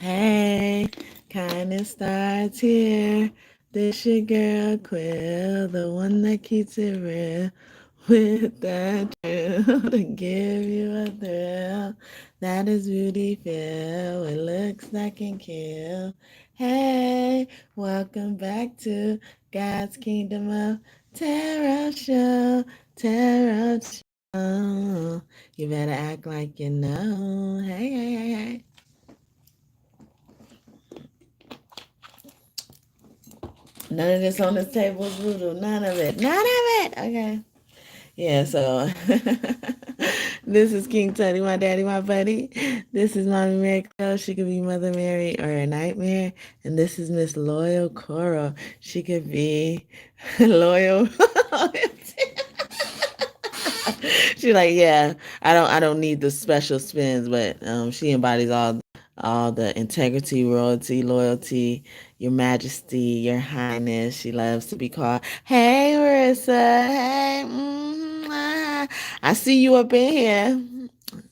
Hey, kindness starts here. This your girl Quill, the one that keeps it real. With that drill to give you a thrill. That is beauty filled with looks that can kill. Hey, welcome back to God's Kingdom of Tarot Show. Tarot Show. You better act like you know. Hey, hey, hey, hey. None of this on this table is voodoo. None of it. None of it. Okay. Yeah, so this is King Teddy, my daddy, my buddy. This is Mommy Mary Cleo. She could be Mother Mary or a nightmare. And this is Miss Loyal Coral. She could be loyal. She like, yeah, I don't need the special spins, but she embodies all the integrity, royalty, loyalty, your majesty, your highness. She loves to be called, hey Marissa, hey, I see you up in here.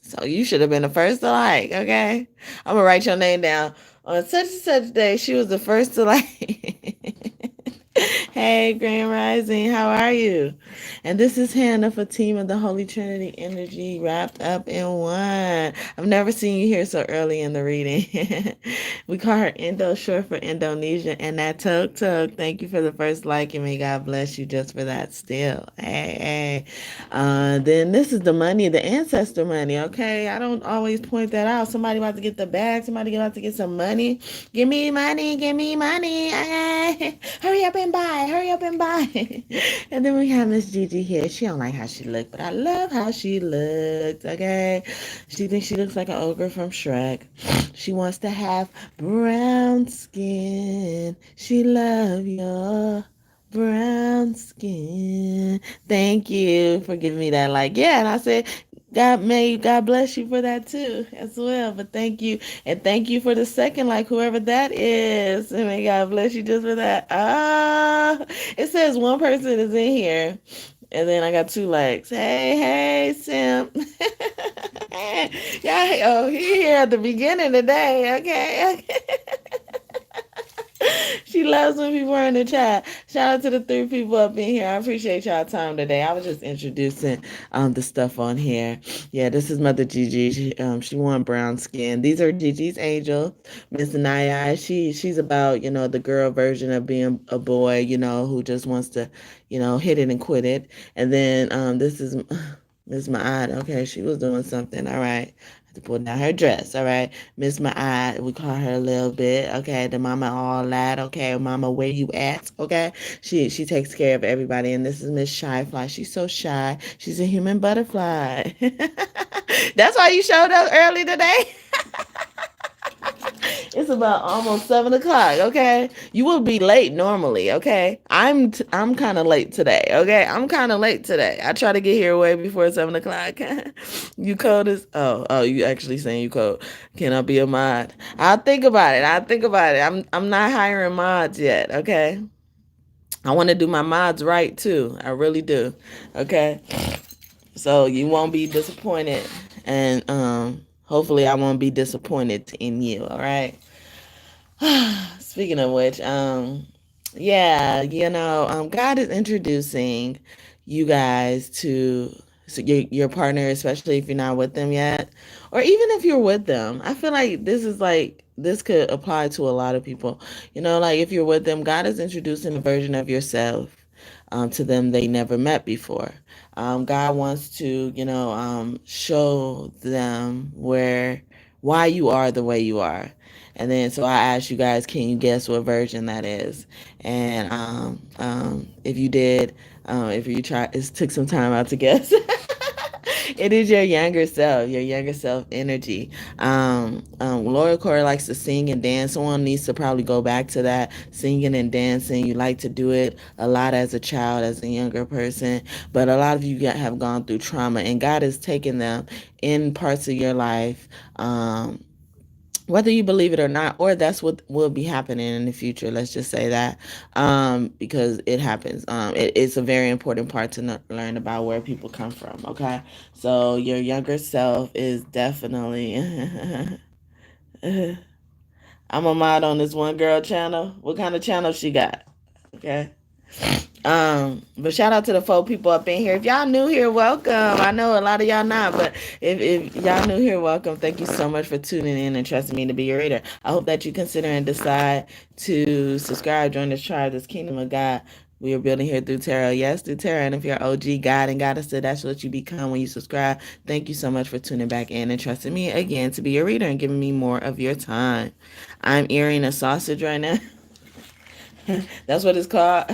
So you should have been the first to like, okay? I'm gonna write your name down. On such and such day, she was the first to like. Hey, Grand Rising, how are you? And this is Hannah for Team of the Holy Trinity Energy wrapped up in one. I've never seen you here so early in the reading. We call her Indo, short for Indonesia. And that Tug, thank you for the first like, and may God bless you just for that still. Hey, hey. Then this is the money, the ancestor money, okay? I don't always point that out. Somebody about to get the bag, somebody about to get some money. Give me money, give me money. Okay? Hurry up and buy, hurry up and buy. And then we have Miss Gigi here. She don't like how she looked, but I love how she looked, okay? She thinks she looks like an ogre from Shrek. She wants to have brown skin. She love your brown skin. Thank you for giving me that like. Yeah, and I said, God bless you for that too as well. But thank you. And thank you for the second like, whoever that is. And may God bless you just for that. It says one person is in here. And then I got two likes. Hey, hey, Simp. Yeah, oh, he here at the beginning today. Okay. She loves when people are in the chat. Shout out to the three people up in here. I appreciate y'all time today. I was just introducing the stuff on here. Yeah, this is Mother Gigi. She won brown skin. These are Gigi's angels. Miss Naya. She's about, the girl version of being a boy, who just wants to, hit it and quit it. And then this is Miss Ma'ad. Okay, she was doing something. All right. To pull down her dress, all right. Miss Ma'ad, we call her a little bit, okay. The mama all that, okay. Mama, where you at, okay. She takes care of everybody, and this is Miss Shy Fly. She's so shy. She's a human butterfly. That's why you showed up early today. It's about almost 7 o'clock. Okay, you will be late normally. Okay, I'm kind of late today. Okay, I'm kind of late today. I try to get here way before 7 o'clock. You code is you actually saying you code? Can I be a mod? I'll think about it. I'll think about it. I'm not hiring mods yet. Okay, I want to do my mods right too. I really do. Okay, so you won't be disappointed, and hopefully I won't be disappointed in you. All right. Speaking of which, yeah, God is introducing you guys to your partner, especially if you're not with them yet, or even if you're with them. I feel like this could apply to a lot of people. Like if you're with them, God is introducing a version of yourself to them they never met before. God wants to, show them why you are the way you are. And then, so I asked you guys, can you guess what version that is? And if you did, if you try, it took some time out to guess. It is your younger self energy. Laura Corey likes to sing and dance. Someone needs to probably go back to that singing and dancing. You like to do it a lot as a child, as a younger person, but a lot of you have gone through trauma, and God has taken them in parts of your life. Whether you believe it or not, or that's what will be happening in the future. Let's just say that, because it happens. It's a very important part to learn about where people come from. Okay, so your younger self is definitely I'm a mod on this one girl channel. What kind of channel she got? Okay. But shout out to the 4 people up in here. If y'all new here, welcome. I know a lot of y'all not, but if y'all new here, welcome. Thank you so much for tuning in and trusting me to be your reader. I hope that you consider and decide to subscribe, join this tribe, this kingdom of God we are building here through tarot. Yes, through tarot. And if you're OG God and Goddess, that's what you become when you subscribe. Thank you so much for tuning back in and trusting me again to be your reader and giving me more of your time. I'm eating a sausage right now. That's what it's called.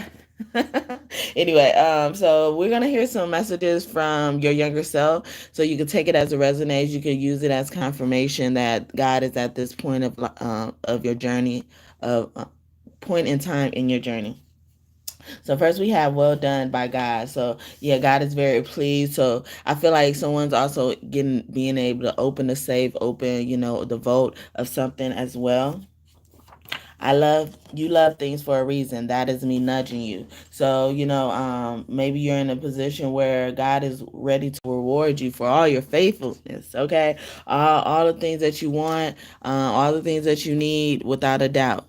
Anyway, so we're gonna hear some messages from your younger self, so you can take it as a resonance. You can use it as confirmation that God is at this point of your journey, of point in time in your journey. So first we have well done by God. So yeah, God is very pleased. So I feel like someone's also being able to open the safe, open, the vote of something as well. You love things for a reason. That is me nudging you. So, maybe you're in a position where God is ready to reward you for all your faithfulness. Okay. All the things that you want, all the things that you need without a doubt.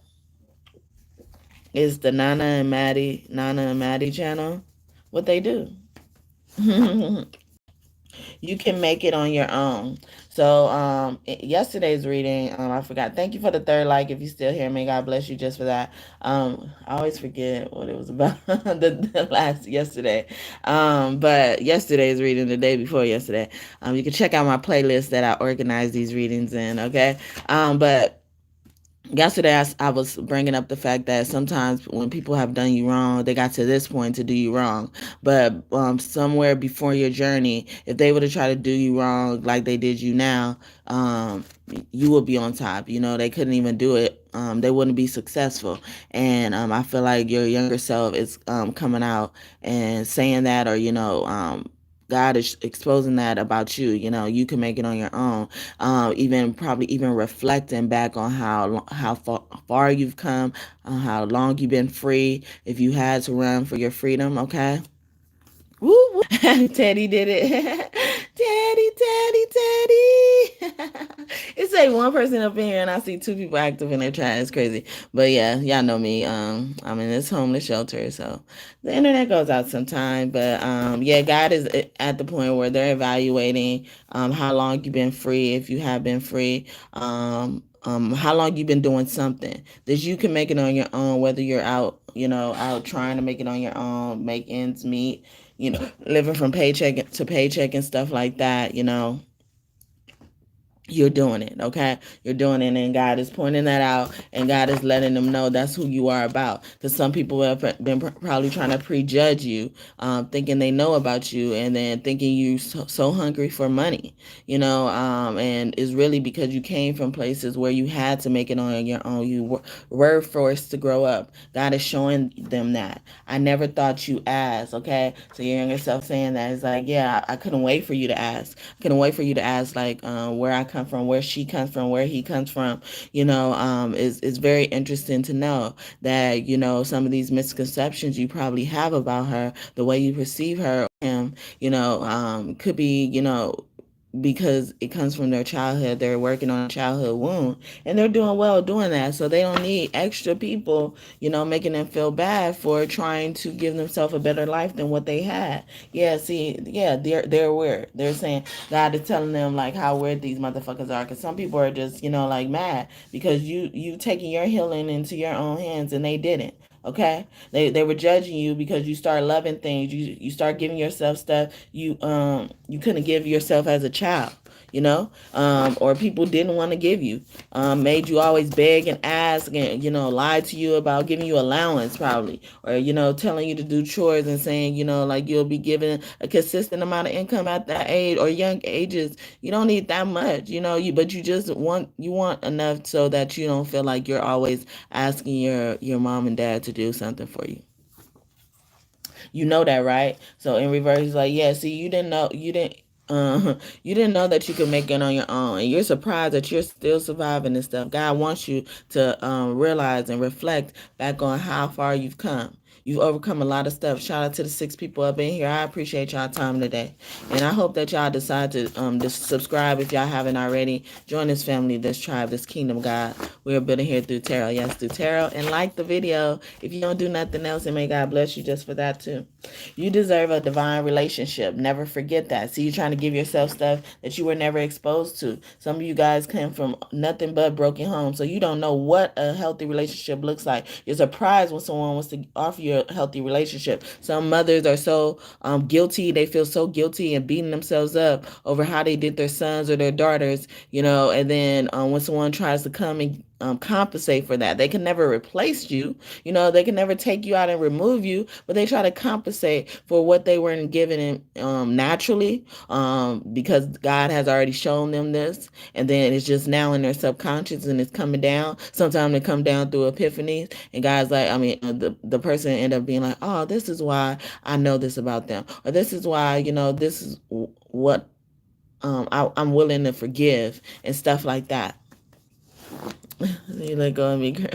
Is the Nana and Maddie channel. What they do. You can make it on your own. So yesterday's reading, I forgot. Thank you for the third like. If you still here, may God bless you just for that. I always forget what it was about the last yesterday. But yesterday's reading, the day before yesterday. You can check out my playlist that I organize these readings in. Okay. But yesterday I was bringing up the fact that sometimes when people have done you wrong, they got to this point to do you wrong, but somewhere before your journey, if they were to try to do you wrong like they did you now, you would be on top. They couldn't even do it. They wouldn't be successful. And I feel like your younger self is coming out and saying that, or God is exposing that about you. You can make it on your own. Even reflecting back on how far you've come, how long you've been free. If you had to run for your freedom, okay. Woo, woo. Teddy did it. Teddy. It's like one person up in here and I see 2 people active in their chat. It's crazy. But yeah, y'all know me. I'm in this homeless shelter, so the internet goes out sometime. But yeah, God is at the point where they're evaluating how long you've been free, if you have been free. How long you've been doing something that you can make it on your own, whether you're out, out trying to make it on your own, make ends meet, living from paycheck to paycheck and stuff like that, you're doing it, okay? You're doing it, and God is pointing that out, and God is letting them know that's who you are about. Because some people have been probably trying to prejudge you, thinking they know about you, and then thinking you so hungry for money, and it's really because you came from places where you had to make it on your own. You were forced to grow up. God is showing them that. I never thought you asked, okay? So you're hearing yourself saying that. It's like, yeah, I couldn't wait for you to ask. I couldn't wait for you to ask, like, where I come from, where she comes from, where he comes from. It's very interesting to know that, some of these misconceptions you probably have about her, the way you perceive her or him, could be, because it comes from their childhood. They're working on a childhood wound, and they're doing well doing that. So they don't need extra people, making them feel bad for trying to give themselves a better life than what they had. Yeah, see, yeah, they're weird. They're saying God is telling them like how weird these motherfuckers are, because some people are just, like mad because you taking your healing into your own hands and they didn't. Okay, they were judging you because you start loving things. You start giving yourself stuff you couldn't give yourself as a child. Or people didn't want to give you, made you always beg and ask, and lied to you about giving you allowance probably, or telling you to do chores and saying like you'll be given a consistent amount of income at that age or young ages. You don't need that much, but you just want enough so that you don't feel like you're always asking your mom and dad to do something for you. You know that, right? So in reverse, it's like, yeah, see, you didn't know that you could make it on your own, and you're surprised that you're still surviving and stuff. God wants you to realize and reflect back on how far you've come. You've overcome a lot of stuff. Shout out to the 6 people up in here. I appreciate y'all time today. And I hope that y'all decide to just subscribe if y'all haven't already. Join this family, this tribe, this kingdom, God. We are building here through tarot. Yes, through tarot. And like the video if you don't do nothing else, and may God bless you just for that too. You deserve a divine relationship. Never forget that. See, you're trying to give yourself stuff that you were never exposed to. Some of you guys came from nothing but broken homes, so you don't know what a healthy relationship looks like. You're surprised when someone wants to offer you a healthy relationship. Some mothers are so guilty. They feel so guilty and beating themselves up over how they did their sons or their daughters, and then when someone tries to come and compensate for that. They can never replace you. They can never take you out and remove you, but they try to compensate for what they weren't given naturally, because God has already shown them this, and then it's just now in their subconscious and it's coming down. Sometimes they come down through epiphanies, and God's like, the person end up being like, oh, this is why I know this about them, or this is why, this is what I'm willing to forgive and stuff like that. You let go of me, girl.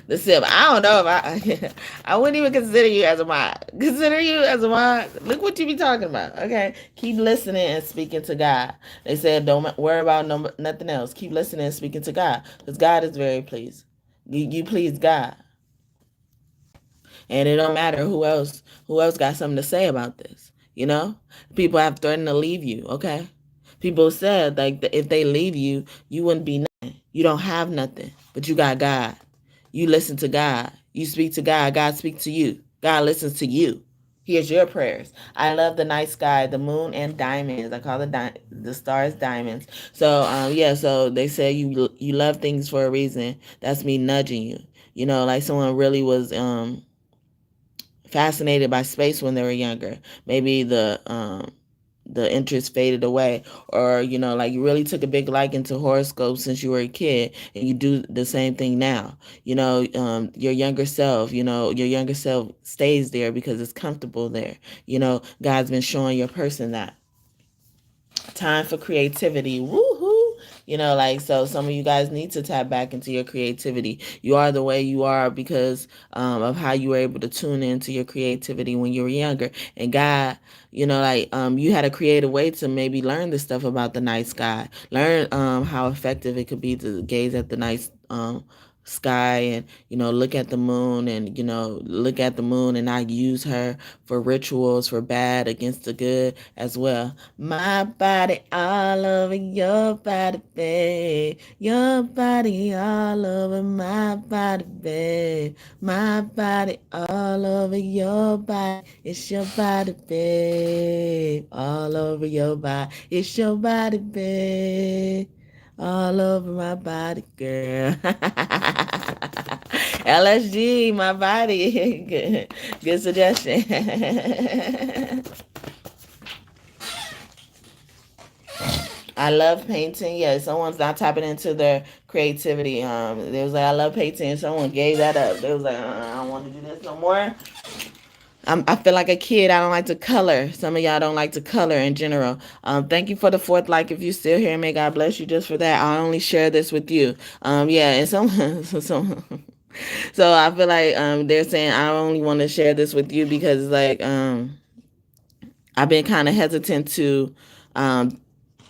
The sip. I don't know if I wouldn't even consider you as a mod. Consider you as a mod. Look what you be talking about. Okay, keep listening and speaking to God. They said don't worry about nothing else. Keep listening and speaking to God, because God is very pleased. You please God, and it don't matter who else got something to say about this. People have threatened to leave you. Okay. People said like if they leave you, you wouldn't be nothing. You don't have nothing, but you got God. You listen to God. You speak to God. God speaks to you. God listens to you. Here's your prayers. I love the night sky, the moon, and diamonds. I call the stars diamonds. So so they say you love things for a reason. That's me nudging you. Like someone really was fascinated by space when they were younger. Maybe the interest faded away, or like you really took a big liking to horoscopes since you were a kid, and you do the same thing now. Your younger self stays there because it's comfortable there. God's been showing your person that time for creativity. Woohoo! So some of you guys need to tap back into your creativity. You are the way you are because of how you were able to tune into your creativity when you were younger. And God, you had a creative way to maybe learn this stuff about the night sky. Learn how effective it could be to gaze at the night sky, and look at the moon, and look at the moon and not use her for rituals for bad against the good as well. My body all over your body, babe. Your body all over my body, babe. My body all over your body. It's your body, babe. All over your body. It's your body, babe. All over my body, girl. LSG, my body. Good suggestion. I love painting. Yeah, someone's not tapping into their creativity. They was like, I love painting. Someone gave that up. They was like, I don't want to do this no more. I feel like a kid. I don't like to color. Some of y'all don't like to color in general. Thank you for the 4th like. If you're still here, may God bless you just for that. I only share this with you. And someone, so I feel like they're saying I only want to share this with you because like I've been kind of hesitant to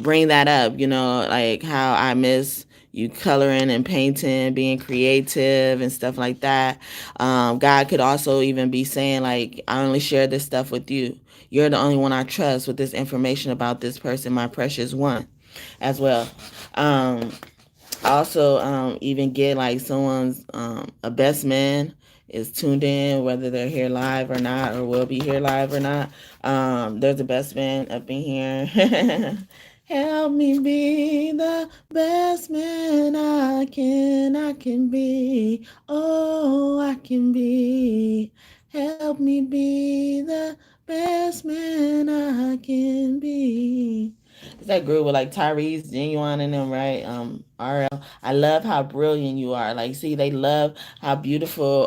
bring that up. Like how I miss you coloring and painting, being creative and stuff like that. God could also even be saying like, I only share this stuff with you. You're the only one I trust with this information about this person, my precious one, as well. Also, even get like someone's a best man is tuned in, whether they're here live or not, or will be here live or not. There's a best man up in here. Help me be the best man I can be. Oh, I can be. Help me be the best man I can be. It's that group with like Tyrese, Genuine, and them, right? RL. I love how brilliant you are. Like, see, they love how beautiful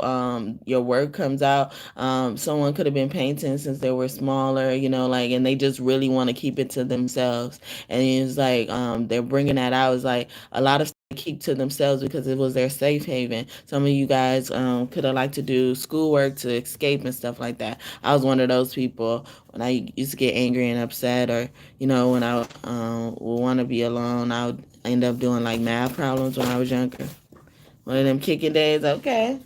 your work comes out. Someone could have been painting since they were smaller, and they just really want to keep it to themselves. And it's like they're bringing that out. It's like a lot of keep to themselves because it was their safe haven. Some of you guys could have liked to do schoolwork to escape and stuff like that. I was one of those people when I used to get angry and upset, or when I would want to be alone. I would end up doing like math problems when I was younger. One of them kicking days. Okay,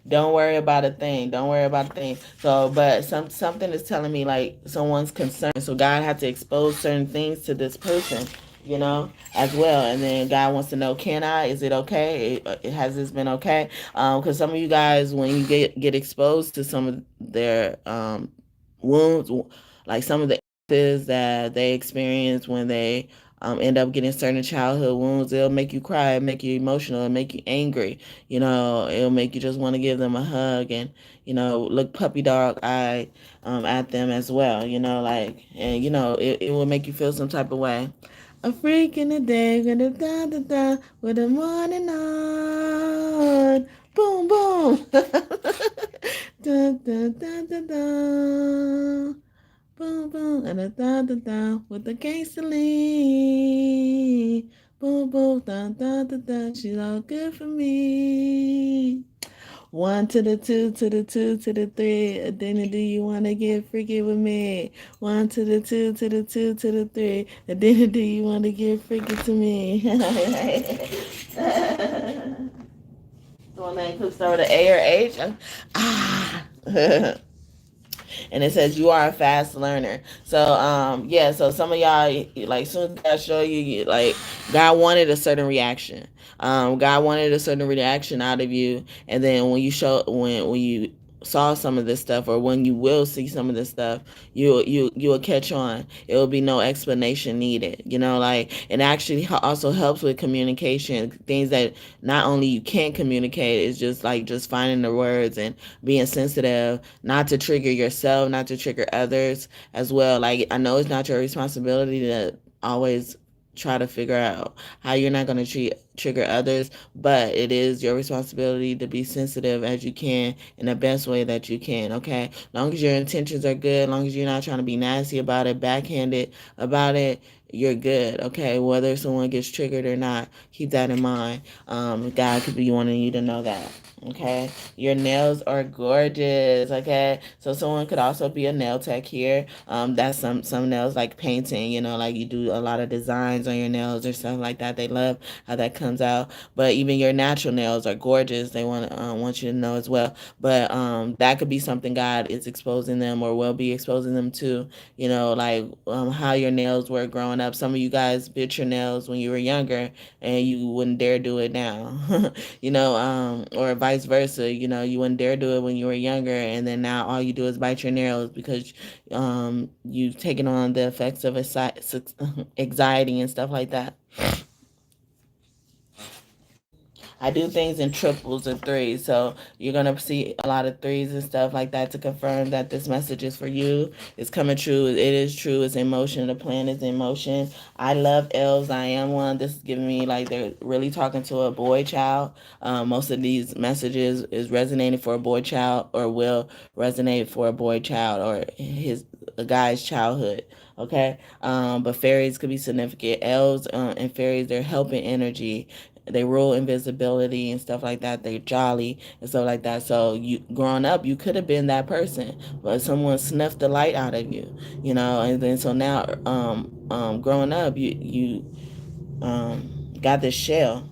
don't worry about a thing. Don't worry about a thing. So, but something is telling me like someone's concerned. So God had to expose certain things to this person, as well. And then God wants to know, can I? Is it okay? Has this been okay? Because some of you guys, when you get exposed to some of their wounds, like some of the illnesses that they experience when they end up getting certain childhood wounds, it'll make you cry, it'll make you emotional, it'll make you angry. It'll make you just want to give them a hug and, look puppy dog eye at them as well, and, it will make you feel some type of way. A freak in the day, da da da da, with the morning on. Boom, boom. Da da da da da. Boom, boom, and a da da da, with the gasoline. Boom, boom, da da da da. She's all good for me. One to the two, to the two, to the three. Then do you want to get freaky with me? One to the two, to the two, to the three. Then do you want to get freaky to me? The one that cooks over the A or H. Ah. And it says you are a fast learner. So yeah, so some of y'all, like, soon as I show you, like, God wanted a certain reaction. God wanted a certain reaction out of you, and then when you saw some of this stuff, or when you will see some of this stuff, you'll catch on. It will be no explanation needed, like. It actually also helps with communication, things that not only you can't communicate. It's just finding the words and being sensitive, not to trigger yourself, not to trigger others as well. Like, I know it's not your responsibility to always try to figure out how you're not going to trigger others, but it is your responsibility to be sensitive as you can in the best way that you can. Okay, long as your intentions are good, long as you're not trying to be nasty about it, backhanded about it, you're good. Okay, whether someone gets triggered or not, keep that in mind. God could be wanting you to know that. Okay, your nails are gorgeous. Okay, so someone could also be a nail tech here. That's some nails, like painting, like you do a lot of designs on your nails or stuff like that. They love how that comes out. But even your natural nails are gorgeous. They want you to know as well. But that could be something God is exposing them, or will be exposing them to. Like how your nails were growing up. Some of you guys bit your nails when you were younger, and you wouldn't dare do it now. Or vice versa. You wouldn't dare do it when you were younger, and then now all you do is bite your nails because you've taken on the effects of anxiety and stuff like that. I do things in triples and threes, so you're gonna see a lot of threes and stuff like that to confirm that this message is for you. It's coming true. It is true. It's in motion. The plan is in motion. I love elves. I am one. This is giving me like they're really talking to a boy child. Most of these messages is resonating for a boy child, or will resonate for a boy child, or a guy's childhood. Okay, but fairies could be significant. Elves and fairies, they're helping energy. They rule invisibility and stuff like that. They're jolly and stuff like that. So you, growing up, you could have been that person, but someone snuffed the light out of you, And then so now, growing up, you got this shell.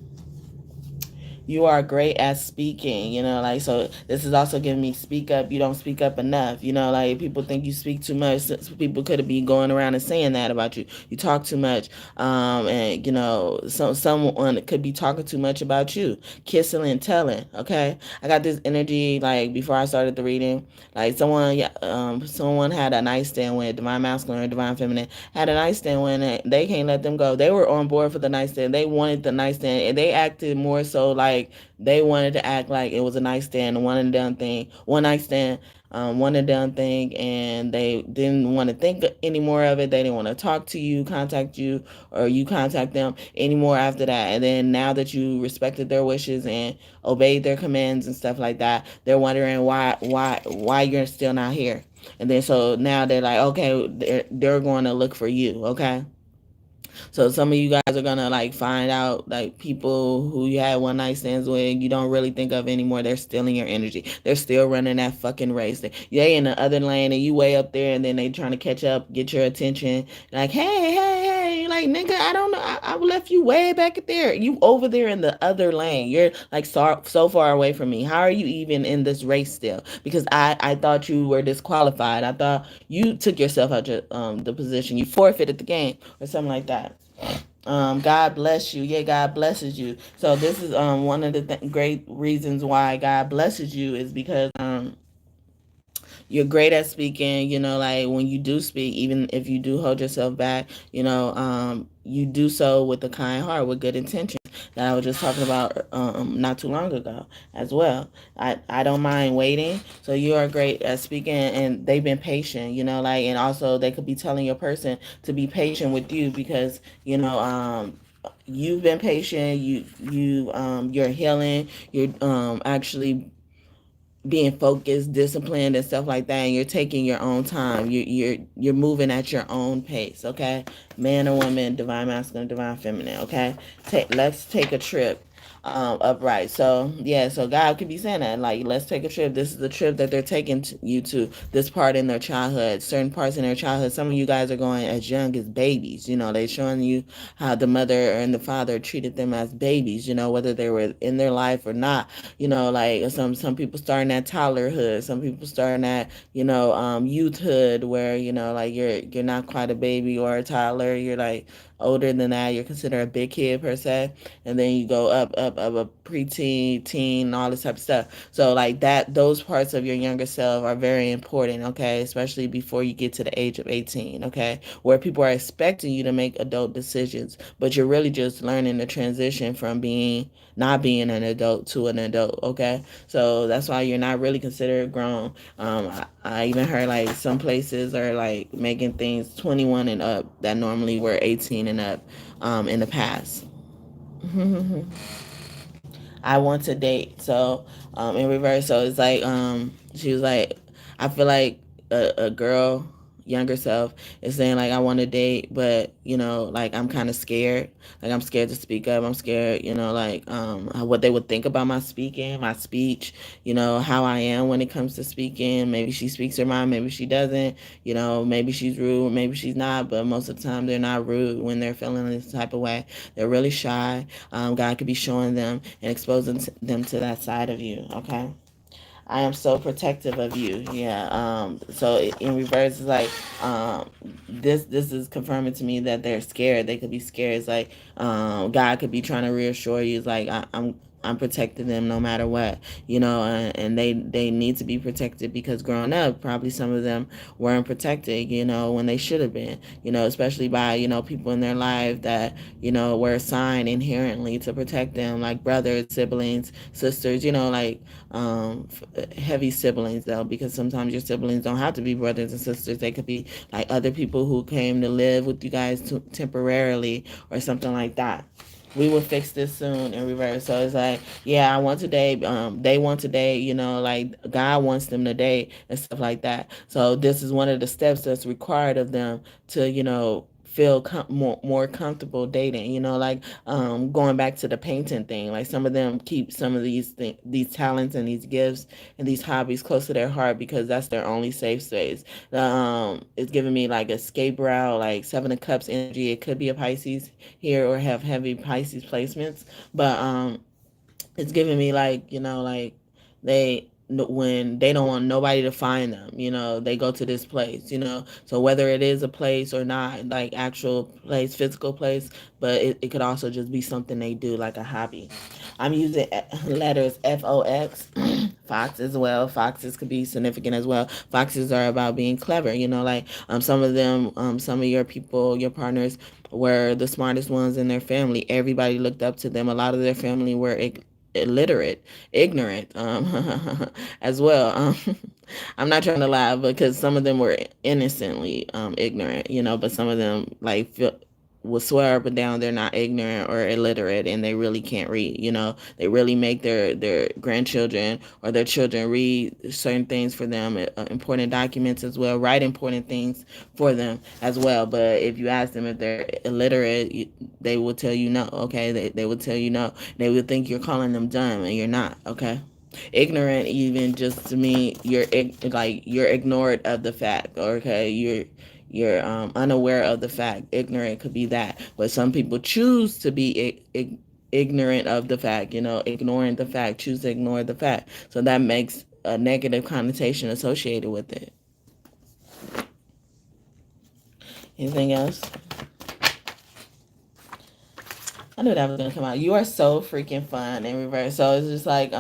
You are great at speaking, like, so this is also giving me speak up. You don't speak up enough, like people think you speak too much. People could be going around and saying that about you. You talk too much. And someone could be talking too much about you, kissing and telling. Okay, I got this energy, like, before I started the reading, like someone had a nightstand with divine masculine or divine feminine, had a nightstand with, they can't let them go. They were on board for the nightstand. They wanted the nightstand, and they acted more so like they wanted to act like it was a nightstand, one and done thing, one night stand, one and done thing, and they didn't want to think any more of it. They didn't want to talk to you, contact you, or you contact them anymore after that. And then now that you respected their wishes and obeyed their commands and stuff like that, they're wondering why you're still not here. And then so now they're like, okay, they're going to look for you. Okay. So some of you guys are gonna like find out like people who you had one night stands with, you don't really think of anymore. They're stealing your energy. They're still running that fucking race. They in the other lane and you way up there, and then they trying to catch up, get your attention. Like, hey, like nigga, I don't know. I left you way back there. You over there in the other lane. You're like so far away from me. How are you even in this race still? Because I thought you were disqualified. I thought you took yourself out your the position. You forfeited the game or something like that. God bless you. Yeah, God blesses you. So this is one of the great reasons why God blesses you is because you're great at speaking. You know, like when you do speak, even if you do hold yourself back, you know, you do so with a kind heart, with good intentions. That I was just talking about not too long ago as well. I don't mind waiting. So you are great at speaking, and they've been patient. You know, like, and also they could be telling your person to be patient with you because you know you've been patient. You're healing. You're actually being focused, disciplined, and stuff like that, and you're taking your own time. You're moving at your own pace. Okay, man or woman, divine masculine, divine feminine. Okay, let's take a trip. Upright. So yeah, so God could be saying that, like, let's take a trip. This is the trip that they're taking you to. This part in their childhood, certain parts in their childhood. Some of you guys are going as young as babies. You know, they're showing you how the mother and the father treated them as babies. You know, whether they were in their life or not. You know, like some people starting at toddlerhood, some people starting at youthhood, where like you're not quite a baby or a toddler, you're like older than that, you're considered a big kid per se, and then you go up a preteen, teen, all this type of stuff. So like that, those parts of your younger self are very important, okay, especially before you get to the age of 18, okay, where people are expecting you to make adult decisions, but you're really just learning the transition from not being an adult to an adult, okay? So that's why you're not really considered grown. I even heard like some places are like making things 21 and up that normally were 18 and up in the past. I want to date. So in reverse, so it's like she was like, I feel like a girl younger self is saying like I want to date, but like I'm kind of scared. Like I'm scared to speak up. I'm scared, like what they would think about my speaking, my speech, how I am when it comes to speaking. Maybe she speaks her mind, maybe she doesn't. Maybe she's rude, maybe she's not, but most of the time they're not rude when they're feeling this type of way. They're really shy. God could be showing them and exposing them to that side of you, okay? I am so protective of you. Yeah. So in reverse, it's like this is confirming to me that they're scared. They could be scared. It's like God could be trying to reassure you. It's like I'm protecting them no matter what, and they need to be protected because growing up, probably some of them weren't protected, when they should have been, especially by, people in their life that, were assigned inherently to protect them, like brothers, siblings, sisters, like heavy siblings though, because sometimes your siblings don't have to be brothers and sisters. They could be like other people who came to live with you guys temporarily or something like that. We will fix this soon in reverse. So it's like, yeah, I want to date. They want to date, like God wants them to date and stuff like that. So this is one of the steps that's required of them to, feel more comfortable dating, like going back to the painting thing. Like some of them keep some of these talents and these gifts and these hobbies close to their heart because that's their only safe space. It's giving me like escape route, like Seven of Cups energy. It could be a Pisces here or have heavy Pisces placements, but it's giving me like like they when they don't want nobody to find them, they go to this place, so whether it is a place or not, like actual place, physical place, but it could also just be something they do, like a hobby. I'm using letters FOX. Fox as well. Foxes could be significant as well. Foxes are about being clever, like some of them, some of your people, your partners were the smartest ones in their family. Everybody looked up to them. A lot of their family were illiterate, ignorant, as well. I'm not trying to lie because some of them were innocently ignorant, but some of them like will swear up and down they're not ignorant or illiterate and they really can't read. They really make their grandchildren or their children read certain things for them, important documents as well, write important things for them as well. But if you ask them if they're illiterate, they will tell you no. Okay, they will tell you no. They will think you're calling them dumb and you're not. Okay. Ignorant even just to me, you're ignored of the fact. Okay, you're unaware of the fact. Ignorant could be that, but some people choose to be ignorant of the fact. Ignoring the fact, choose to ignore the fact. So that makes a negative connotation associated with it. Anything else? I knew that was gonna come out. You are so freaking fun in reverse. So it's just like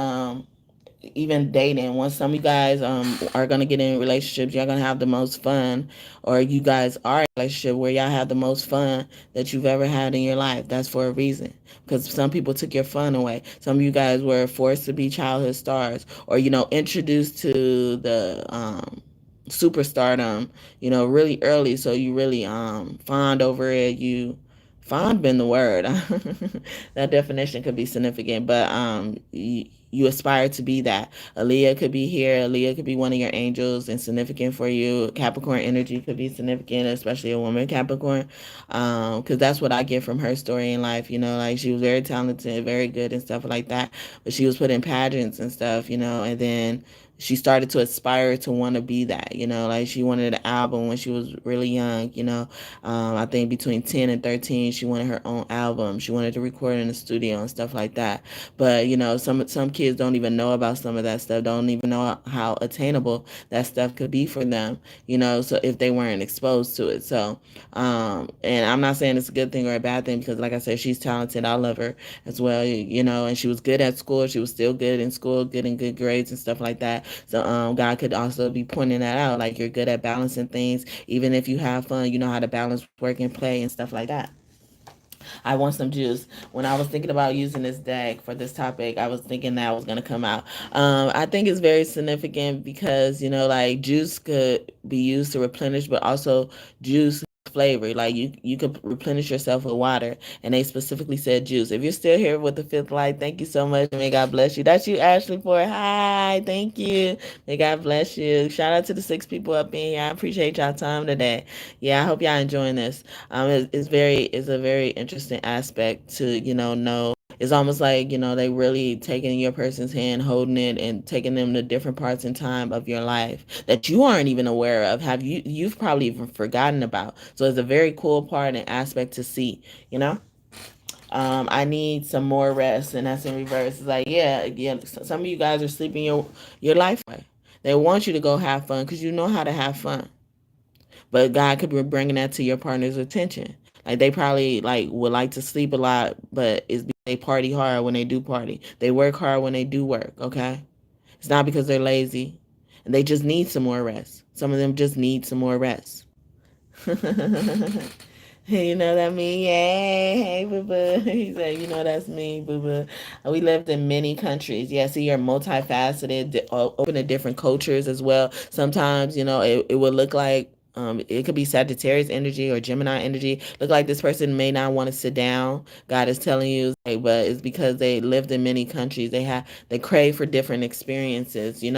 even dating, once some of you guys are gonna get in relationships, y'all gonna have the most fun, or you guys are in a relationship where y'all have the most fun that you've ever had in your life. That's for a reason, because some people took your fun away. Some of you guys were forced to be childhood stars, or introduced to the superstardom really early, so you really fawned over it. Fond been the word. That definition could be significant, but you aspire to be that. Aaliyah could be here. Aaliyah could be one of your angels and significant for you. Capricorn energy could be significant, especially a woman Capricorn, because that's what I get from her story in life. Like she was very talented, very good and stuff like that, but she was put in pageants and stuff, and then she started to aspire to want to be that, like she wanted an album when she was really young, I think between 10 and 13, she wanted her own album. She wanted to record in the studio and stuff like that. But, some kids don't even know about some of that stuff, don't even know how attainable that stuff could be for them, so if they weren't exposed to it. So, and I'm not saying it's a good thing or a bad thing, because like I said, she's talented. I love her as well, and she was good at school. She was still good in school, good in good grades and stuff like that. So God could also be pointing that out, like you're good at balancing things. Even if you have fun, you know how to balance work and play and stuff like that. I want some juice. When I was thinking about using this deck for this topic, I was thinking that was going to come out. I think it's very significant because, like juice could be used to replenish, but also juice flavor. Like you could replenish yourself with water, and they specifically said juice. If you're still here with the fifth light, thank you so much. May God bless you. That's you, Ashley Ford. Hi, thank you. May God bless you. Shout out to the 6 people up in here. I appreciate y'all time today. Yeah, I hope y'all enjoying this. It's a very interesting aspect to know. It's almost like they really taking your person's hand, holding it, and taking them to different parts in time of your life that you aren't even aware of. You've probably even forgotten about. So it's a very cool part and aspect to see. I need some more rest, and that's in reverse. It's like, yeah. Some of you guys are sleeping your life away. They want you to go have fun because you know how to have fun, but God could be bringing that to your partner's attention. Like they probably would like to sleep a lot, but it's because they party hard when they do party. They work hard when they do work. Okay, it's not because they're lazy, and they just need some more rest. Some of them just need some more rest. You know what I mean? Yeah, hey, boo boo. He said, that's me, boo boo. We lived in many countries. Yeah, see, you're multifaceted, open to different cultures as well. Sometimes, it would look like it could be Sagittarius energy or Gemini energy. Look like this person may not want to sit down. God is telling you, but it's because they lived in many countries. They crave for different experiences, in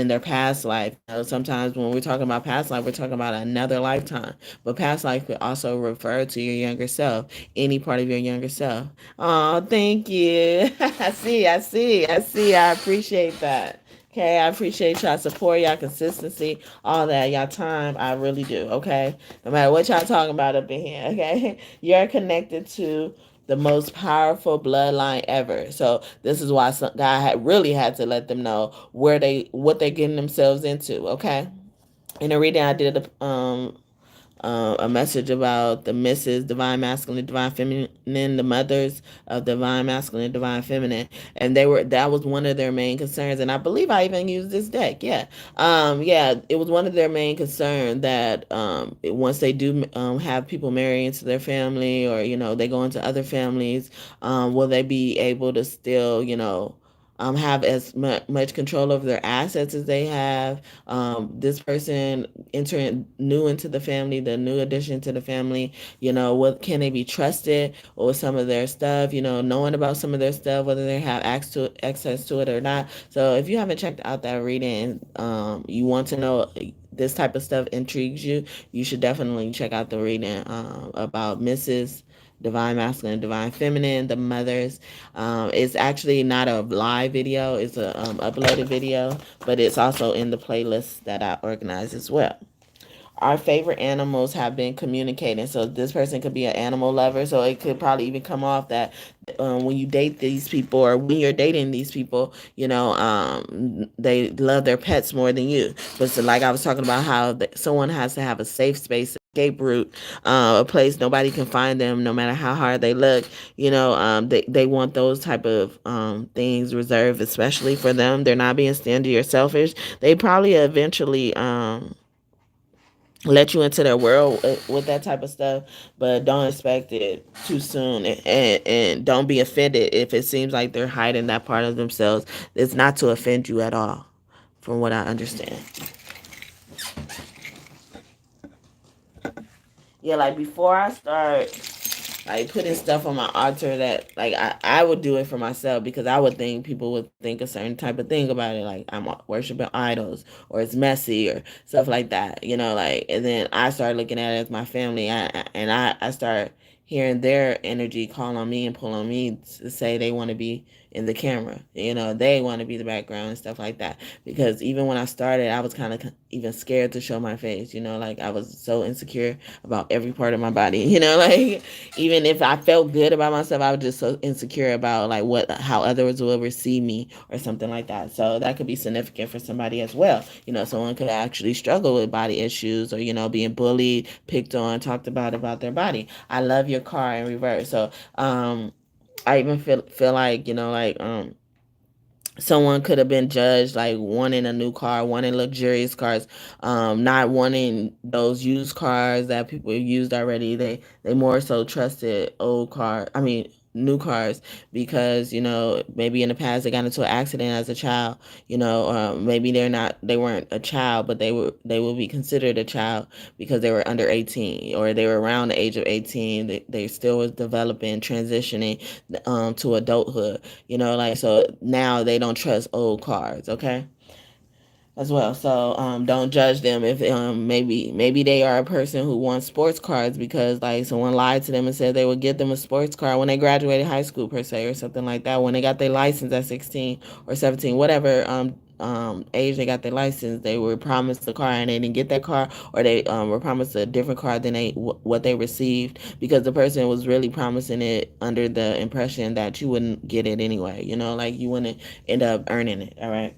their past life. Sometimes when we're talking about past life, we're talking about another lifetime. But past life could also refer to your younger self, any part of your younger self. Oh, thank you. I appreciate that. Okay, I appreciate y'all support, y'all consistency, all that, y'all time. I really do. Okay, no matter what y'all talking about up in here. Okay, you're connected to the most powerful bloodline ever. So this is why God really had to let them know what they're getting themselves into. Okay, in the reading I did a message about the Mrs. Divine Masculine, Divine Feminine, the mothers of Divine Masculine, Divine Feminine, and that was one of their main concerns. And I believe I even used this deck. It was one of their main concerns that once they do have people marry into their family, or they go into other families, will they be able to still have as much control over their assets as they have. This person entering new into the family, the new addition to the family, what can they be trusted or some of their stuff, knowing about some of their stuff, whether they have access to it or not. So if you haven't checked out that reading, you want to know this type of stuff intrigues you, you should definitely check out the reading about Mrs. Divine Masculine, Divine Feminine, the mothers. It's actually not a live video, it's a uploaded video, but it's also in the playlist that I organize as well. Our favorite animals have been communicating. So this person could be an animal lover. So it could probably even come off that when you date these people or when you're dating these people, they love their pets more than you. But so like I was talking about how someone has to have a safe space, escape route, a place nobody can find them no matter how hard they look. They want those type of things reserved, especially for them. They're not being stingy or selfish. They probably eventually let you into their world with that type of stuff, but don't expect it too soon, and don't be offended if it seems like they're hiding that part of themselves. It's not to offend you at all, from what I understand. Yeah, like before I start like putting stuff on my altar, that like I would do it for myself because I would think people would think a certain type of thing about it, like I'm worshiping idols or it's messy or stuff like that, like. And then I started looking at it as my family, I start hearing their energy call on me and pull on me to say they want to be in the camera, they want to be the background and stuff like that. Because even when I started, I was kind of even scared to show my face, like I was so insecure about every part of my body, like even if I felt good about myself, I was just so insecure about like how others will receive me or something like that. So that could be significant for somebody as well. Someone could actually struggle with body issues or being bullied, picked on, talked about their body. I love your car in reverse. So I even feel like someone could have been judged like wanting a new car, wanting luxurious cars, not wanting those used cars that people have used already. They more so trusted new cars because maybe in the past they got into an accident as a child, maybe they weren't a child, but they will be considered a child because they were under 18 or they were around the age of 18. They still was developing, transitioning to adulthood, like. So now they don't trust old cars, okay, as well. So don't judge them if maybe they are a person who wants sports cars because like someone lied to them and said they would get them a sports car when they graduated high school per se or something like that, when they got their license at 16 or 17, whatever age they got their license. They were promised the car and they didn't get that car, or they were promised a different car than what they received because the person was really promising it under the impression that you wouldn't get it anyway, like you wouldn't end up earning it. All right.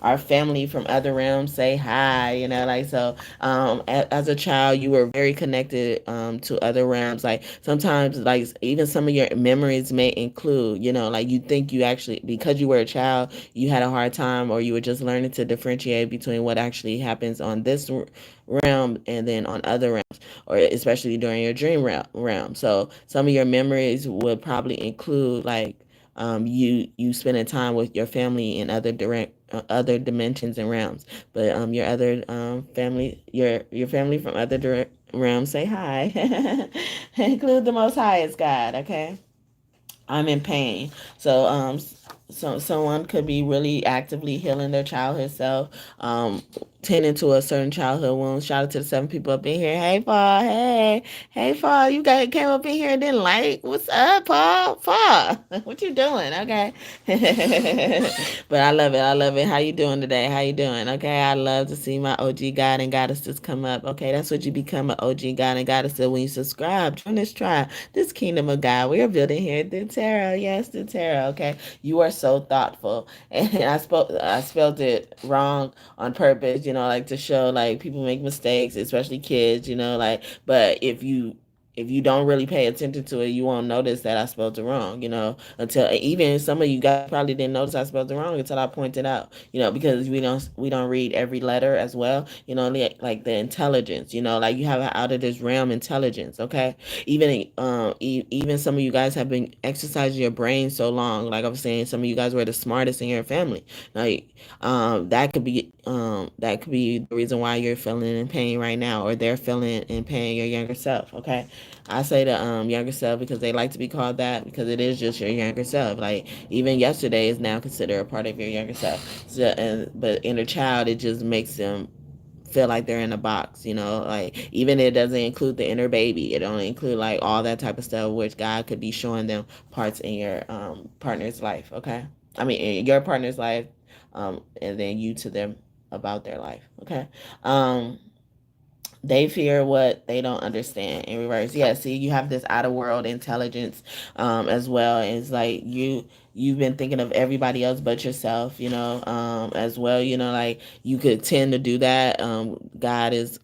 Our family from other realms say hi, like. So as a child you were very connected to other realms. Like sometimes like even some of your memories may include, like you think you actually, because you were a child, you had a hard time or you were just learning to differentiate between what actually happens on this realm and then on other realms, or especially during your dream realm. So some of your memories would probably include like you spending time with your family in other dimensions and realms. But your other family, your family from other realms say hi. Include the Most Highest God. Okay. I'm in pain. So so someone could be really actively healing their childhood self, tending to a certain childhood wound. Shout out to the 7 people up in here. Hey Paul, hey Paul, you guys came up in here and didn't like. What's up, Paul? Paul, what you doing? Okay. But I love it. I love it. How you doing today? How you doing? Okay. I love to see my OG God and goddesses come up. Okay, that's what you become, an OG God and goddess when you subscribe. Join this tribe, this kingdom of God. We are building here at the tarot. Yes, the tarot. Okay. You are so thoughtful. And I spelled it wrong on purpose, like to show like people make mistakes, especially kids, like. But if you if you don't really pay attention to it, you won't notice that I spelled it wrong, until even some of you guys probably didn't notice I spelled it wrong until I pointed out, because we don't read every letter as well, like the intelligence, like you have an out of this realm intelligence, okay? Even some of you guys have been exercising your brain so long, like I was saying, some of you guys were the smartest in your family. Like that could be the reason why you're feeling in pain right now, or they're feeling in pain, your younger self, okay? I say the younger self because they like to be called that, because it is just your younger self. Like even yesterday is now considered a part of your younger self. But inner child, it just makes them feel like they're in a box, like even it doesn't include the inner baby. It only include like all that type of stuff, which God could be showing them parts in your partner's life. Okay, I mean in your partner's life, and then you to them about their life. Okay. They fear what they don't understand in reverse. Yeah, see, you have this out of world intelligence as well. And it's like you've been thinking of everybody else but yourself, as well. Like you could tend to do that. God is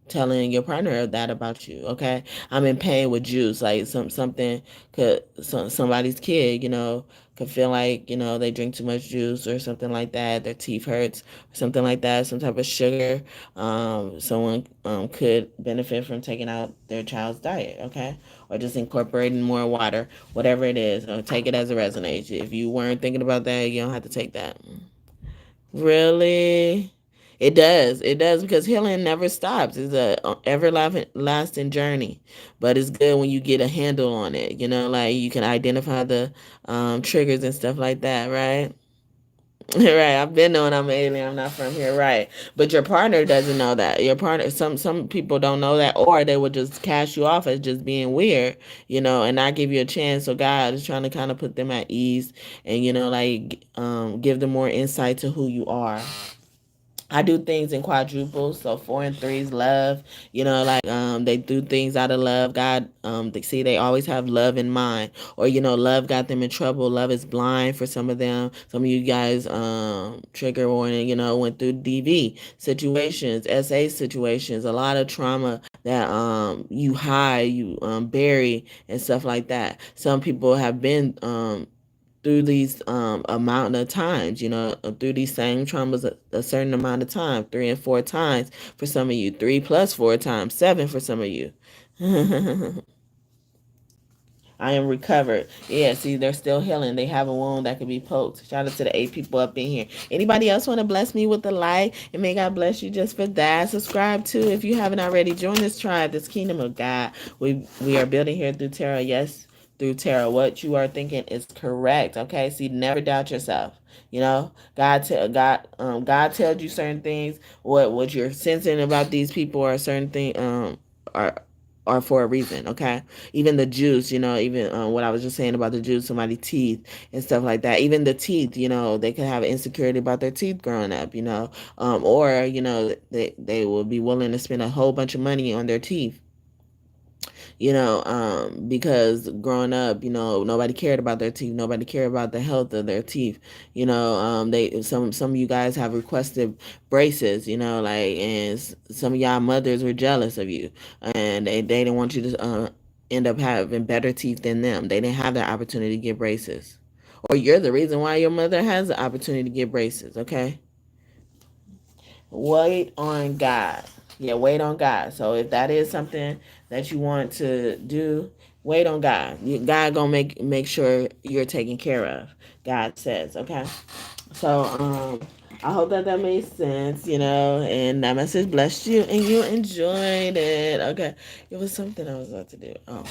telling your partner that about you. Okay, I'm in pain with juice. Like something could somebody's kid, could feel like they drink too much juice or something like that. Their teeth hurts or something like that. Some type of sugar. Someone could benefit from taking out their child's diet. Okay, or just incorporating more water, whatever it is. Take it as it resonates. If you weren't thinking about that, you don't have to take that. Really? It does. It does, because healing never stops. It's a everlasting journey. But it's good when you get a handle on it. Like you can identify the triggers and stuff like that, right? Right. I've been knowing I'm an alien. I'm not from here, right? But your partner doesn't know that. Your partner, some people don't know that, or they would just cast you off as just being weird, and not give you a chance. So God is trying to kind of put them at ease, and like give them more insight to who you are. I do things in quadruples, so 4 and 3s love. Like they do things out of love. God, they always have love in mind, or love got them in trouble. Love is blind for some of them. Some of you guys, trigger warning. Went through DV situations, SA situations, a lot of trauma that you hide, you bury, and stuff like that. Some people have been through these amount of times, through these same traumas a certain amount of time, 3 and 4 times for some of you, 3 plus 4 times, 7 for some of you. I am recovered. Yeah, see, they're still healing. They have a wound that could be poked. Shout out to the 8 people up in here. Anybody else want to bless me with a like? And may God bless you just for that. Subscribe too if you haven't already. Join this tribe, this kingdom of God. We are building here through tarot. Yes, through tarot. What you are thinking is correct. Okay, see, never doubt yourself. God tells you certain things. What you're sensing about these people or certain thing are for a reason. Okay, even the juice, even what I was just saying about the juice, somebody's teeth and stuff like that. Even the teeth, they could have insecurity about their teeth growing up, or they will be willing to spend a whole bunch of money on their teeth, because growing up, nobody cared about their teeth, nobody cared about the health of their teeth. They some of you guys have requested braces, like, and some of y'all mothers were jealous of you, and they didn't want you to end up having better teeth than them. They didn't have that opportunity to get braces, or you're the reason why your mother has the opportunity to get braces. Okay. Wait on God. Yeah, wait on God. So if that is something that you want to do, wait on God. God gonna make sure you're taken care of. God says, okay. So I hope that made sense, and that message blessed you and you enjoyed it. Okay, it was something I was about to do. Oh,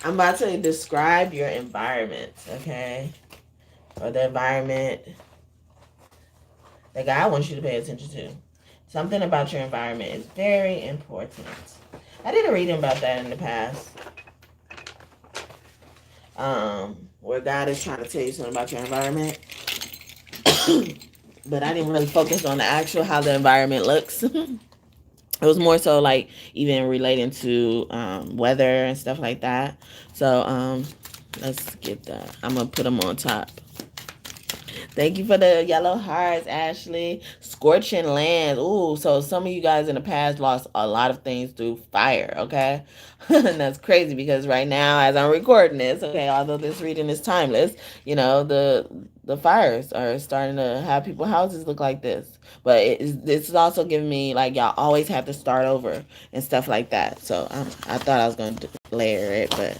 I'm about to describe your environment, okay, or the environment that God wants you to pay attention to. Something about your environment is very important. I did a reading about that in the past, where God is trying to tell you something about your environment, but I didn't really focus on the actual how the environment looks. It was more so like even relating to weather and stuff like that. So let's get that. I'm gonna put them on top. Thank you for the yellow hearts, Ashley. Scorching lands. Ooh, so some of you guys in the past lost a lot of things through fire, okay? And that's crazy because right now, as I'm recording this, okay, although this reading is timeless, the fires are starting to have people's houses look like this. But this is also giving me like y'all always have to start over and stuff like that. So I thought I was going to layer it, but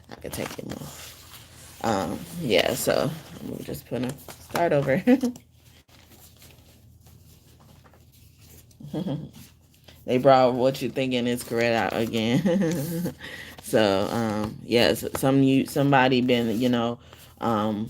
I could take it more. Yeah, so we're just gonna start over. They brought what you thinking is correct out again. So yes, somebody been um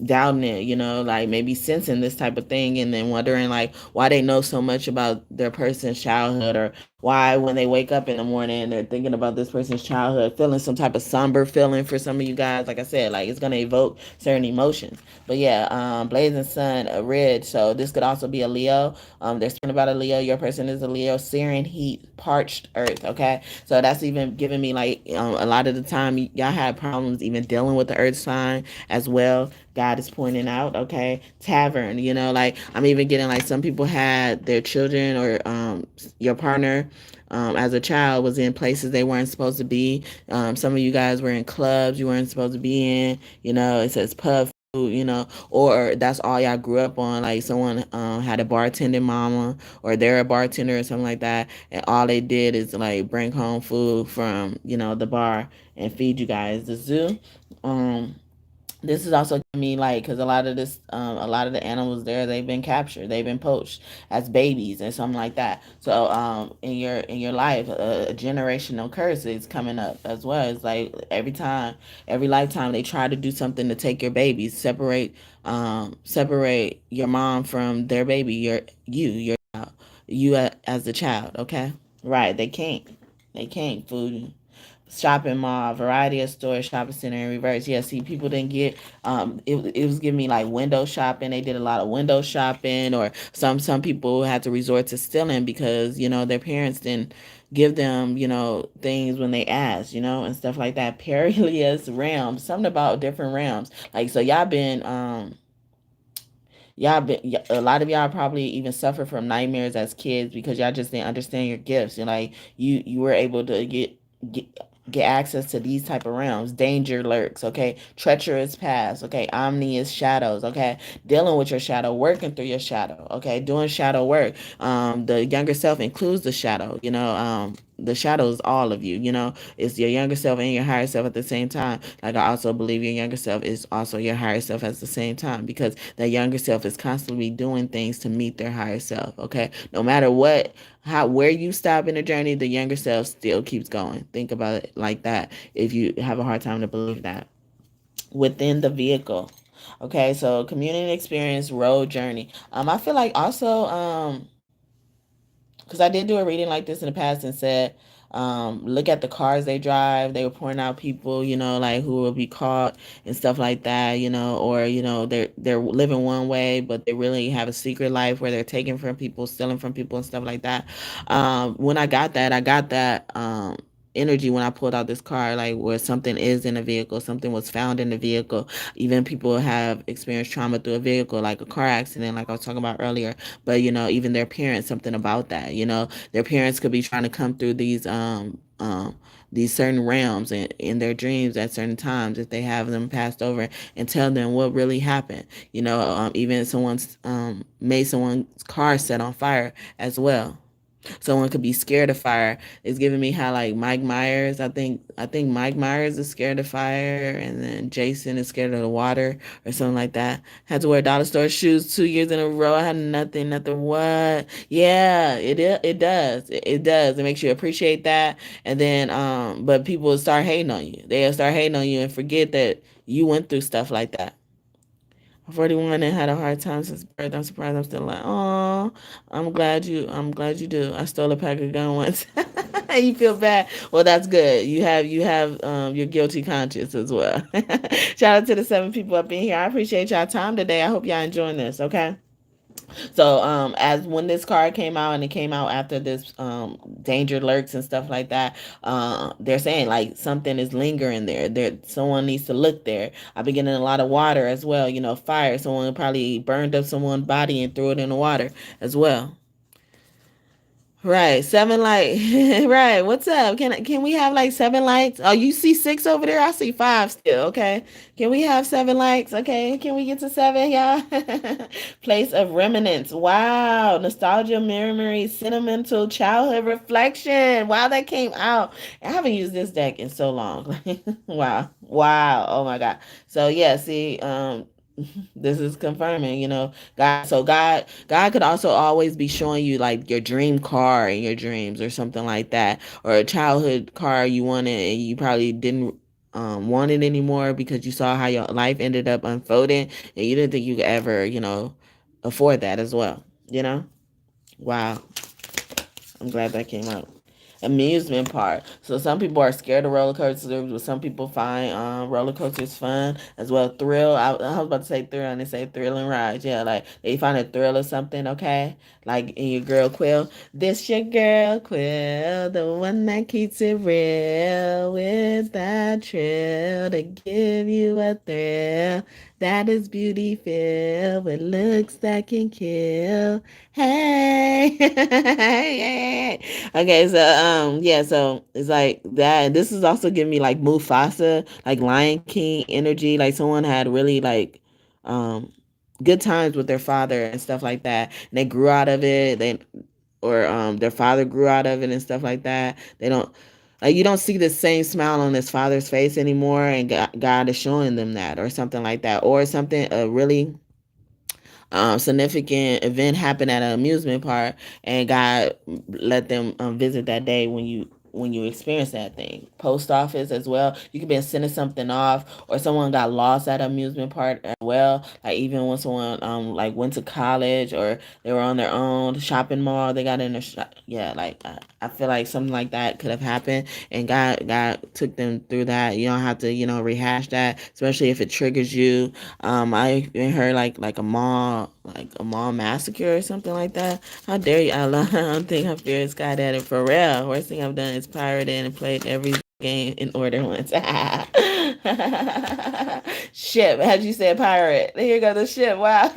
doubting it, like maybe sensing this type of thing and then wondering like why they know so much about their person's childhood, or why when they wake up in the morning they're thinking about this person's childhood, feeling some type of somber feeling for some of you guys. Like I said, like it's going to evoke certain emotions. But yeah, blazing sun, a red, so this could also be a Leo. They're speaking about a Leo. Your person is a Leo. Searing heat, parched earth. Okay, so that's even giving me like a lot of the time y'all had problems even dealing with the earth sign as well. God is pointing out, okay, tavern, like I'm even getting like some people had their children or your partner as a child was in places they weren't supposed to be. Some of you guys were in clubs you weren't supposed to be in. It says pub food, or that's all y'all grew up on. Like someone had a bartending mama, or they're a bartender or something like that, and all they did is like bring home food from the bar and feed you guys. The zoo. This is also me like because a lot of the animals there, they've been captured, they've been poached as babies and something like that. So in your life, a generational curse is coming up as well. It's like every lifetime they try to do something to take your babies, separate your mom from their baby, your child, as the child. Okay, right? They can't food shopping mall, variety of stores, shopping center in reverse. Yeah, see, people didn't get it was giving me like window shopping. They did a lot of window shopping, or some people had to resort to stealing because their parents didn't give them things when they asked, and stuff like that. Perilous realms, something about different realms. Like so a lot of y'all probably even suffer from nightmares as kids because y'all just didn't understand your gifts. And like you were able to get get access to these type of realms. Danger lurks, okay? Treacherous paths, okay? Omnious shadows, okay? Dealing with your shadow, working through your shadow, okay? Doing shadow work. The younger self includes the shadow, the shadow is all of you, it's your younger self and your higher self at the same time. Like I also believe your younger self is also your higher self at the same time, because that younger self is constantly doing things to meet their higher self. Okay, no matter where you stop in the journey, the younger self still keeps going. Think about it like that if you have a hard time to believe that. Within the vehicle, okay, so community experience, road journey. I feel like also because I did do a reading like this in the past and said, look at the cars they drive. They were pointing out people, like who will be caught and stuff like that, or they're living one way, but they really have a secret life where they're taking from people, stealing from people, and stuff like that. When I got that energy when I pulled out this card, like where something is in a vehicle, something was found in the vehicle. Even people have experienced trauma through a vehicle, like a car accident, like I was talking about earlier. But even their parents, something about that. Their parents could be trying to come through these certain realms in their dreams at certain times if they have them passed over and tell them what really happened. Even someone's made someone's car set on fire as well. Someone could be scared of fire. It's giving me how like Mike Myers. I think Mike Myers is scared of fire, and then Jason is scared of the water or something like that. Had to wear dollar store shoes 2 years in a row. I had nothing. What? Yeah, it does. It does. It makes you appreciate that, and then but people will start hating on you. They'll start hating on you and forget that you went through stuff like that. 41 and had a hard time since birth. I'm surprised I'm still like, oh, I'm glad you do. I stole a pack of gun once. You feel bad? Well, that's good. You have your guilty conscience as well. Shout out to the 7 people up in here. I appreciate y'all time today. I hope y'all enjoying this. Okay. So as when this card came out, and it came out after this danger lurks and stuff like that, they're saying like something is lingering there. Someone needs to look there. I've been getting a lot of water as well, fire. Someone probably burned up someone's body and threw it in the water as well. Right, 7 right, what's up? Can we have like 7 likes? Oh, you see 6 over there? I see 5 still. Okay, can we have 7 likes? Okay, can we get to 7, y'all? Place of remnants. Wow, nostalgia, memory, sentimental, childhood reflection. Wow, that came out. I haven't used this deck in so long. Wow, wow. Oh my God. So yeah, see, this is confirming, God. So God could also always be showing you like your dream car in your dreams or something like that, or a childhood car you wanted and you probably didn't want it anymore because you saw how your life ended up unfolding and you didn't think you could ever, afford that as well. Wow. I'm glad that came out. Amusement park. So some people are scared of roller coasters, but some people find roller coasters fun as well. Thrill. I was about to say thrill, and they say thrilling rides. Yeah, like they find a thrill or something. Okay, like in your girl Quill. This your girl Quill, the one that keeps it real with that trill to give you a thrill. That is beauty filled with looks that can kill. Hey, hey. Okay, so yeah, so it's like that. This is also giving me like Mufasa, like Lion King energy. Like someone had really like um good times with their father and stuff like that. And they grew out of it. Or their father grew out of it and stuff like that. They don't like you don't see the same smile on his father's face anymore, and God is showing them that, or something like that, or something really significant event happened at an amusement park, and God let them visit that day when you experience that thing. Post office as well. You could be sending something off, or someone got lost at an amusement park as well. Like even when someone like went to college or they were on their own shopping mall, they got in a shop. Yeah, like I feel like something like that could have happened, and God took them through that. You don't have to rehash that, especially if it triggers you. I even heard like a mall massacre or something like that. How dare you? I don't think I'm fear Sky at it for real. Worst thing I've done is pirated and played every game in order once. Ship, how'd you say pirate? Here goes the ship. Wow.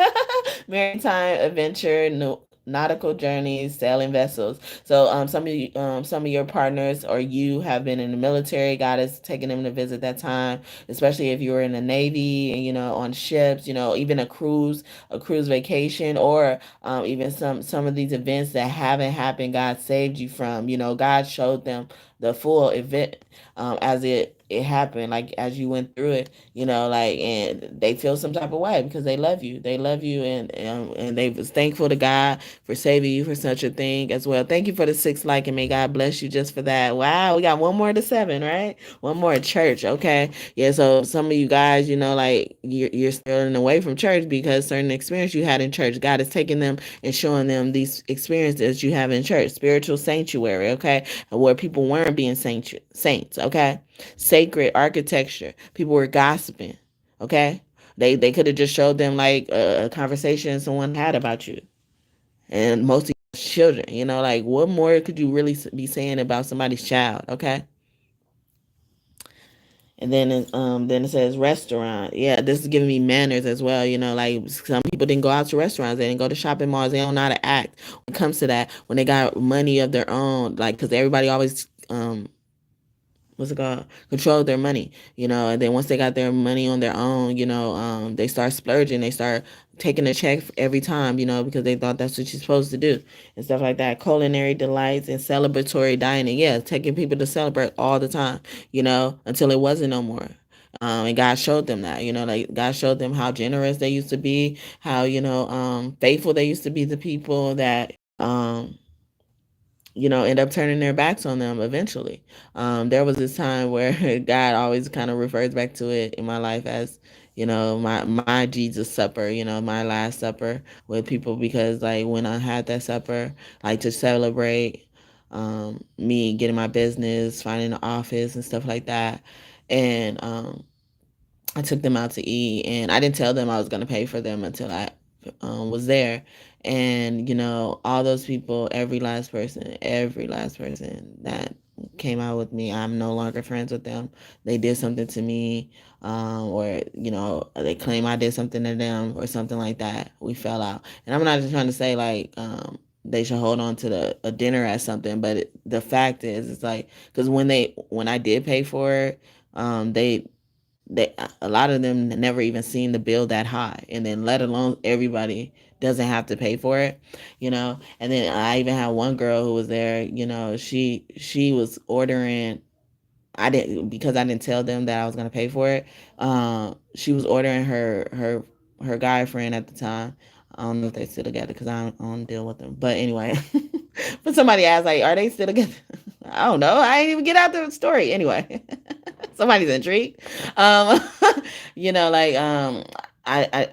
Maritime adventure, no, nautical journeys, sailing vessels. So some of your partners or you have been in the military. God is taking them to visit that time, especially if you were in the Navy and on ships. Even a cruise vacation, or even some of these events that haven't happened. God saved you from. God showed them the full event as it happened, like as you went through it, like, and they feel some type of way because they love you, and they was thankful to God for saving you for such a thing as well. Thank you for the 6 like, and may God bless you just for that. Wow, we got one more to 7, right? One more at church. Okay, yeah. So some of you guys, like you're stealing away from church because certain experience you had in church, God is taking them and showing them these experiences you have in church, spiritual sanctuary. Okay, where people weren't being saints. Okay, sacred architecture. People were gossiping. Okay, they could have just showed them like a conversation someone had about you, and most of children. Like what more could you really be saying about somebody's child? Okay. And then it says restaurant. Yeah, this is giving me manners as well. Like some people didn't go out to restaurants, they didn't go to shopping malls, they don't know how to act when it comes to that. When they got money of their own, like because everybody always what's it called, control their money, and then once they got their money on their own, they start splurging, they start taking a check every time, because they thought that's what you're supposed to do and stuff like that. Culinary delights and celebratory dining. Yeah, taking people to celebrate all the time, until it wasn't no more. And God showed them that, like God showed them how generous they used to be, how, faithful they used to be to people that, end up turning their backs on them eventually. There was this time where God always kind of refers back to it in my life as, my Jesus supper, my last supper with people, because like when I had that supper, like to celebrate me getting my business, finding an office and stuff like that. And I took them out to eat, and I didn't tell them I was going to pay for them until I was there. And, all those people, every last person that came out with me, I'm no longer friends with them. They did something to me, or, they claim I did something to them or something like that. We fell out. And I'm not just trying to say like, they should hold on to a dinner as something, but the fact is, it's like, because when I did pay for it, they a lot of them never even seen the bill that high, and then let alone everybody doesn't have to pay for it. And then I even had one girl who was there. She was ordering. I didn't, because I didn't tell them that I was gonna pay for it. She was ordering her guy friend at the time. I don't know if they still together because I don't deal with them. But anyway, but somebody asked like, "Are they still together?" I don't know. I didn't even get out the story anyway. Somebody's intrigued. Um, like I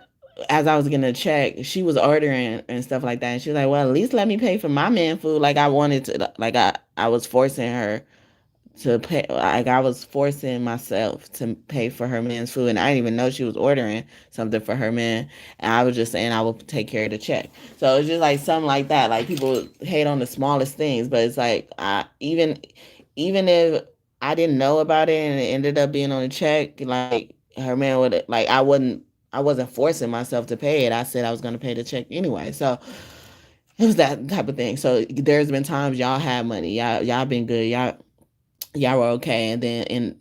as I was getting a check, she was ordering and stuff like that, and she was like, "Well, at least let me pay for my man food." Like I wanted to, like I was forcing her to pay. Like I was forcing myself to pay for her man's food, and I didn't even know she was ordering something for her man. And I was just saying I will take care of the check. So it's just like something like that. Like people hate on the smallest things, but it's like even if I didn't know about it and it ended up being on the check, like her man would, like I wasn't forcing myself to pay it. I said I was going to pay the check anyway. So it was that type of thing. So there's been times y'all had money, y'all been good, y'all were okay, and then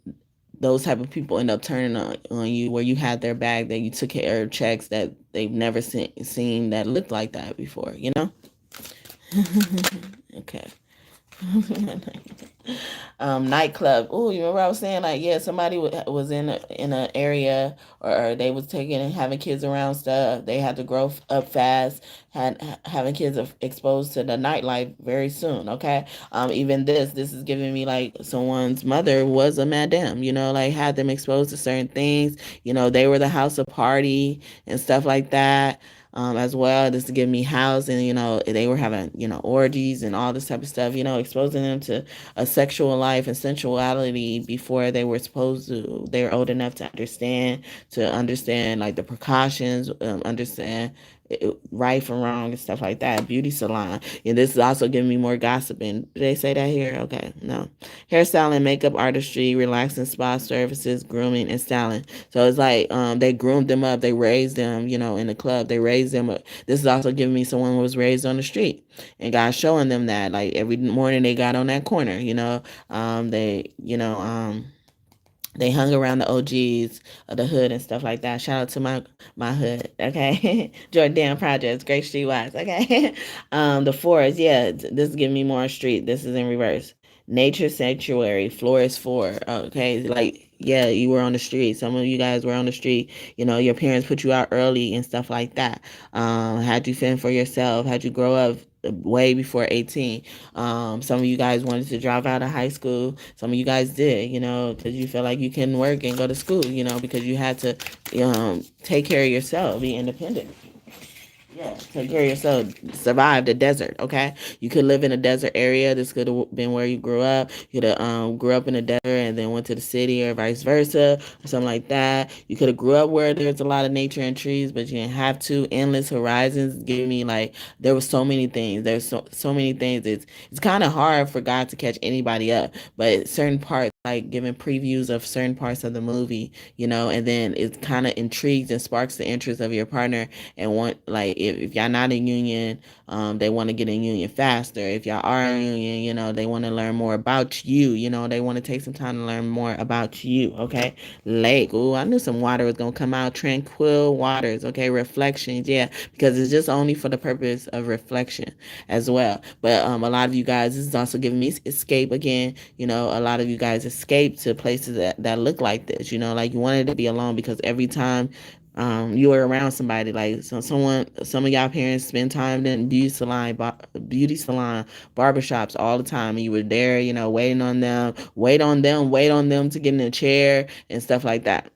those type of people end up turning on you, where you had their bag, that you took care of checks that they've never seen that looked like that before. Okay. Nightclub. Oh, you remember I was saying like, yeah, somebody was in an area, or they was taking and having kids around stuff. They had to grow up fast, having kids exposed to the nightlife very soon. Okay. Even this is giving me like someone's mother was a madam. Like had them exposed to certain things. They were the house of party and stuff like that. As well. This to give me housing, they were having, orgies and all this type of stuff, exposing them to a sexual life and sensuality before they were old enough to understand like the precautions, understand right from wrong and stuff like that. Beauty salon. And this is also giving me more gossiping. Did they say that here? Okay, no. Hairstyling, makeup artistry, relaxing spa services, grooming, and styling. So it's like they groomed them up, they raised them, in the club, they raised them up. This is also giving me someone who was raised on the street, and God showing them that like every morning they got on that corner, they hung around the OGs of the hood and stuff like that. Shout out to my hood, okay? Jordan Projects, Great Street Wise, okay? The forest, yeah, this is giving me more street. This is in reverse. Nature Sanctuary, Florist 4, okay? Like, yeah, you were on the street. Some of you guys were on the street. Your parents put you out early and stuff like that. Had you fend for yourself, had you grow up way before 18. Some of you guys wanted to drop out of high school. Some of you guys did, because you feel like you couldn't work and go to school, because you had to take care of yourself, be independent. Yeah, take care of yourself. Survive the desert. Okay, you could live in a desert area. This could have been where you grew up. You could have grew up in a desert and then went to the city, or vice versa, or something like that. You could have grew up where there's a lot of nature and trees, but you didn't have to. Endless horizons give me like there was so many things. There's so many things. It's kind of hard for God to catch anybody up, but certain parts, like giving previews of certain parts of the movie, and then it kind of intrigues and sparks the interest of your partner, and want, like, if y'all not in union, they want to get in union faster. If y'all are in union, they want to learn more about you. They want to take some time to learn more about you. Okay, lake. Ooh, I knew some water was gonna come out. Tranquil waters. Okay, reflections. Yeah, because it's just only for the purpose of reflection as well. But a lot of you guys, this is also giving me escape again. A lot of you guys escape to places that look like this. Like you wanted to be alone, because every time you were around somebody, like some of y'all parents spend time in beauty salon, barbershops all the time, and you were there, wait on them to get in a chair and stuff like that.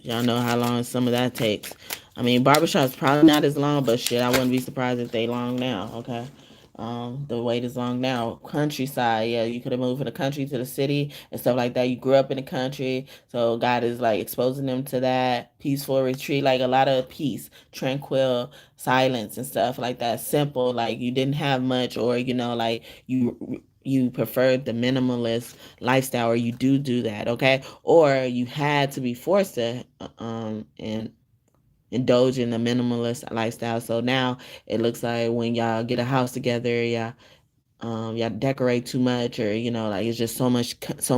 Y'all know how long some of that takes. I mean, barbershops probably not as long, but shit, I wouldn't be surprised if they long now. Okay. The wait is long now. Countryside, yeah, you could have moved from the country to the city and stuff like that. You grew up in the country, so God is like exposing them to that peaceful retreat, like a lot of peace, tranquil silence and stuff like that. Simple, like you didn't have much, or like you preferred the minimalist lifestyle, or you do that, okay, or you had to be forced to and indulge in a minimalist lifestyle. So now it looks like when y'all get a house together, y'all decorate too much, or like it's just so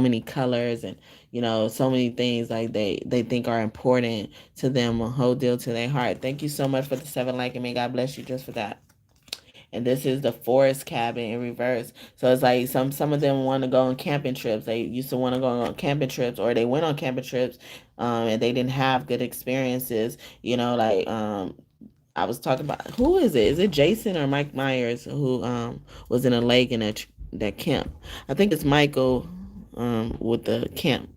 many colors, and so many things like they think are important to them, a whole deal to their heart. Thank you so much for the 7 like, and may God bless you just for that. And this is the forest cabin in reverse. So it's like some of them want to go on camping trips. They used to want to go on camping trips, or they went on camping trips, and they didn't have good experiences. Like I was talking about, who is it? Is it Jason or Mike Myers who was in a lake in that camp? I think it's Michael with the camp.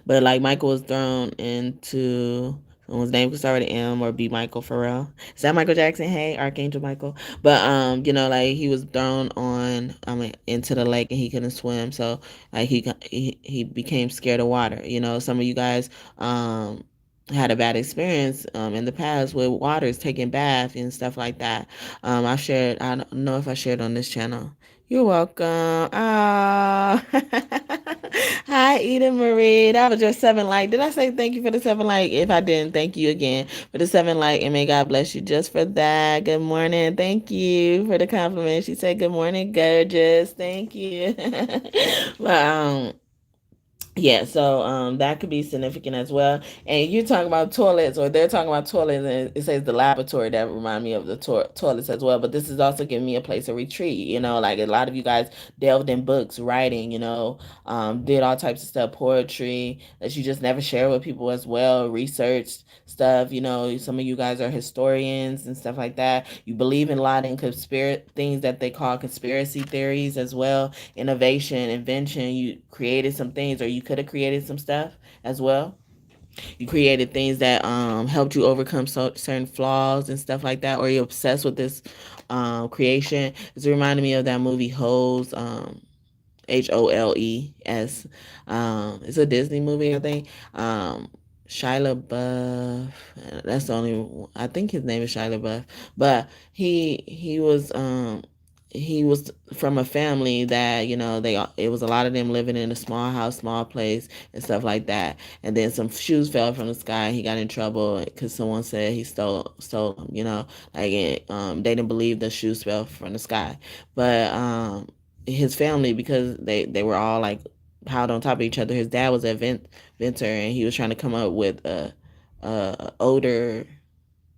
But like Michael was thrown into someone's name could start with an M or be Michael Farrell. Is that Michael Jackson? Hey, Archangel Michael. But like he was thrown on into the lake and he couldn't swim, so like he became scared of water. Some of you guys had a bad experience in the past with waters, taking bath and stuff like that. I don't know if I shared on this channel. You're welcome. Ah. Hi, Eden Marie. That was your 7 like. Did I say thank you for the 7 like? If I didn't, thank you again for the 7 like, and may God bless you just for that. Good morning. Thank you for the compliment. She said, "Good morning, gorgeous." Thank you. But yeah, so that could be significant as well. And you're talking about toilets, or they're talking about toilets, and it says the laboratory. That remind me of the toilets as well. But this is also giving me a place of retreat. Like a lot of you guys delved in books, writing. Did all types of stuff, poetry that you just never share with people as well. Researched stuff. Some of you guys are historians and stuff like that. You believe in a lot in things that they call conspiracy theories as well. Innovation, invention. You created some things, or you could have created some stuff as well. You created things that helped you overcome certain flaws and stuff like that, or you're obsessed with this creation. It's reminding me of that movie Holes, Holes. It's a Disney movie, I think. Shia LaBeouf. That's the only. I think his name is Shia LaBeouf, but he was from a family that it was a lot of them living in a small house, small place, and stuff like that. And then some shoes fell from the sky. And he got in trouble because someone said he stole them. They didn't believe the shoes fell from the sky, but his family, because they were all like piled on top of each other. His dad was an inventor, and he was trying to come up with a odor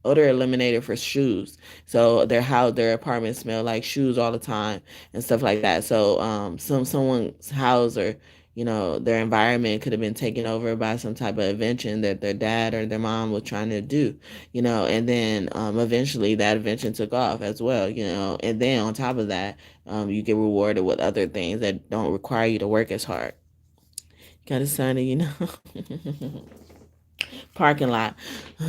eliminator for shoes. So their apartment smelled like shoes all the time and stuff like that. So someone's house, or their environment could have been taken over by some type of invention that their dad or their mom was trying to do, and then eventually that invention took off as well, and then on top of that, you get rewarded with other things that don't require you to work as hard. Got a sign. Parking lot,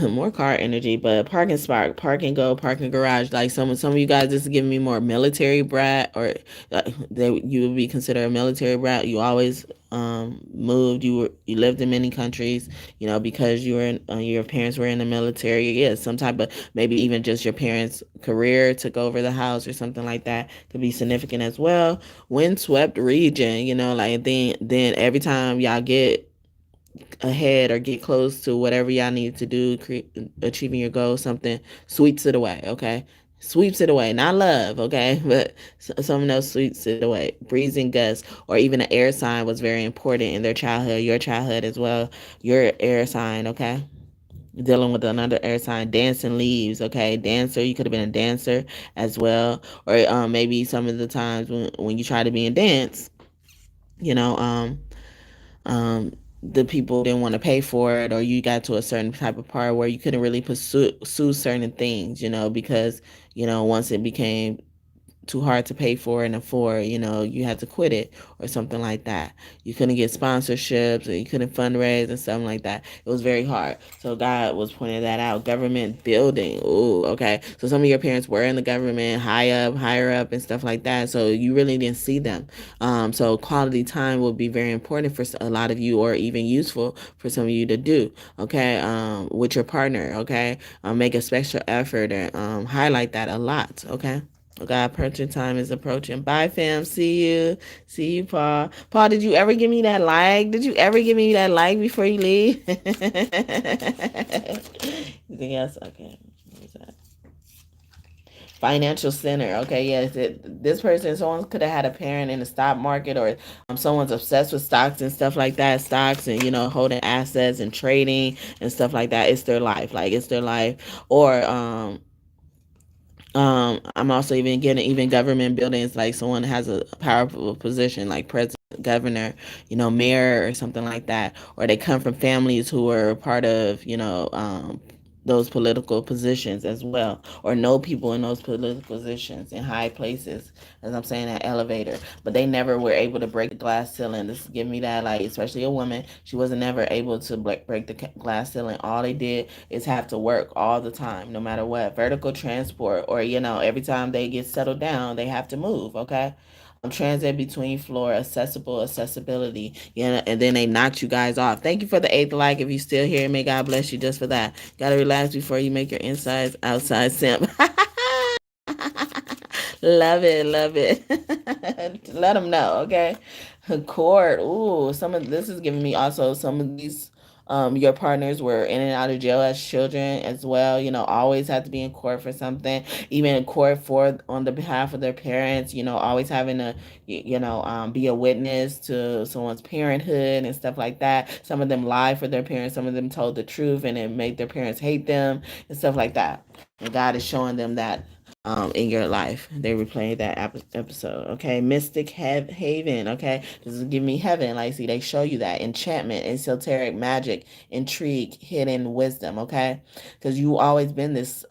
more car energy, but parking spot, parking go, parking garage. Like some of you guys, this is giving me more military brat, or you would be considered a military brat. You always moved. You lived in many countries, because your parents were in the military. Yeah, some type of, maybe even just your parents' career took over the house or something like that. Could be significant as well. Windswept region, like then every time y'all get ahead or get close to whatever y'all need to do, achieving your goal, something sweeps it away, okay? Sweeps it away, not love, okay? But someone else sweeps it away. Breezing gusts, or even an air sign was very important in their childhood, your childhood as well. Your air sign, okay? Dealing with another air sign. Dancing leaves, okay? Dancer, you could have been a dancer as well. Or maybe some of the times when you try to be in dance, you know, um, the people didn't want to pay for it, or you got to a certain type of part where you couldn't really pursue certain things, because once it became too hard to pay for and afford, you had to quit it or something like that. You couldn't get sponsorships or you couldn't fundraise and something like that. It was very hard. So God was pointing that out. Government building. Ooh, okay. So some of your parents were in the government, higher up and stuff like that. So you really didn't see them. So quality time will be very important for a lot of you, or even useful for some of you to do. Okay. With your partner. Okay. Make a special effort and highlight that a lot. Okay. God, purchase time is approaching. Bye, fam. See you. See you, Paul. Paul, did you ever give me that like? Did you ever give me that like before you leave? Anything else? Okay. What was that? Financial center. Okay, yes. This person, someone could have had a parent in the stock market, or someone's obsessed with stocks and stuff like that. Stocks and, holding assets and trading and stuff like that. It's their life. Like, it's their life. Or, I'm also even getting even government buildings, like someone has a powerful position like president, governor, mayor or something like that, or they come from families who are part of, those political positions as well, or know people in those political positions in high places, as I'm saying, that elevator, but they never were able to break the glass ceiling. This is giving me that, like, especially a woman, she wasn't never able to break the glass ceiling. All they did is have to work all the time, no matter what, vertical transport, or, every time they get settled down, they have to move. Okay. Transit between floor, accessibility, and then they knocked you guys off. Thank you for the 8th like. If you still here, may God bless you just for that. Gotta relax before you make your insides outside simp. Love it, love it. Let them know, okay? Court. Ooh, some of this is giving me also some of these. Your partners were in and out of jail as children as well. Always had to be in court for something, even in court for on the behalf of their parents. Always having to, be a witness to someone's parenthood and stuff like that. Some of them lied for their parents. Some of them told the truth, and it made their parents hate them and stuff like that. And God is showing them that in your life. They replayed that episode. Okay, Mystic Haven. Okay, this is give me heaven. Like, see, they show you that enchantment, esoteric magic, intrigue, hidden wisdom. Okay, because you always been this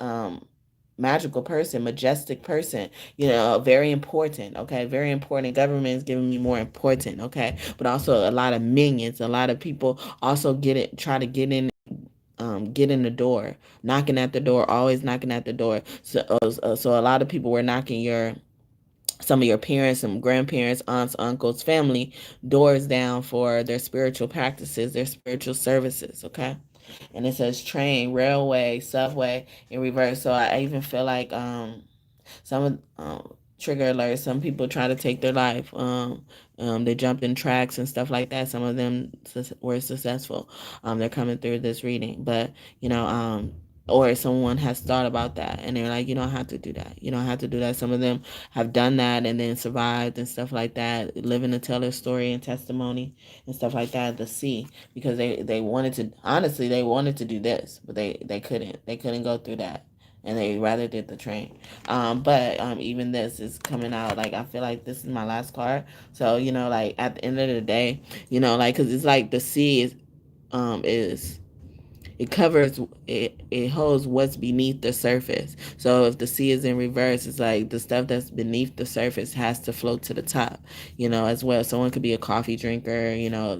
magical person, majestic person. Very important. Okay, very important. Government is giving me more important. Okay, but also a lot of minions. A lot of people also try to get in the door, knocking at the door, always knocking at the door. So a lot of people were knocking some of your parents, some grandparents, aunts, uncles, family doors down for their spiritual practices, their spiritual services. Okay. And it says train, railway, subway in reverse. So I even feel like some trigger alerts. Some people try to take their life. They jumped in tracks and stuff like that. Some of them were successful. They're coming through this reading, but or someone has thought about that and they're like, you don't have to do that. You don't have to do that. Some of them have done that and then survived and stuff like that, living to tell their story and testimony and stuff like that. The sea, because they wanted to, honestly, they wanted to do this, but they couldn't go through that, and they rather did the train. But even this is coming out, like, I feel like this is my last card. So, like, at the end of the day, like, because it's like the sea is it covers it holds what's beneath the surface. So if the sea is in reverse, it's like the stuff that's beneath the surface has to float to the top, as well. Someone could be a coffee drinker,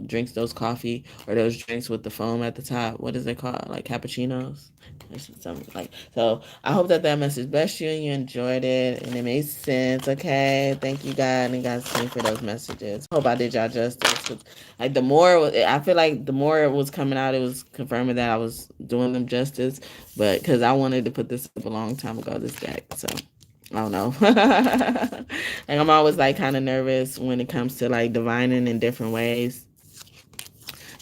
drinks those coffee or those drinks with the foam at the top. What is it called? Like cappuccinos or something like. So I hope that message blessed you and you enjoyed it and it made sense. Okay, thank you, God, and God's name for those messages. Hope I did y'all justice. Like, the more I feel like the more it was coming out, it was confirming that I was doing them justice. But because I wanted to put this up a long time ago, this deck. So I don't know. Like, I'm always like kind of nervous when it comes to like divining in different ways,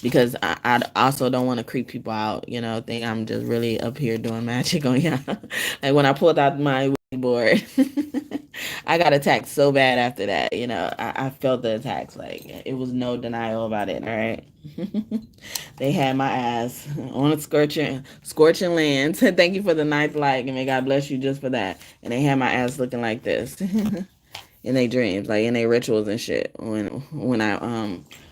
because I also don't want to creep people out, think I'm just really up here doing magic on y'all. Like, when I pulled out my board, I got attacked so bad after that. I felt the attacks. Like, it was no denial about it. All right. They had my ass on a scorching land. Thank you for the 9th like, and may God bless you just for that. And they had my ass looking like this in their dreams, like in their rituals and shit.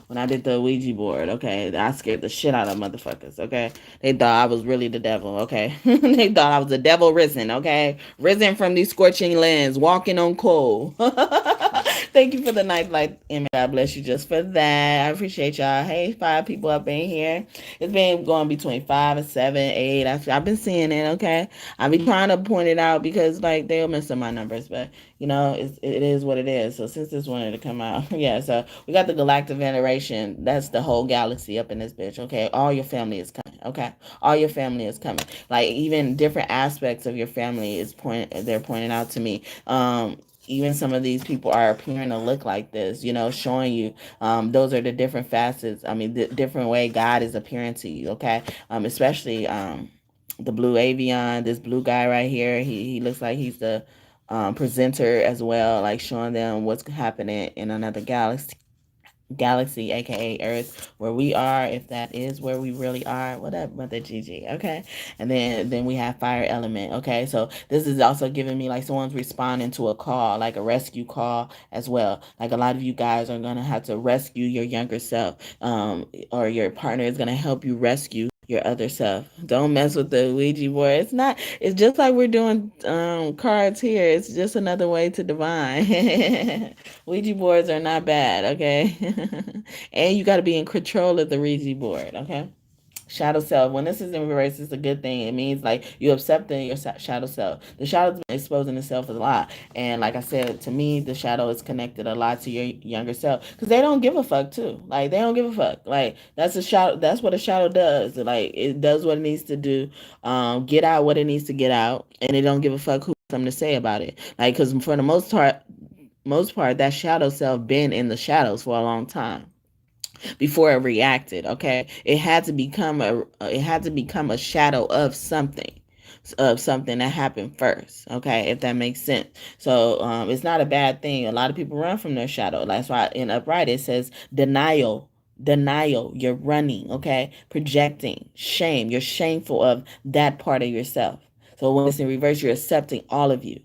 when I did the Ouija board. Okay, I scared the shit out of motherfuckers. Okay, they thought I was really the devil. Okay, they thought I was the devil risen. Okay, risen from these scorching lands, walking on coal. Thank you for the night light, and God bless you just for that. I appreciate y'all. Hey, 5 people up in here. It's been going between 5 and 7, 8. I've been seeing it. Okay, I be trying to point it out because like they'll miss some of my numbers, but it is what it is. So since this wanted to come out, yeah. So we got the galactic veneration. That's the whole galaxy up in this bitch. Okay, all your family is coming. Okay, all your family is coming. Like even different aspects of your family is they're pointing out to me. Even some of these people are appearing to look like this, showing you those are the different facets. I mean, the different way God is appearing to you. Okay, especially the blue avian, this blue guy right here. He looks like he's the presenter as well, like showing them what's happening in another galaxy, aka Earth, where we are, if that is where we really are. What up, Mother Gigi? Okay, and then we have fire element. Okay, so this is also giving me like someone's responding to a call, like a rescue call as well. Like a lot of you guys are gonna have to rescue your younger self, or your partner is gonna help you rescue your other self. Don't mess with the Ouija board. It's just like we're doing cards here. It's just another way to divine. Ouija boards are not bad, okay? And you got to be in control of the Ouija board, okay? Shadow self. When this is in reverse, it's a good thing. It means like you accepting your shadow self. The shadow's been exposing itself a lot, and like I said, to me, the shadow is connected a lot to your younger self because they don't give a fuck too. Like they don't give a fuck. Like that's a shadow. That's what a shadow does. Like it does what it needs to do. Get out what it needs to get out, and it don't give a fuck who has something to say about it. Like because for the most part, that shadow self been in the shadows for a long time before it reacted. Okay, it had to become a shadow of something that happened first. Okay, if that makes sense. So it's not a bad thing. A lot of people run from their shadow. That's why in upright it says denial. You're running. Okay, projecting shame. You're shameful of that part of yourself. So when it's in reverse, you're accepting all of you,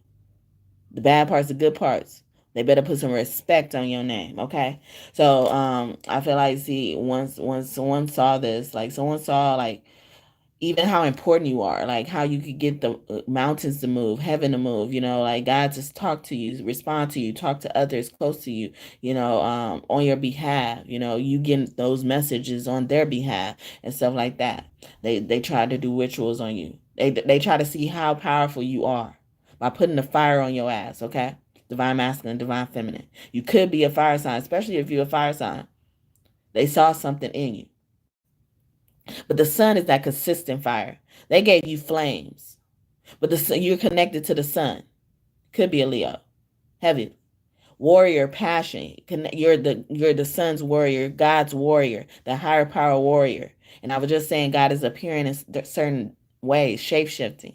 the bad parts, the good parts. They better put some respect on your name, okay? So I feel like, see, once someone saw this, like someone saw like even how important you are, like how you could get the mountains to move, heaven to move, like God just talk to you, respond to you, talk to others close to you, on your behalf, you get those messages on their behalf and stuff like that. They try to do rituals on you. They try to see how powerful you are by putting the fire on your ass, okay? Divine masculine, divine feminine. You could be a fire sign, especially if you're a fire sign. They saw something in you. But the sun is that consistent fire. They gave you flames, but you're connected to the sun. Could be a Leo. Heavy warrior passion. You're the sun's warrior, God's warrior, the higher power warrior. And I was just saying, God is appearing in certain ways, shape shifting.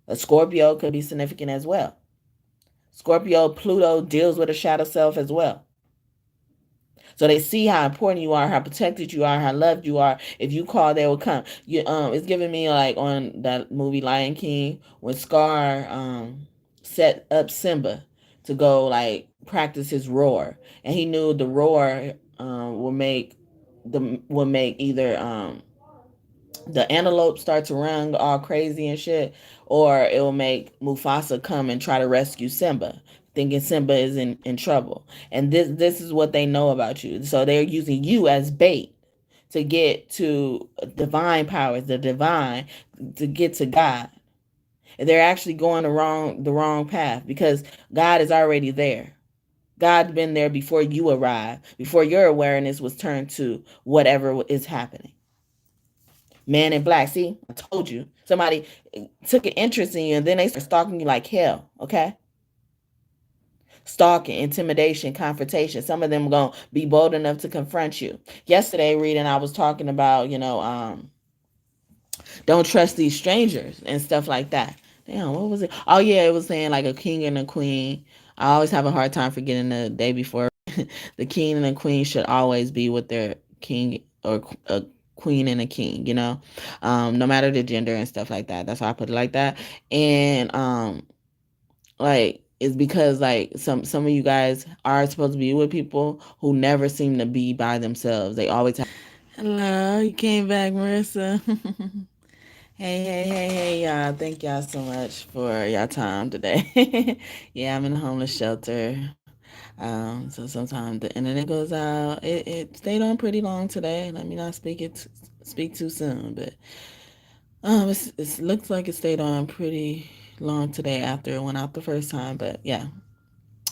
A Scorpio could be significant as well. Scorpio, Pluto deals with a shadow self as well. So they see how important you are, how protected you are, how loved you are. If you call, they will come. It's giving me like on that movie Lion King when Scar set up Simba to go like practice his roar, and he knew the roar will make either the antelope start to run all crazy and shit, or it will make Mufasa come and try to rescue Simba, thinking Simba is in trouble. And this is what they know about you. So they're using you as bait to get to divine powers, the divine, to get to God. And they're actually going the wrong path because God is already there. God's been there before you arrived, before your awareness was turned to whatever is happening. Man in black. See, I told you. Somebody took an interest in you and then they start stalking you like hell. Okay. Stalking, intimidation, confrontation. Some of them are going to be bold enough to confront you. Yesterday, reading, I was talking about, don't trust these strangers and stuff like that. Damn, what was it? Oh, yeah, it was saying like a king and a queen. I always have a hard time forgetting the day before. The king and the queen should always be with their king or a queen and a king, no matter the gender and stuff like that. That's why I put it like that. And like is because like some of you guys are supposed to be with people who never seem to be by themselves. They always have. Hello, you came back, Marissa. Hey, y'all. Thank y'all so much for y'all time today. Yeah, I'm in a homeless shelter. So sometimes the internet goes out. It stayed on pretty long today. Let me not speak too soon, but it looks like it stayed on pretty long today after it went out the first time. But yeah,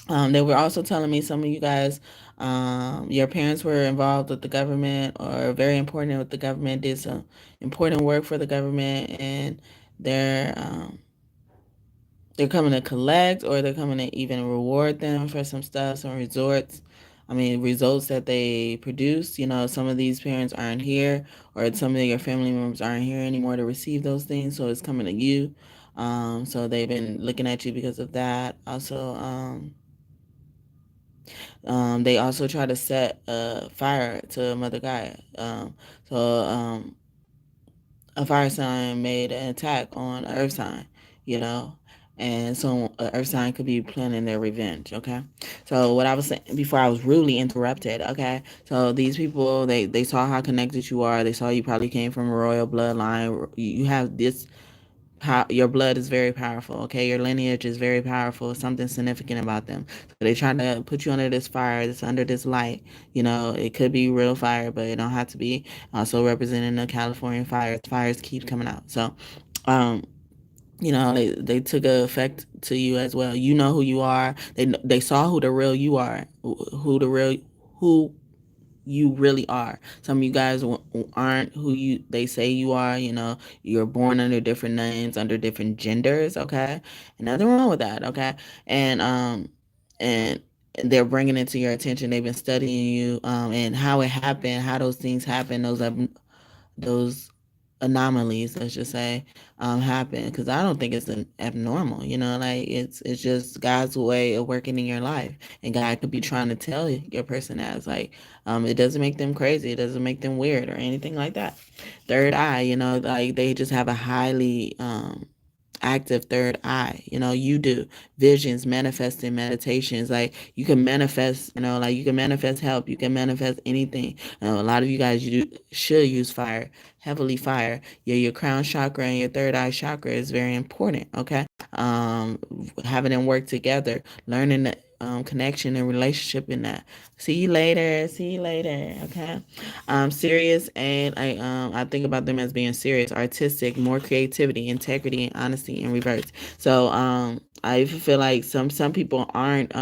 they were also telling me some of you guys, your parents were involved with the government or very important with the government, did some important work for the government, and they're um, they're coming to collect or they're coming to even reward them for some stuff, some results that they produce. Some of these parents aren't here or some of your family members aren't here anymore to receive those things, so it's coming to you. So they've been looking at you because of that. Also, they also try to set fire to Mother Gaia. So a fire sign made an attack on an earth sign, you know, and so an earth sign could be planning their revenge. Okay, so what I was saying before I was rudely interrupted. Okay, so these people they saw how connected you are. They saw you probably came from a royal bloodline. You have this. Your blood is very powerful. Okay, your lineage is very powerful. Something significant about them. So they try to put you under this fire, under this light. It could be real fire, but it don't have to be. Also representing the California fires. Fires keep coming out. So, um, they took a effect to you as well. You know who you are. They saw who the real you are. Who you really are. Some of you guys aren't who they say you are. You're born under different names, under different genders. Okay, and nothing wrong with that. Okay, and they're bringing it to your attention. They've been studying you, and how it happened, how those things happen, those anomalies, let's just say, happen, because I don't think it's an abnormal. Like it's just God's way of working in your life, and God could be trying to tell your person as like, it doesn't make them crazy, it doesn't make them weird or anything like that. Third eye, like they just have a highly active third eye. You do visions, manifesting, meditations. Like you can manifest, like you can manifest help, you can manifest anything. A lot of you guys should use fire, heavily fire. Your crown chakra and your third eye chakra is very important. Okay, having them work together, learning the connection and relationship in that. See you later. Okay. Serious, and I think about them as being serious, artistic, more creativity, integrity, and honesty in reverse. So I feel like some people aren't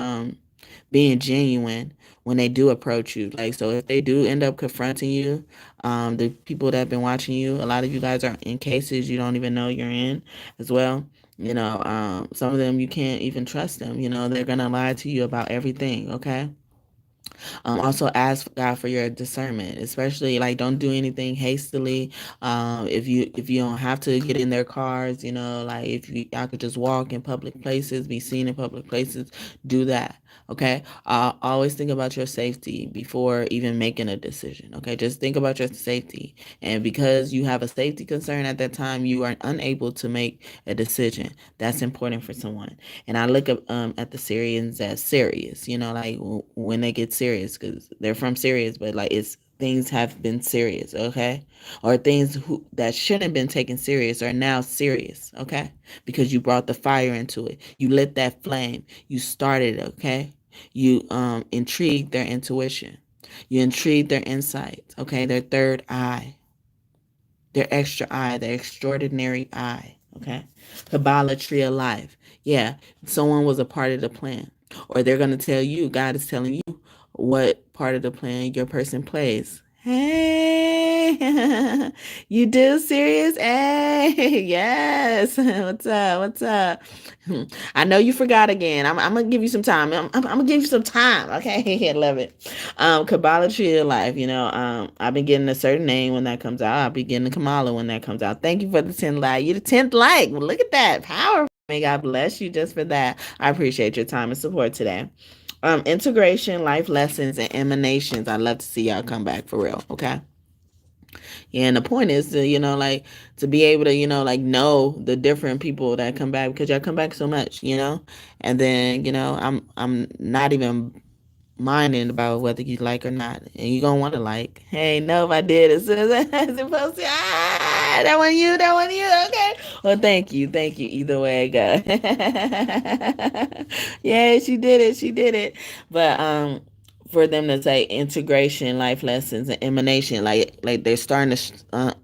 being genuine when they do approach you. Like, so if they do end up confronting you, the people that have been watching you, a lot of you guys are in cases you don't even know you're in as well. Some of them you can't even trust them. They're gonna lie to you about everything. Okay. Also ask God for your discernment, especially like don't do anything hastily. If you don't have to get in their cars, like if y'all could just walk in public places, be seen in public places, do that. Okay. Always think about your safety before even making a decision. Okay. Just think about your safety. And because you have a safety concern at that time, you are unable to make a decision. That's important for someone. And I look at the Syrians as serious, like when they get serious, because they're from Syrians, but like it's things have been serious, okay? Or things that shouldn't have been taken serious are now serious, okay? Because you brought the fire into it. You lit that flame. You started it, okay? You intrigued their intuition. You intrigued their insights, okay? Their third eye, their extra eye, their extraordinary eye, okay? Kabbalah tree of life. Yeah, someone was a part of the plan. Or they're going to tell you, God is telling you what part of the plan your person plays. Hey, you do serious? Hey, yes. What's up? What's up? I know you forgot again. I'm gonna give you some time. I'm gonna give you some time. Okay, I love it. Kabbalah tree of life. I've been getting a certain name when that comes out. I'll be getting the Kamala when that comes out. Thank you for the 10th like. You're the 10th like. Well, look at that. Powerful. May God bless you just for that. I appreciate your time and support today. Integration, life lessons, and emanations. I'd love to see y'all come back for real. Okay. Yeah, and the point is to, like, to be able to, like, know the different people that come back, because y'all come back so much, and then, I'm not even minding about whether you like or not, and you gonna want to like. Hey, no, if I did as soon as I supposed to. That one you, that one you. Okay. Well, thank you. Either way it go. Yeah, she did it. She did it. But for them to say integration, life lessons, and emanation, like they're starting to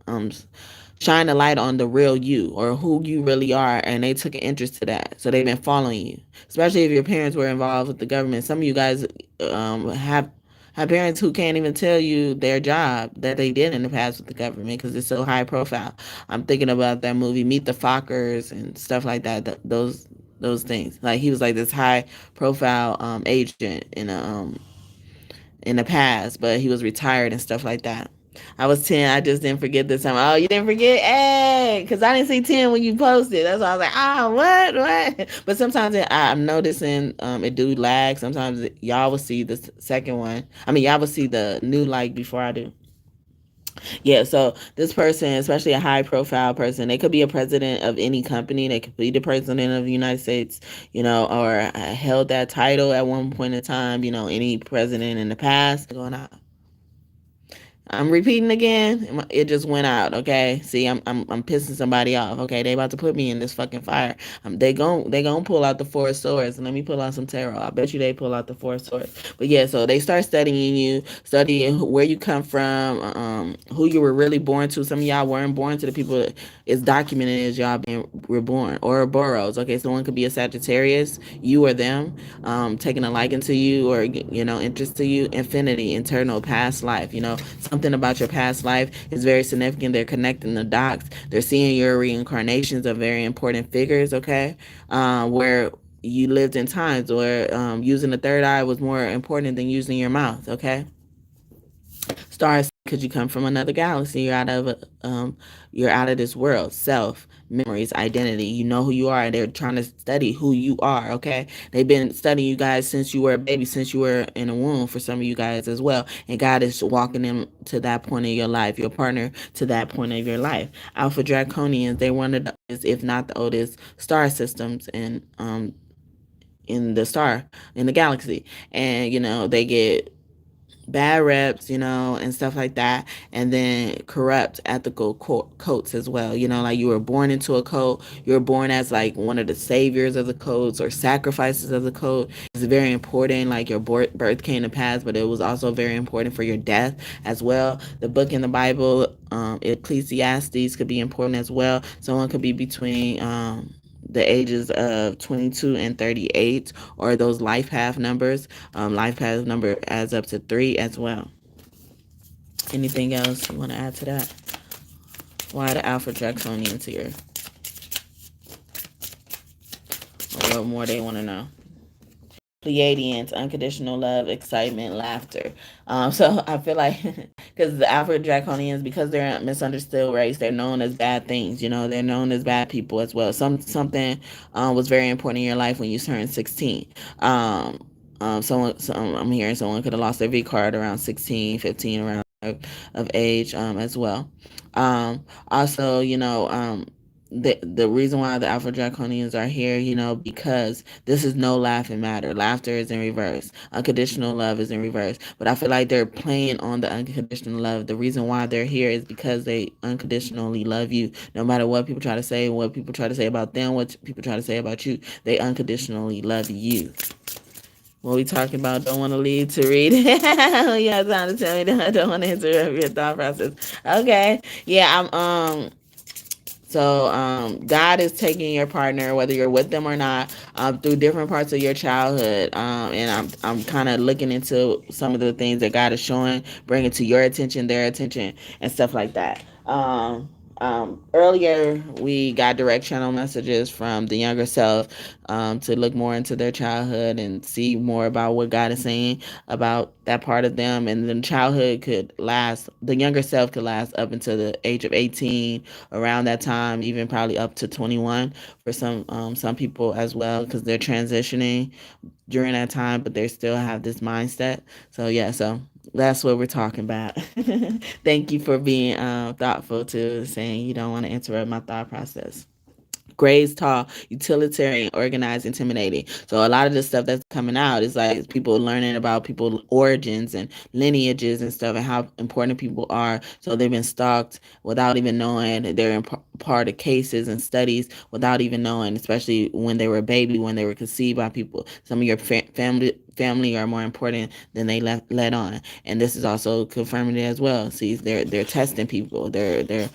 shine a light on the real you, or who you really are, and they took an interest to that, so they've been following you, especially if your parents were involved with the government. Some of you guys have parents who can't even tell you their job that they did in the past with the government because it's so high profile. I'm thinking about that movie Meet the Fockers and stuff like that. Those things, like he was like this high profile agent in the past, but he was retired and stuff like that. I was 10. I just didn't forget this time. Oh, you didn't forget? Hey, because I didn't see 10 when you posted. That's why I was like, what? But sometimes I'm noticing it do lag. Sometimes y'all will see the second one. I mean, y'all will see the new like before I do. Yeah, so this person, especially a high profile person, they could be a president of any company. They could be the president of the United States, or held that title at one point in time, any president in the past. Going out. I'm repeating again. It just went out. Okay. See, I'm pissing somebody off. Okay. They about to put me in this fucking fire. They gon' pull out the four swords, and let me pull out some tarot. I bet you they pull out the four swords. But yeah, so they start studying you, studying where you come from, who you were really born to. Some of y'all weren't born to the people that is documented as y'all being reborn, or Boros. Okay, so one could be a Sagittarius, you or them, taking a liking to you, or interest to you. Infinity, internal, past life. Something about your past life is very significant. They're connecting the dots. They're seeing your reincarnations of very important figures. Okay, where you lived in times where using the third eye was more important than using your mouth. Okay, stars, because you come from another galaxy. You're out of this world. Self, memories, identity. You know who you are. They're trying to study who you are. Okay, they've been studying you guys since you were a baby, since you were in a womb. For some of you guys as well, and God is walking them to that point in your life. Your partner to that point of your life. Alpha Draconians. They're one of the oldest, if not the oldest, star systems in the star in the galaxy, and they get bad reps, and stuff like that, and then corrupt ethical cults as well. Like you were born into a cult, you were born as like one of the saviors of the cults or sacrifices of the cult. It's very important. Like your birth came to pass, but it was also very important for your death as well. The book in the Bible, Ecclesiastes, could be important as well. Someone could be between the ages of 22 and 38, or those life path numbers. Life path number adds up to 3 as well. Anything else you want to add to that? Why the Alpha Draconians here? Or what more they want to know? Pleiadians, unconditional love, excitement, laughter. So I feel like because the Alpha Draconians, because they're a misunderstood race, they're known as bad things. They're known as bad people as well. Something was very important in your life when you turned 16. I'm hearing someone could have lost their V card around 16, 15, around of age as well. Also, the reason why the Alpha Draconians are here, because this is no laughing matter. Laughter is in reverse. Unconditional love is in reverse. But I feel like they're playing on the unconditional love. The reason why they're here is because they unconditionally love you. No matter what people try to say, what people try to say about them, what people try to say about you, they unconditionally love you. What we talking about? Don't want to leave to read. You have time to tell me that I don't want to interrupt your thought process. Okay. Yeah, God is taking your partner, whether you're with them or not, through different parts of your childhood. And I'm kind of looking into some of the things that God is showing, bringing to your attention, their attention, and stuff like that. Earlier, we got direct channel messages from the younger self to look more into their childhood and see more about what God is saying about that part of them. And then childhood could last, the younger self could last up until the age of 18, around that time, even probably up to 21 for some people as well, because they're transitioning during that time, but they still have this mindset. So yeah, so That's what we're talking about. Thank you for being thoughtful to saying you don't want to interrupt my thought process. Gray's tall, utilitarian, organized, intimidating. So a lot of the stuff that's coming out is like people learning about people's origins and lineages and stuff and how important people are. So they've been stalked without even knowing. They're in part of cases and studies without even knowing, especially when they were a baby, when they were conceived by people. Some of your family are more important than they let on, and this is also confirming it as well. See, they're testing people. They're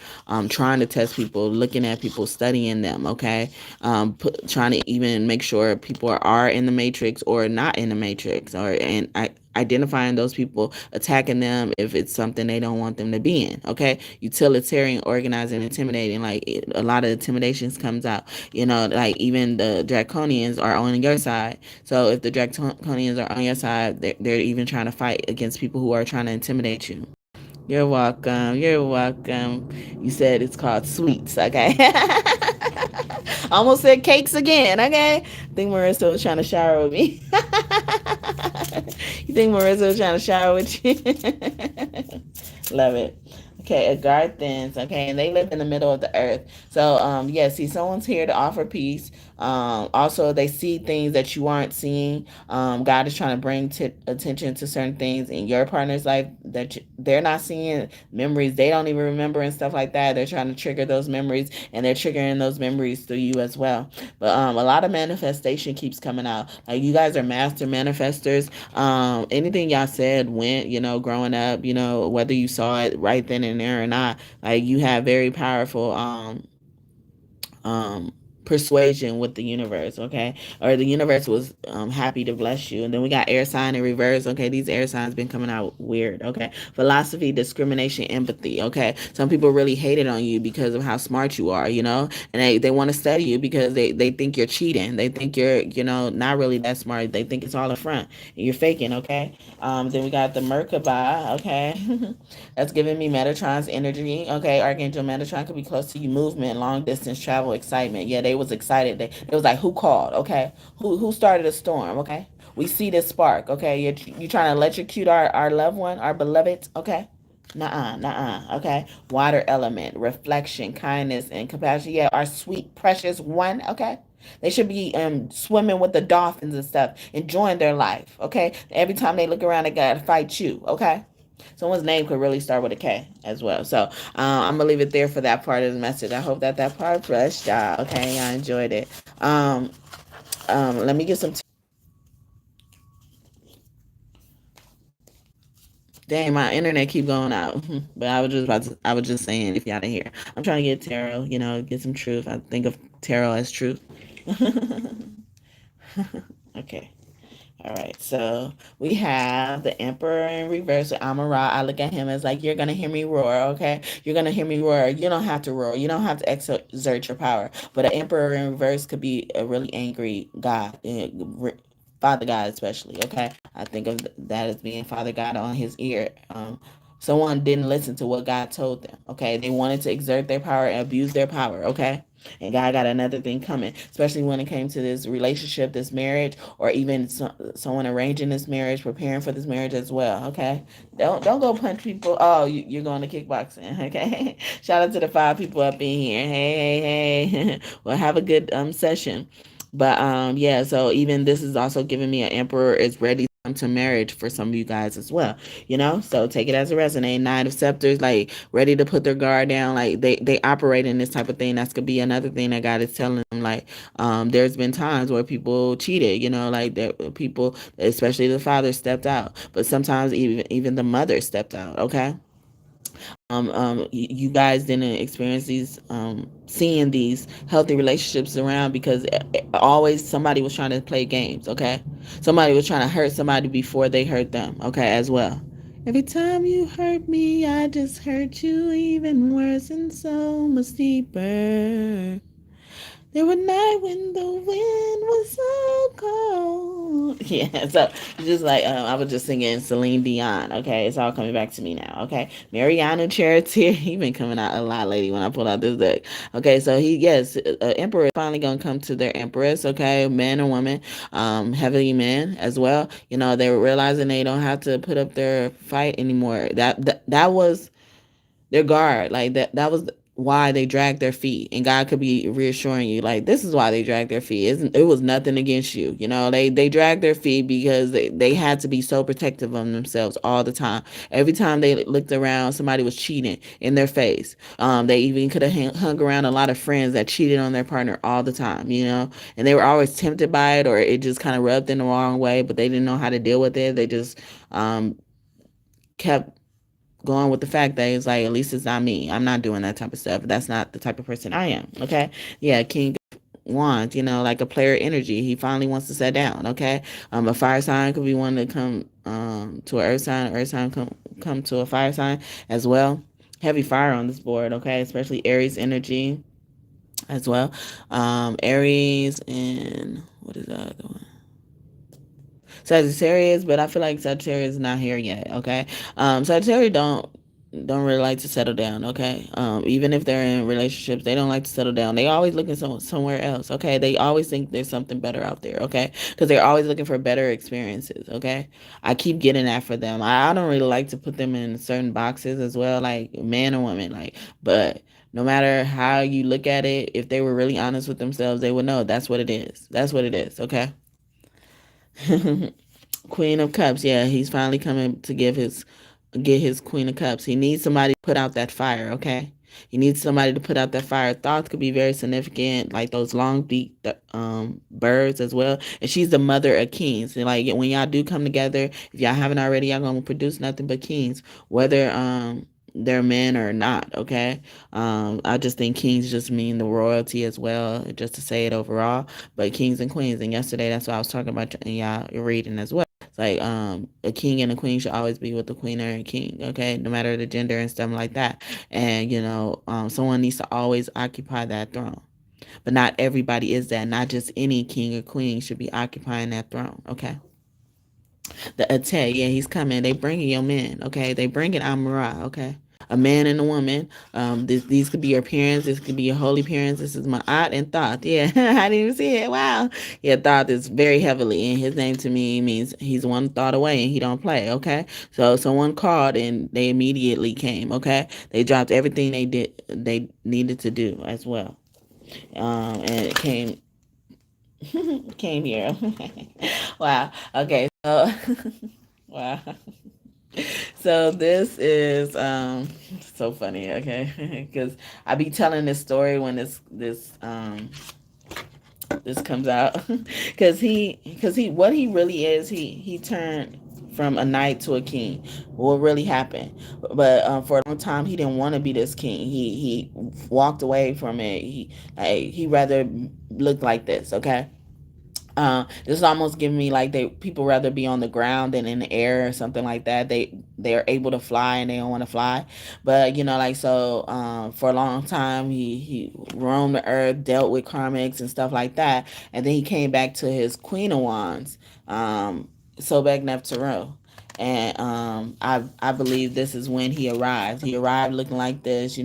trying to test people, looking at people, studying them. Okay, trying to even make sure people are in the matrix or not in the matrix, or and identifying those people, attacking them if it's something they don't want them to be in. Okay, utilitarian, organized, and intimidating. Like a lot of intimidations comes out. Like even the draconians are on your side. So if the draconians are on your side, they're even trying to fight against people who are trying to intimidate you. You're welcome. You're welcome. You said it's called sweets, okay? Almost said cakes again, okay? I think Marissa was trying to shower with me. You think Marissa was trying to shower with you? Love it. Okay, Agarthans, okay, and they live in the middle of the earth. So, yeah, see, someone's here to offer peace. Also, they see things that you aren't seeing. God is trying to bring attention to certain things in your partner's life that they're not seeing, memories they don't even remember and stuff like that. They're trying to trigger those memories, and they're triggering those memories through you as well. But a lot of manifestation keeps coming out. Like you guys are master manifestors. Anything y'all said went, growing up, whether you saw it right then and there or not. Like you have very powerful um persuasion with the universe, okay? Or the universe was happy to bless you. And then we got air sign in reverse, okay? These air signs been coming out weird, okay? Philosophy, discrimination, empathy, okay? Some people really hated on you because of how smart you are, and they want to study you because they think you're cheating. They think you're, not really that smart. They think it's all a front and you're faking, okay? Then we got the Merkaba, okay? That's giving me Metatron's energy. Okay, Archangel Metatron could be close to you. Movement, long distance travel, excitement. Yeah, they was excited. They was like, who called? Okay, who started a storm? Okay, we see this spark. Okay, you trying to electrocute our loved one, our beloved. Okay. Nuh-uh. Okay. Water element, reflection, kindness, and compassion. Yeah, our sweet, precious one. Okay. They should be swimming with the dolphins and stuff, enjoying their life. Okay. Every time they look around, they gotta fight you. Okay. Someone's name could really start with a K as well. So I'm gonna leave it there for that part of the message. I hope that part blessed y'all. Okay, I enjoyed it. Let me get some. Dang, my internet keep going out. But I was just saying if y'all didn't hear. I'm trying to get tarot, get some truth. I think of tarot as truth. Okay. All right, so we have the Emperor in reverse with Amara. I look at him as like, you're going to hear me roar, okay? You're going to hear me roar. You don't have to roar. You don't have to exert your power. But an Emperor in reverse could be a really angry God, Father God especially, okay? I think of that as being Father God on his ear. Someone didn't listen to what God told them, okay? They wanted to exert their power and abuse their power, okay? And God got another thing coming, especially when it came to this relationship, this marriage, or even someone arranging this marriage, preparing for this marriage as well. Okay, don't go punch people. Oh, you're going to kickboxing. Okay, shout out to the 5 people up in here. Hey. Well, have a good session. But yeah, so even this is also giving me an emperor is ready to marriage for some of you guys as well, so take it as a resonate. 9 of Scepters, like ready to put their guard down, like they operate in this type of thing. That's gonna be another thing that God is telling them, like there's been times where people cheated, like there people, especially the father stepped out, but sometimes even the mother stepped out. Okay, you guys didn't experience these seeing these healthy relationships around because always somebody was trying to play games. Okay, somebody was trying to hurt somebody before they hurt them. Okay, as well. Every time you hurt me, I just hurt you even worse and so much deeper. There were nights when the wind was so cold. Yeah, so just like I was just singing Celine Dion. Okay, it's all coming back to me now. Okay, Mariana Charitier, he been coming out a lot lately when I pull out this deck. Okay, so yes, emperor is finally gonna come to their empress. Okay, man or woman, heavily men as well. They were realizing they don't have to put up their fight anymore. That was their guard. Like that was why they dragged their feet. And God could be reassuring you, like, this is why they dragged their feet. It was nothing against you. They dragged their feet because they had to be so protective of themselves all the time. Every time they looked around, somebody was cheating in their face. They even could have hung around a lot of friends that cheated on their partner all the time, and they were always tempted by it, or it just kind of rubbed in the wrong way, but they didn't know how to deal with it. They just kept going with the fact that it's like, at least it's not me. I'm not doing that type of stuff. That's not the type of person I am. Okay. Yeah. King of Wands, like a player energy. He finally wants to set down. Okay. A fire sign could be one to come to an earth sign come to a fire sign as well. Heavy fire on this board. Okay. Especially Aries energy as well. Aries and what is the other one? Sagittarius, but I feel like Sagittarius is not here yet. Okay, Sagittarius don't really like to settle down. Okay, even if they're in relationships, they don't like to settle down. They always looking somewhere else. Okay, they always think there's something better out there. Okay, because they're always looking for better experiences. Okay, I keep getting that for them. I don't really like to put them in certain boxes as well, like man or woman. But no matter how you look at it, if they were really honest with themselves, they would know that's what it is. That's what it is. Okay. Queen of Cups. Yeah, he's finally coming to get his Queen of Cups. He needs somebody to put out that fire, okay? He needs somebody to put out that fire. Thoughts could be very significant, like those long beak birds as well. And she's the mother of kings. And like when y'all do come together, if y'all haven't already, y'all gonna produce nothing but kings, whether they're men or not, okay? I just think kings just mean the royalty as well, just to say it overall. But kings and queens. And yesterday, that's what I was talking about in y'all reading as well. It's like a king and a queen should always be with the queen or a king, okay? No matter the gender and stuff like that. And, someone needs to always occupy that throne. But not everybody is that. Not just any king or queen should be occupying that throne, okay? The Aten, yeah, he's coming. They bringing your men, okay? They bringing Amara, okay? A man and a woman. These could be your parents. This could be your holy parents. This is my aunt and Thoth. Yeah, I didn't even see it. Wow. Yeah, Thoth is very heavily, and his name to me means he's one thought away, and he don't play. Okay, so someone called, and they immediately came. Okay, they dropped everything they needed to do as well, and it came here. Wow. Okay. So, wow. So this is so funny, okay? Because I be telling this story when this comes out, because he what he really is, he turned from a knight to a king. What really happened? But for a long time, he didn't want to be this king. He walked away from it. He rather looked like this, okay? This is almost giving me like people rather be on the ground than in the air or something like that. They're able to fly and they don't want to fly, but for a long time he roamed the earth, dealt with karmics and stuff like that, and then he came back to his Queen of Wands, Sobek Neftero. And I believe this is when he arrived. He arrived looking like this,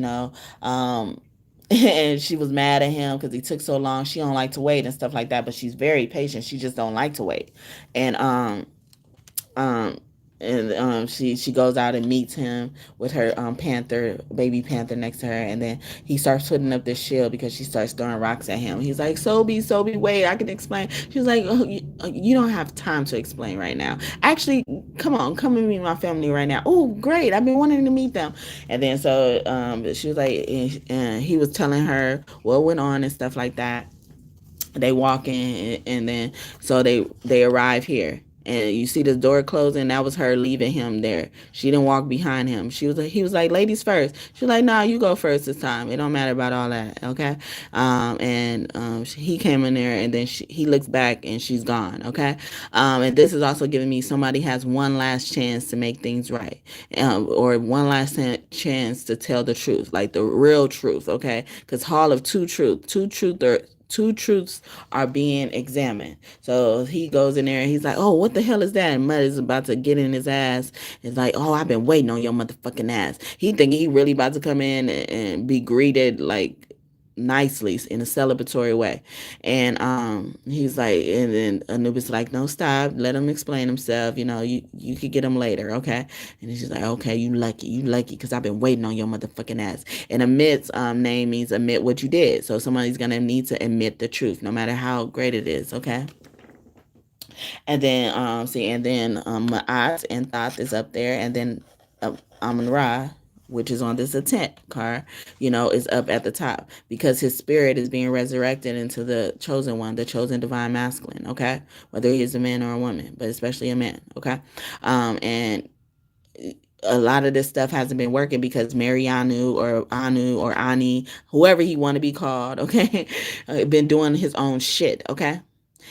and she was mad at him because he took so long. She don't like to wait and stuff like that, but she's very patient. She just don't like to wait. And um she goes out and meets him with her baby panther next to her, and then he starts putting up this shield because she starts throwing rocks at him. He's like, Sobe, wait, I can explain. She's like, oh, you don't have time to explain right now. Actually, come on, come and meet my family right now. Oh, great, I've been wanting to meet them. And then she was like, and he was telling her what went on and stuff like that. They walk in, and then they arrive here, and you see the door closing. That was her leaving him there. She didn't walk behind him. He was like, ladies first. She was like, nah, you go first this time. It don't matter about all that, okay? He came in there, and then he looks back, and she's gone, okay? And this is also giving me somebody has one last chance to make things right, or one last chance to tell the truth, like the real truth, okay? Because Hall of two truth two truths are being examined. So he goes in there and he's like, oh, what the hell is that? And Mud is about to get in his ass. It's like, oh, I've been waiting on your motherfucking ass. He thinking he really about to come in and be greeted like nicely in a celebratory way. And he's like, and then Anubis like, no, stop, let him explain himself, you could get him later, okay? And he's just like, okay, you lucky because I've been waiting on your motherfucking ass. And admit's name means admit what you did, so somebody's gonna need to admit the truth no matter how great it is, okay? And then Ma'at and Thoth is up there, and then Amun Ra, which is on this Aten card, is up at the top because his spirit is being resurrected into the chosen one, the chosen divine masculine, okay? Whether he is a man or a woman, but especially a man, okay? And a lot of this stuff hasn't been working because Marianu or Anu or Ani, whoever he want to be called, okay, been doing his own shit, okay?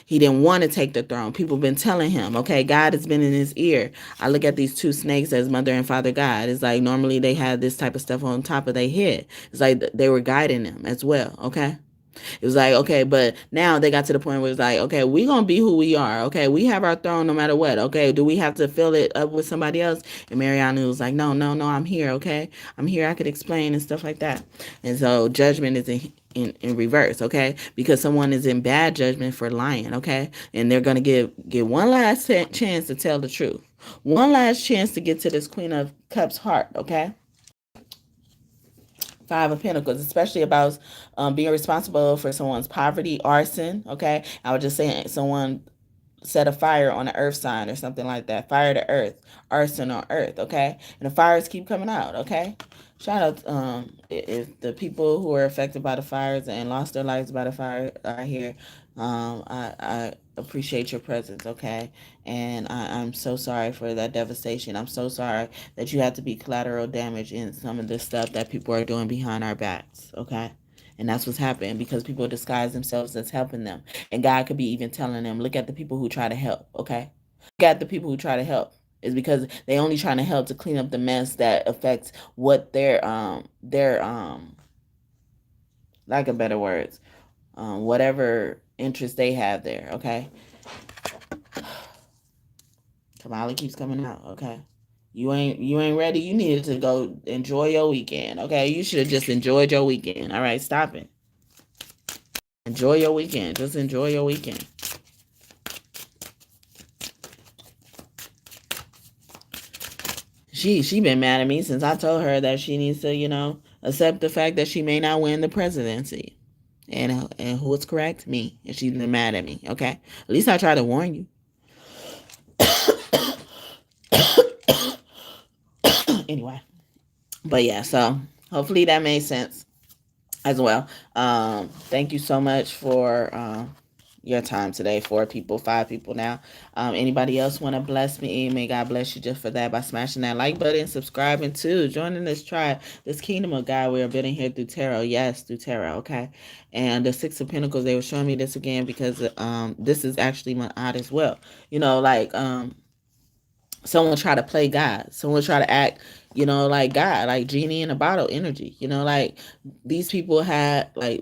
He didn't want to take the throne. People have been telling him, okay, God has been in his ear. I look at these two snakes as mother and father God. It's like normally they had this type of stuff on top of their head. It's like they were guiding them as well, okay? It was like, okay, but now they got to the point where it's like, okay, we gonna be who we are. Okay, we have our throne no matter what. Okay, do we have to fill it up with somebody else? And Mariana was like, no, I'm here. Okay, I'm here. I could explain and stuff like that. And so judgment is in reverse. Okay, because someone is in bad judgment for lying. Okay, and they're gonna get one last chance to tell the truth. One last chance to get to this Queen of Cups heart. Okay. Five of Pentacles, especially about being responsible for someone's poverty, arson. Okay, I was just saying someone set a fire on an earth sign or something like that. Fire to earth, arson on earth. Okay, and the fires keep coming out. Okay, shout out if the people who are affected by the fires and lost their lives by the fire are here. I appreciate your presence, okay? And I'm so sorry for that devastation. I'm so sorry that you have to be collateral damage in some of this stuff that people are doing behind our backs, okay? And that's what's happening because people disguise themselves as helping them. And God could be even telling them, look at the people who try to help, okay? Look at the people who try to help. It's because they only trying to help to clean up the mess that affects what their lack of better words, whatever interest they have there, okay? Kamala keeps coming out, okay? You ain't ready. You needed to go enjoy your weekend, okay? You should have just enjoyed your weekend. All right, stop it. Enjoy your weekend. Just enjoy your weekend. She been mad at me since I told her that she needs to, accept the fact that she may not win the presidency. And who's correct? Me. And she's been mad at me, okay? At least I tried to warn you. Anyway. But yeah, so hopefully that made sense as well. Thank you so much for your time today. 4 people, 5 people now. Anybody else want to bless me? May God bless you just for that by smashing that like button, subscribing too, joining this tribe, this kingdom of God. We are building here through tarot. Yes, through tarot. Okay. And the 6 of Pentacles, they were showing me this again because this is actually my odd as well. Someone try to play God. Someone try to act, like God, like genie in a bottle energy. Like these people had, like,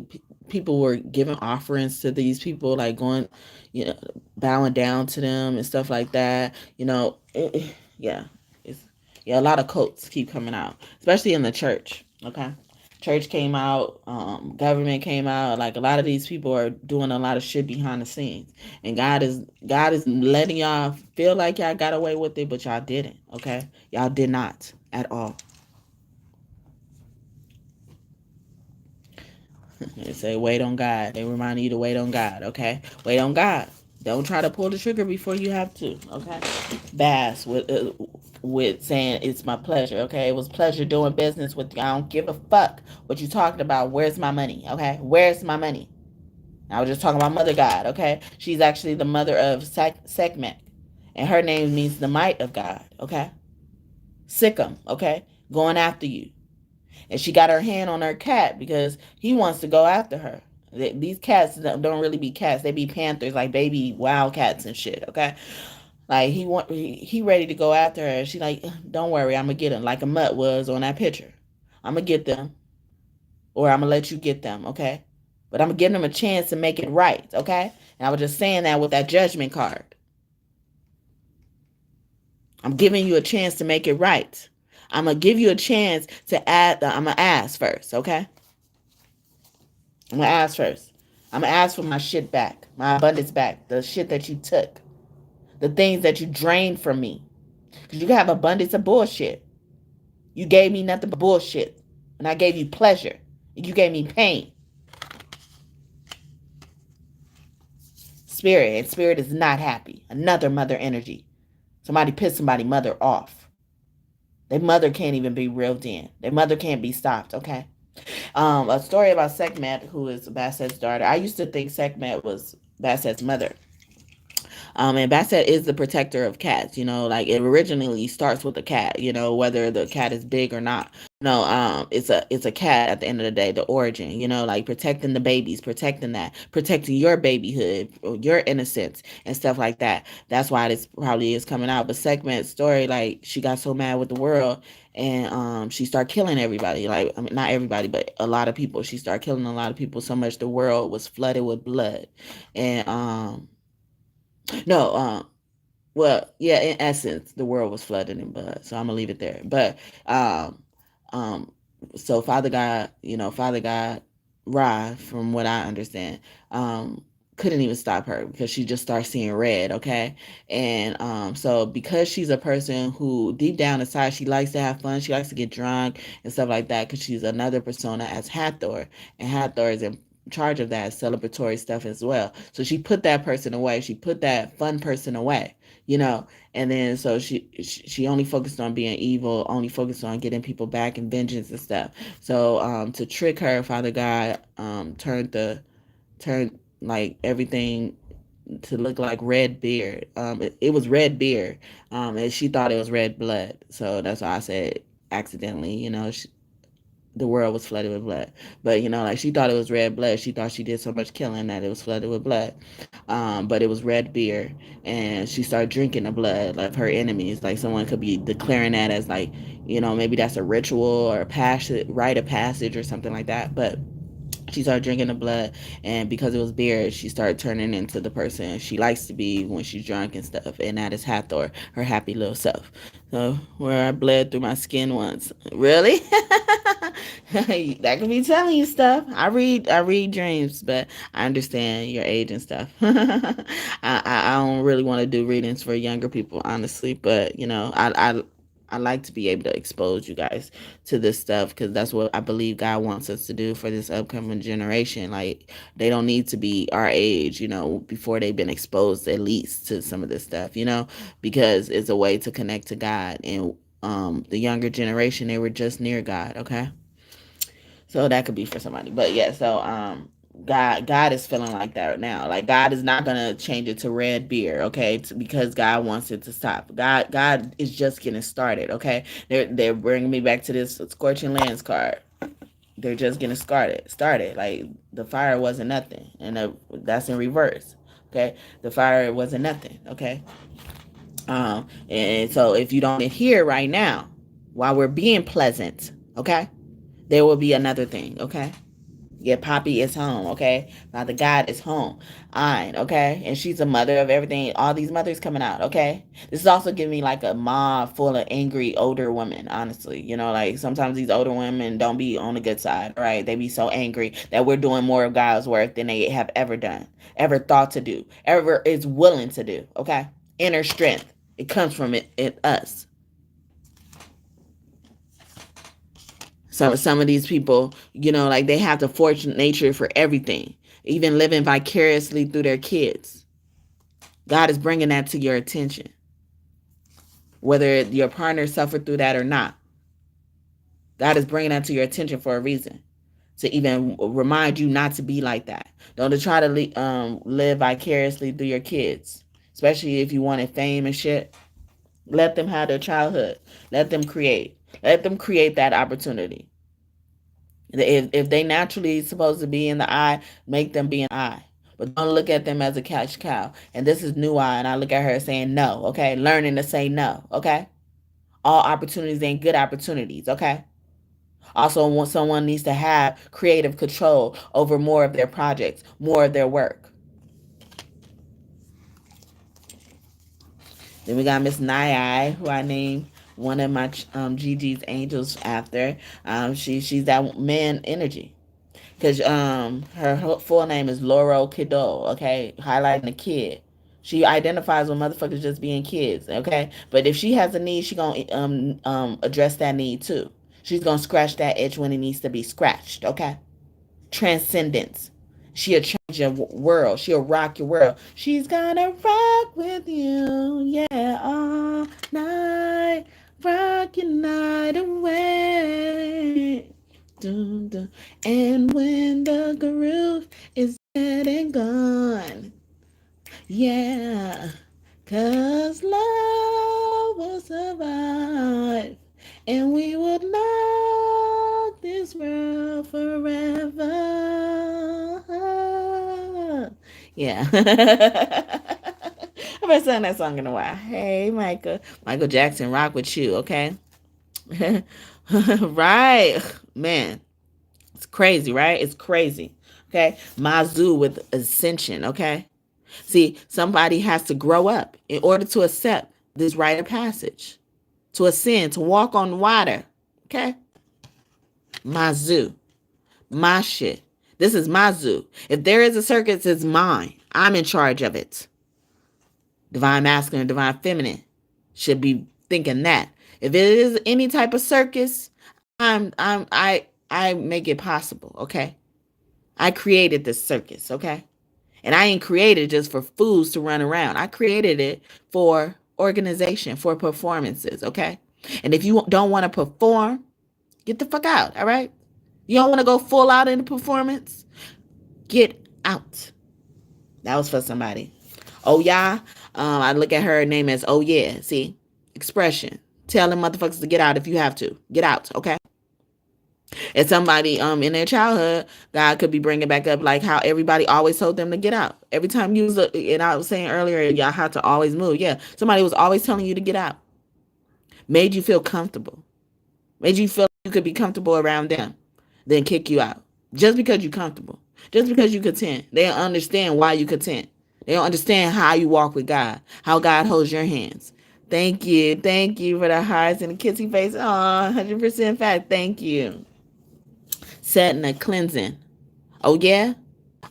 people were giving offerings to these people, like going, bowing down to them and stuff like that. Yeah, a lot of cults keep coming out, especially in the church. Okay. Church came out, government came out. Like a lot of these people are doing a lot of shit behind the scenes, and God is letting y'all feel like y'all got away with it, but y'all didn't. Okay, y'all did not at all. They say wait on God. They remind you to wait on God. Okay, wait on God. Don't try to pull the trigger before you have to. Okay, bass with saying it's my pleasure. Okay, it was pleasure doing business with you. I don't give a fuck what you talking about. Where's my money? Okay, where's my money? I was just talking about Mother God. Okay, she's actually the mother of Sekhmet, and her name means the might of God. Okay, Sikkim. Okay, going after you, and she got her hand on her cat because he wants to go after her. These cats don't really be cats; they be panthers, like baby wild cats and shit. Okay, like he ready to go after her. She like, don't worry, I'm gonna get him, like a mutt was on that picture. I'm gonna get them, or I'm gonna let you get them. Okay. but I'm giving them a chance to make it right, okay? And I was just saying that with that judgment card. I'm giving you a chance to make it right. I'm going to give you a chance to I'm going to ask first, okay? I'm going to ask first. I'm going to ask for my shit back, my abundance back, the shit that you took, the things that you drained from me. Because you can have abundance of bullshit. You gave me nothing but bullshit. And I gave you pleasure. And you gave me pain. Spirit. And spirit is not happy. Another mother energy. Somebody pissed somebody's mother off. Their mother can't even be reeled in. Their mother can't be stopped, okay? A story about Sekhmet, who is Basset's daughter. I used to think Sekhmet was Basset's mother. And Basset is the protector of cats. Like it originally starts with a cat. Whether the cat is big or not. It's a cat at the end of the day. The origin. Like protecting the babies, protecting your babyhood, your innocence, and stuff like that. That's why this probably is coming out. But Sekhmet's story, like she got so mad with the world. And she started killing everybody. Like, I mean, not everybody, but a lot of people. She started killing a lot of people so much the world was flooded with blood. And no, well, yeah, in essence, the world was flooded in blood. So I'm gonna leave it there. But um, um, so Father God, Ra, from what I understand, couldn't even stop her because she just starts seeing red. Okay, and so because she's a person who deep down inside she likes to have fun, she likes to get drunk and stuff like that because she's another persona as Hathor, and Hathor is in charge of that celebratory stuff as well. So she put that person away. She put that fun person away, and then so she only focused on being evil, only focused on getting people back and vengeance and stuff. So to trick her, Father God turned like everything to look like red beer. It was red beer, and she thought it was red blood. So that's why I said accidentally. The world was flooded with blood. But like she thought it was red blood. She thought she did so much killing that it was flooded with blood. But it was red beer, and she started drinking the blood of her enemies. Like someone could be declaring that as like, maybe that's a ritual or a passage, rite of passage or something like that. But she started drinking the blood, and because it was beer, she started turning into the person she likes to be when she's drunk and stuff, and that is Hathor, her happy little self. So where I bled through my skin once. Really? That could be telling you stuff. I read dreams, but I understand your age and stuff. I don't really want to do readings for younger people, honestly, but I like to be able to expose you guys to this stuff because that's what I believe God wants us to do for this upcoming generation. Like they don't need to be our age, before they've been exposed at least to some of this stuff, because it's a way to connect to God. And the younger generation, they were just near God, okay? So that could be for somebody. But yeah, so God is feeling like that right now. Like God is not gonna change it to red beer, okay? Because God wants it to stop. God is just getting started, okay? They're bringing me back to this scorching lands card. They're just getting started. Like the fire wasn't nothing, and that's in reverse, okay? The fire wasn't nothing, okay? And so if you don't adhere right now, while we're being pleasant, okay, there will be another thing, okay? Yeah, Poppy is home, okay? Father God is home. Ein, okay? And she's a mother of everything. All these mothers coming out, okay? This is also giving me like a mob full of angry older women, honestly. Like sometimes these older women don't be on the good side, right? They be so angry that we're doing more of God's work than they have ever done, ever thought to do, ever is willing to do, okay? Inner strength. It comes from us. Some of these people, like they have the fortunate nature for everything, even living vicariously through their kids. God is bringing that to your attention, whether your partner suffered through that or not. God is bringing that to your attention for a reason, to even remind you not to be like that. Don't try to live vicariously through your kids, especially if you wanted fame and shit. Let them have their childhood. Let them create. Let them create that opportunity. If they naturally supposed to be in the eye, make them be in the eye. But don't look at them as a cash cow. And this is new eye, and I look at her saying no, okay? Learning to say no, okay? All opportunities ain't good opportunities, okay? Also, someone needs to have creative control over more of their projects, more of their work. Then we got Miss Nai, who I named one of my Gigi's angels after. She's that man energy. Because her full name is Laurel Kiddo, okay? Highlighting the kid. She identifies with motherfuckers just being kids, okay? But if she has a need, she gonna address that need too. She's gonna scratch that itch when it needs to be scratched, okay? Transcendence. She'll change your world. She'll rock your world. She's gonna rock with you, yeah, all night. Rock your night away. Dun, dun. And when the groove is dead and gone, yeah, 'cause love will survive, and we will love this world forever. Yeah. I haven't sung that song in a while. Hey, Michael Jackson, rock with you, okay? Right. Man, it's crazy, right? It's crazy. Okay. Mazu with ascension, okay? See, somebody has to grow up in order to accept this rite of passage, to ascend, to walk on water. Okay? Mazu. My shit. This is my zoo. If there is a circus, it's mine. I'm in charge of it. Divine masculine, divine feminine should be thinking that. If it is any type of circus, I make it possible, okay? I created this circus, okay? And I ain't created just for fools to run around. I created it for organization, for performances, okay? And if you don't want to perform, get the fuck out, all right? You don't want to go full out in the performance? Get out. That was for somebody. Oh, yeah. I look at her name as, oh, yeah. See? Expression. Tell them motherfuckers to get out if you have to. Get out, okay? And somebody in their childhood, God could be bringing back up like how everybody always told them to get out. Every time you was, and I was saying earlier, y'all have to always move. Yeah, somebody was always telling you to get out. Made you feel comfortable. Made you feel like you could be comfortable around them. Then kick you out. Just because you're comfortable. Just because you content. They don't understand why you content. They don't understand how you walk with God. How God holds your hands. Thank you. Thank you for the hearts and the kissy face. Oh, 100% fact. Thank you. Setting a cleansing. Oh, yeah?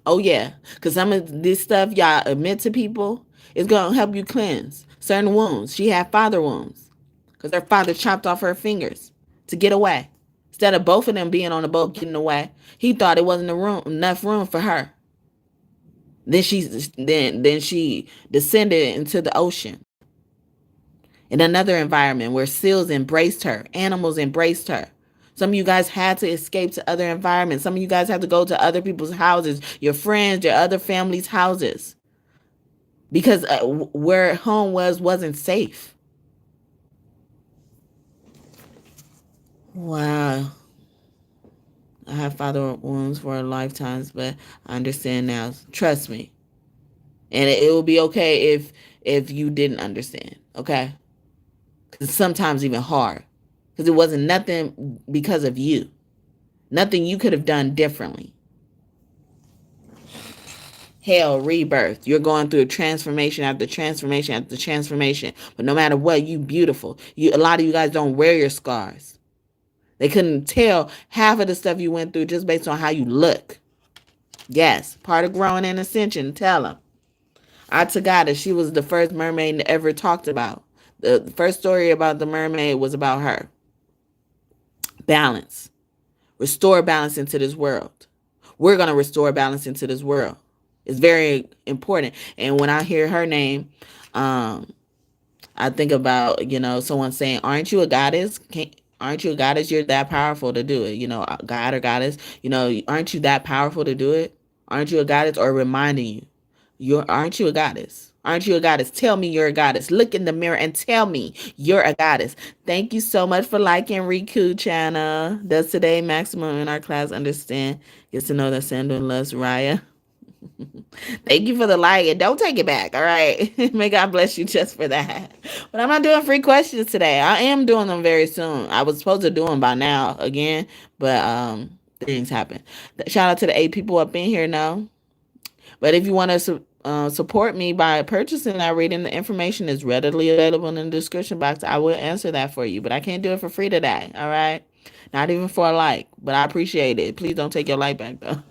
Oh, yeah. Because some of this stuff y'all admit to people is going to help you cleanse certain wounds. She had father wounds because her father chopped off her fingers to get away. Instead of both of them being on the boat getting away, he thought it wasn't enough room for her. Then she descended into the ocean. In another environment where seals embraced her, animals embraced her. Some of you guys had to escape to other environments. Some of you guys had to go to other people's houses, your friends, your other families' houses. Because where home wasn't safe. Wow. I have father wounds for lifetimes, but I understand now. Trust me. And it will be okay if you didn't understand, okay? Because it's sometimes even hard. Because it wasn't nothing because of you. Nothing you could have done differently. Hell, rebirth. You're going through a transformation after transformation after transformation. But no matter what, you beautiful. A lot of you guys don't wear your scars. They couldn't tell half of the stuff you went through just based on how you look. Yes, part of growing in ascension. Tell them. Atagata, she was the first mermaid ever talked about. The first story about the mermaid was about her. Balance. Restore balance into this world. We're going to restore balance into this world. It's very important. And when I hear her name, I think about, someone saying, aren't you a goddess? Aren't you a goddess? You're that powerful to do it. God or goddess, aren't you that powerful to do it? Aren't you a goddess? Or reminding you, aren't you a goddess? Aren't you a goddess? Tell me you're a goddess. Look in the mirror and tell me you're a goddess. Thank you so much for liking Riku channel. Does today maximum in our class understand? Gets to know that Sandra loves Raya. Thank you for the like, and don't take it back. All right. May God bless you just for that. But I'm not doing free questions today. I am doing them very soon. I was supposed to do them by now again, but things happen. Shout out to the 8 people up in here now. But if you want to support me by purchasing that reading, the information is readily available in the description box. I will answer that for you, but I can't do it for free today. All right. Not even for a like, but I appreciate it. Please don't take your like back though.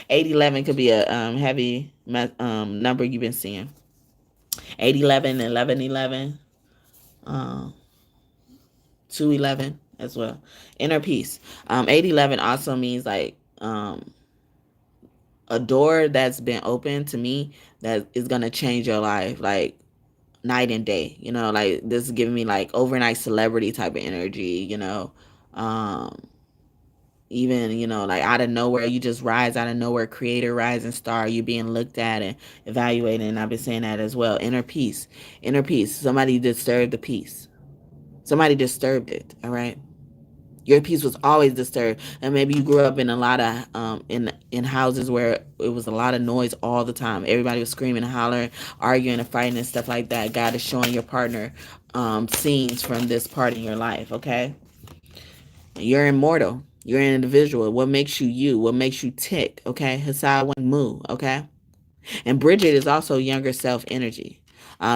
811 could be a heavy number you've been seeing. 811, 1111, 211 as well. Inner peace. 811 also means like a door that's been open to me that is gonna change your life, like night and day. Like this is giving me like overnight celebrity type of energy. Um, Even like out of nowhere, you just rise out of nowhere, creator, rising star. You being looked at and evaluated, and I've been saying that as well. Inner peace, inner peace. Somebody disturbed the peace. Somebody disturbed it. All right. Your peace was always disturbed, and maybe you grew up in a lot of in houses where it was a lot of noise all the time. Everybody was screaming and hollering, arguing and fighting and stuff like that. God is showing your partner scenes from this part in your life. Okay, you're immortal. You're an individual. What makes you you? What makes you tick? Okay, Hassan one move. Okay. And Bridget is also younger self energy.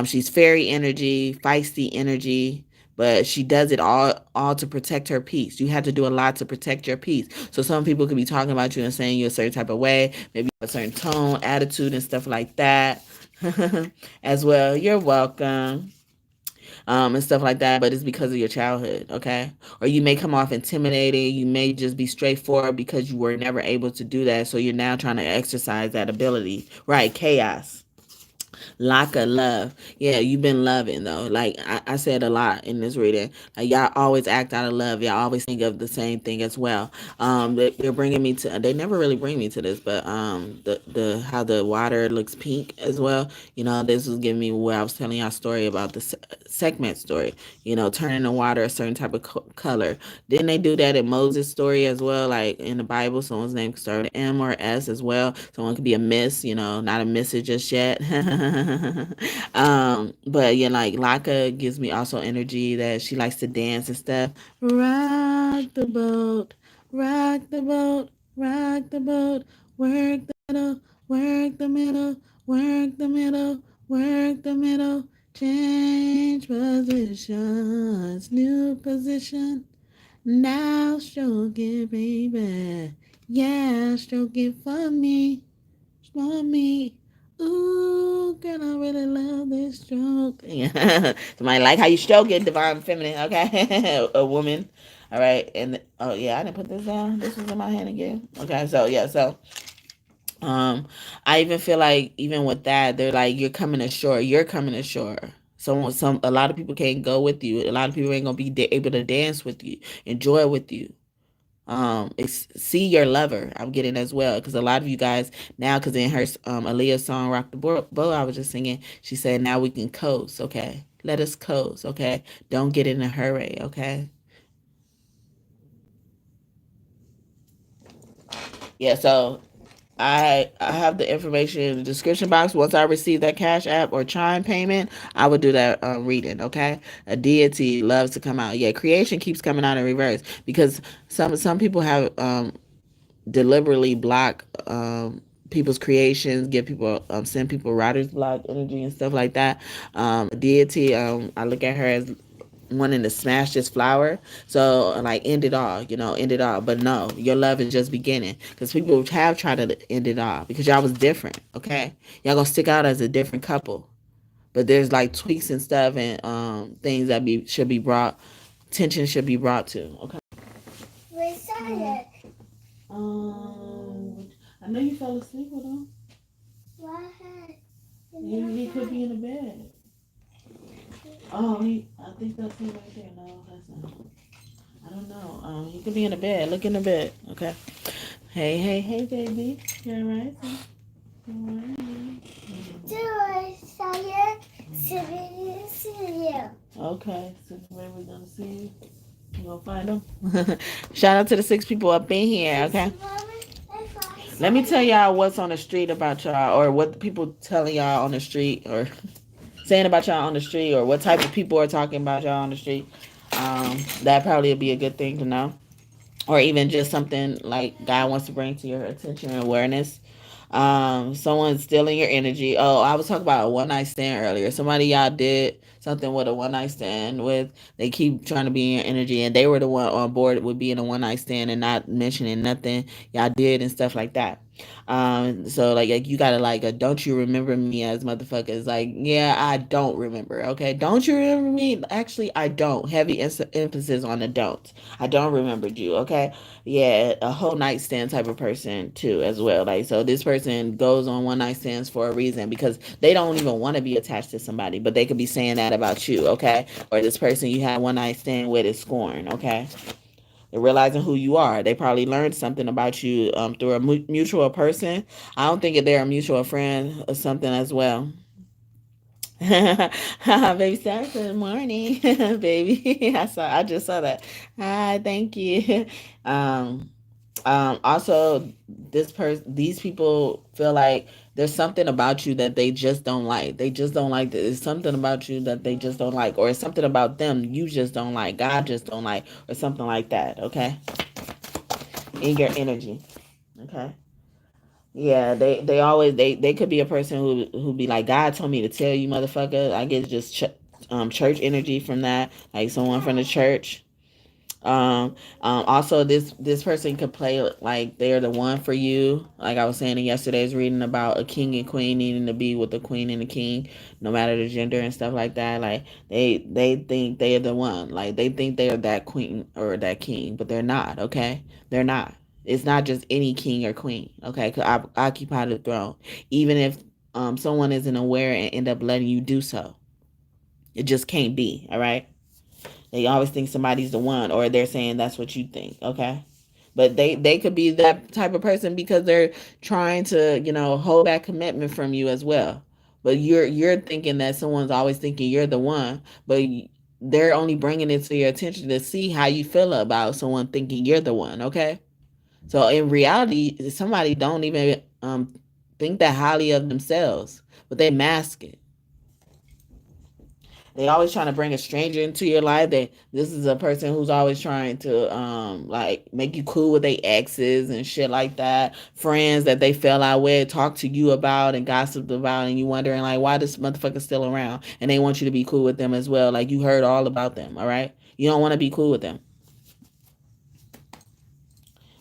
She's fairy energy, feisty energy, but she does it all to protect her peace. You have to do a lot to protect your peace. So some people could be talking about you and saying you a certain type of way, maybe a certain tone, attitude, and stuff like that. As well. You're welcome. And stuff like that, but it's because of your childhood, okay? Or you may come off intimidating. You may just be straightforward because you were never able to do that. So you're now trying to exercise that ability, right? Chaos. Lack of love. Yeah, you've been loving though. Like I said a lot in this reading. Like y'all always act out of love. Y'all always think of the same thing as well. They're bringing me to. They never really bring me to this, but the how the water looks pink as well. This was giving me where I was telling y'all a story about the segment story. Turning the water a certain type of color. Didn't they do that in Moses' story as well? Like in the Bible, someone's name could start with M or S as well. Someone could be a miss. Not a misser just yet. But yeah, like Laka gives me also energy that she likes to dance and stuff. Rock the boat, rock the boat, rock the boat, work the middle, work the middle, work the middle, work the middle, change positions, new position. Now stroke it, baby. Yeah, stroke it for me. For me. Ooh, girl, I really love this stroke. Somebody like how you stroke it, divine feminine, okay? A woman. All right. And oh yeah, I didn't put this down. This was in my hand again. Okay, so yeah, so I even feel like even with that, they're like, you're coming ashore. You're coming ashore. A lot of people can't go with you. A lot of people ain't gonna be able to dance with you, enjoy with you. It's see your lover. I'm getting as well because a lot of you guys now, because in her Aaliyah song "Rock the Boat" I was just singing, she said, "Now we can coast, okay? Let us coast, okay? Don't get in a hurry, okay?" Yeah, so I have the information in the description box. Once I receive that Cash App or Chime payment, I would do that reading. Okay, a deity loves to come out. Yeah, creation keeps coming out in reverse because some people have deliberately block people's creations, give people send people writer's block energy and stuff like that. Deity, I look at her as wanting to smash this flower. So like end it all, end it all. But no, your love is just beginning. Because people have tried to end it all because y'all was different, okay? Y'all gonna stick out as a different couple. But there's like tweaks and stuff and things that should be brought attention should be brought to. Okay. Where's Alex? I know you fell asleep with him. Why? He could be in the bed. Oh, I think that's him right there. No, that's not. I don't know. He could be in the bed. Look in the bed. Okay. Hey, baby. You alright? Okay, so where we gonna see you? You gonna find them? Shout out to the 6 people up in here, okay? Let me tell y'all what's on the street about y'all, or what people telling y'all on the street, or saying about y'all on the street, or what type of people are talking about y'all on the street. That probably would be a good thing to know, or even just something like God wants to bring to your attention and awareness. Someone's stealing your energy. Oh, I was talking about a one night stand earlier. Somebody y'all did something with a one night stand with. They keep trying to be in your energy, and they were the one on board with being a one night stand and not mentioning nothing y'all did and stuff like that. So like you gotta like a don't you remember me as motherfuckers. Like, yeah, I don't remember. Okay, don't you remember me? Actually, I don't. Heavy emphasis on the don't. I don't remember you. Okay, yeah, a whole nightstand type of person too as well. Like, so this person goes on one night stands for a reason, because they don't even want to be attached to somebody, but they could be saying that about you. Okay, or this person you had one night stand with is scorn. Okay, they're realizing who you are. They probably learned something about you through a mutual person. I don't think they're a mutual friend or something as well. Baby Star said morning, baby. I just saw that. Hi, thank you. Um, also, these people feel like there's something about you that they just don't like. They just don't like. There's something about you that they just don't like, or it's something about them you just don't like. God just don't like, or something like that. Okay, in your energy. Okay. Yeah, they always they could be a person who be like, God told me to tell you, motherfucker. I get just church energy from that, like someone from the church. Also, this person could play like they're the one for you. Like I was saying in yesterday's reading about a king and queen needing to be with the queen and the king, no matter the gender and stuff like that. Like they think they're the one. Like they think they're that queen or that king, but they're not. Okay, they're not. It's not just any king or queen. Okay, could occupy the throne, even if someone isn't aware and end up letting you do so. It just can't be. All right. They always think somebody's the one, or they're saying that's what you think. Okay, but they could be that type of person because they're trying to hold back commitment from you as well. But you're thinking that someone's always thinking you're the one, but they're only bringing it to your attention to see how you feel about someone thinking you're the one. Okay, so in reality, somebody don't even think that highly of themselves, but they mask it. They always trying to bring a stranger into your life. This is a person who's always trying to like make you cool with their exes and shit like that. Friends that they fell out with, talk to you about and gossiped about, and you wondering like why this motherfucker still around, and they want you to be cool with them as well. Like you heard all about them, all right? You don't want to be cool with them,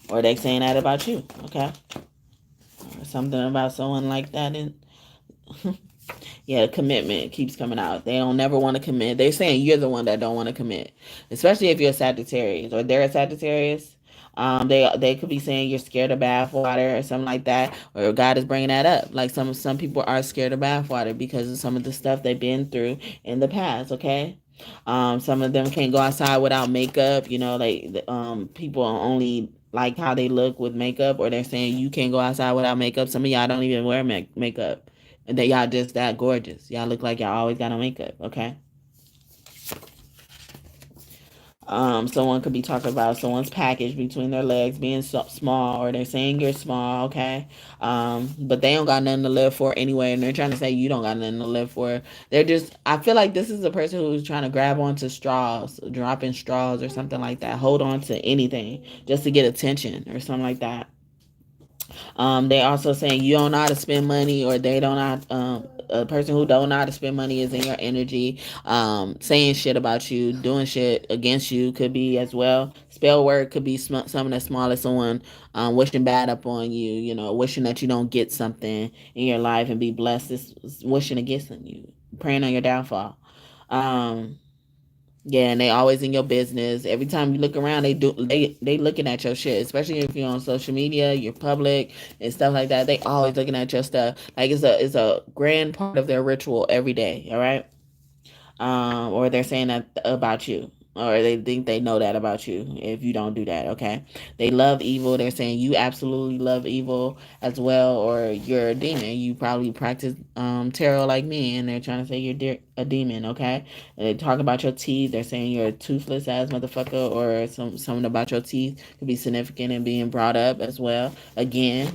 or they saying that about you, okay? Or something about someone like that, and yeah, commitment keeps coming out. They don't never want to commit. They're saying you're the one that don't want to commit, especially if you're a Sagittarius or they're a Sagittarius. They could be saying you're scared of bath water or something like that, or God is bringing that up. Like some people are scared of bath water because of some of the stuff they've been through in the past. Okay, some of them can't go outside without makeup. Like people only like how they look with makeup, or they're saying you can't go outside without makeup. Some of y'all don't even wear makeup, and that y'all just that gorgeous. Y'all look like y'all always got on makeup. Okay. Someone could be talking about someone's package between their legs being so small, or they're saying you're small. Okay. But they don't got nothing to live for anyway, and they're trying to say you don't got nothing to live for. They're just. I feel like this is a person who's trying to grab onto straws, dropping straws or something like that. Hold on to anything just to get attention or something like that. They also saying you don't know how to spend money, or they don't know. A person who don't know how to spend money is in your energy. Saying shit about you, doing shit against you could be as well. Spell word could be something as small as someone wishing bad up on you. Wishing that you don't get something in your life and be blessed. Is wishing against you, praying on your downfall. Um, yeah, and they always in your business. Every time you look around, they looking at your shit. Especially if you're on social media, you're public and stuff like that. They always looking at your stuff. Like it's a grand part of their ritual every day. All right, or they're saying that about you. or they think they know that about you if you don't do that. Okay, they love evil. They're saying you absolutely love evil as well, or you're a demon. You probably practice tarot like me, and they're trying to say you're a demon. Okay, and they talk about your teeth. They're saying you're a toothless ass motherfucker, or something about your teeth could be significant and being brought up as well. Again,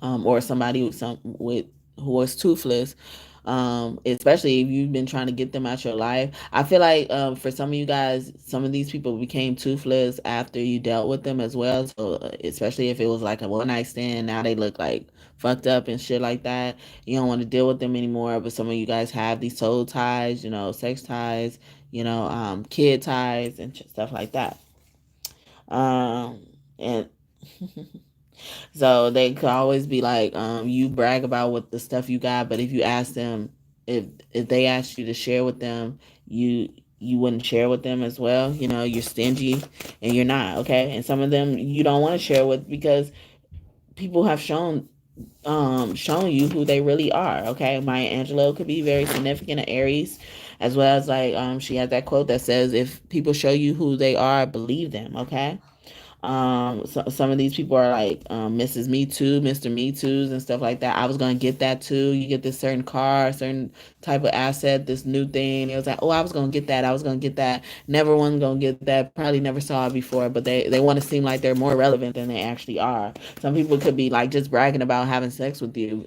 or somebody with who was toothless, especially if you've been trying to get them out your life. I feel like for some of you guys, some of these people became toothless after you dealt with them as well. So especially if it was like a one night stand, now they look like fucked up and shit like that. You don't want to deal with them anymore. But some of you guys have these soul ties, sex ties, kid ties and stuff like that. And So they could always be like, you brag about what the stuff you got, but if you ask them, if they asked you to share with them, you wouldn't share with them as well. You're stingy and you're not, okay? And some of them you don't want to share with because people have shown you who they really are, okay? Maya Angelou could be very significant in Aries, as well as like she has that quote that says, if people show you who they are, believe them, okay? So some of these people are like Mrs. Me Too, Mr. Me Too's and stuff like that. I was gonna get that too. You get this certain car, certain type of asset, this new thing. It was like, oh, I was gonna get that. I was gonna get that. Never one's gonna get that. Probably never saw it before, but they want to seem like they're more relevant than they actually are. Some people could be like just bragging about having sex with you,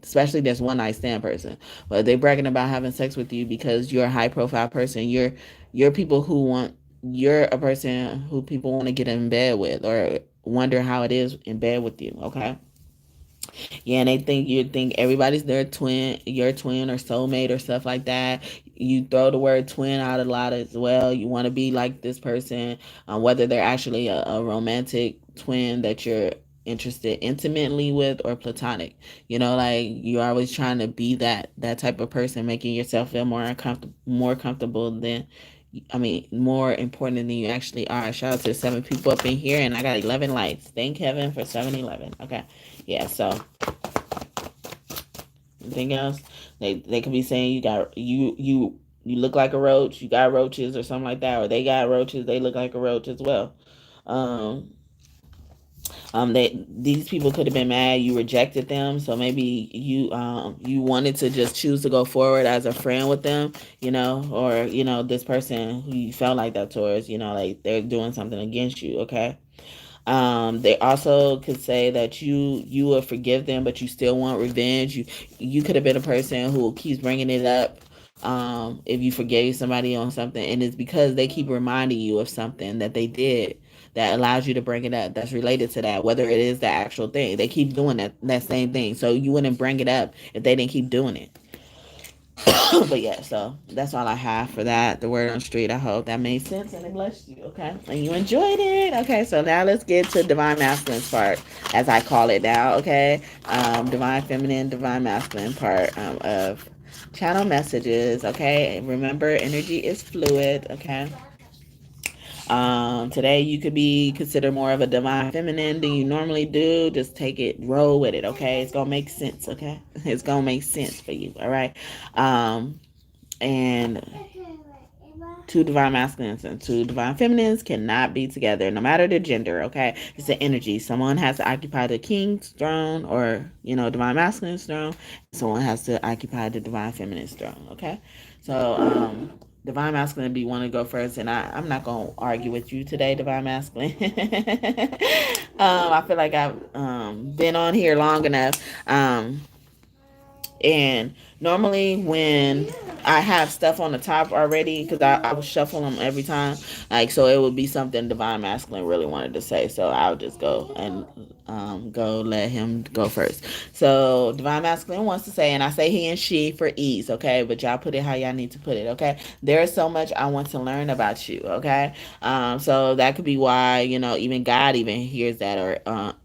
especially this one night stand person. But they bragging about having sex with you because you're a high profile person. You're people who want you're a person who people want to get in bed with or wonder how it is in bed with you, okay? Yeah, and you think everybody's their twin, your twin or soulmate or stuff like that. You throw the word twin out a lot as well. You want to be like this person, whether they're actually a romantic twin that you're interested intimately with or platonic. Like you're always trying to be that type of person, making yourself feel more comfortable than more important than you actually are. Shout out to 7 people up in here, and I got 11 likes. Thank heaven for 7-Eleven. Okay, yeah. So, anything else? They could be saying you look like a roach. You got roaches or something like that, or they got roaches. They look like a roach as well. Um, these people could have been mad you rejected them, so maybe you wanted to just choose to go forward as a friend with them, or this person who you felt like that towards, like they're doing something against you, okay? They also could say that you will forgive them, but you still want revenge. You could have been a person who keeps bringing it up. If you forgave somebody on something, and it's because they keep reminding you of something that they did that allows you to bring it up. That's related to that, whether it is the actual thing. They keep doing that same thing, so you wouldn't bring it up if they didn't keep doing it. But yeah, so that's all I have for that. The word on the street. I hope that made sense and it blessed you. Okay, and you enjoyed it. Okay, so now let's get to divine masculine part, as I call it now. Okay, divine feminine, divine masculine part of channel messages. Okay, remember energy is fluid. Okay. Today you could be considered more of a divine feminine than you normally do. Just take it, roll with it, okay? It's gonna make sense, okay? It's gonna make sense for you, all right? And two divine masculines and two divine feminines cannot be together, no matter the gender, okay? It's the energy. Someone has to occupy the king's throne or, divine masculine's throne. Someone has to occupy the divine feminine's throne, okay? So, divine masculine, do you want to go first? And I'm not going to argue with you today, divine masculine. I feel like I've been on here long enough. And normally when I have stuff on the top already, because I will shuffle them every time, like, so it would be something divine masculine really wanted to say. So I'll just go and go let him go first. So divine masculine wants to say, and I say he and she for ease, okay? But y'all put it how y'all need to put it, okay? There is so much I want to learn about you, okay? So that could be why, even God even hears that or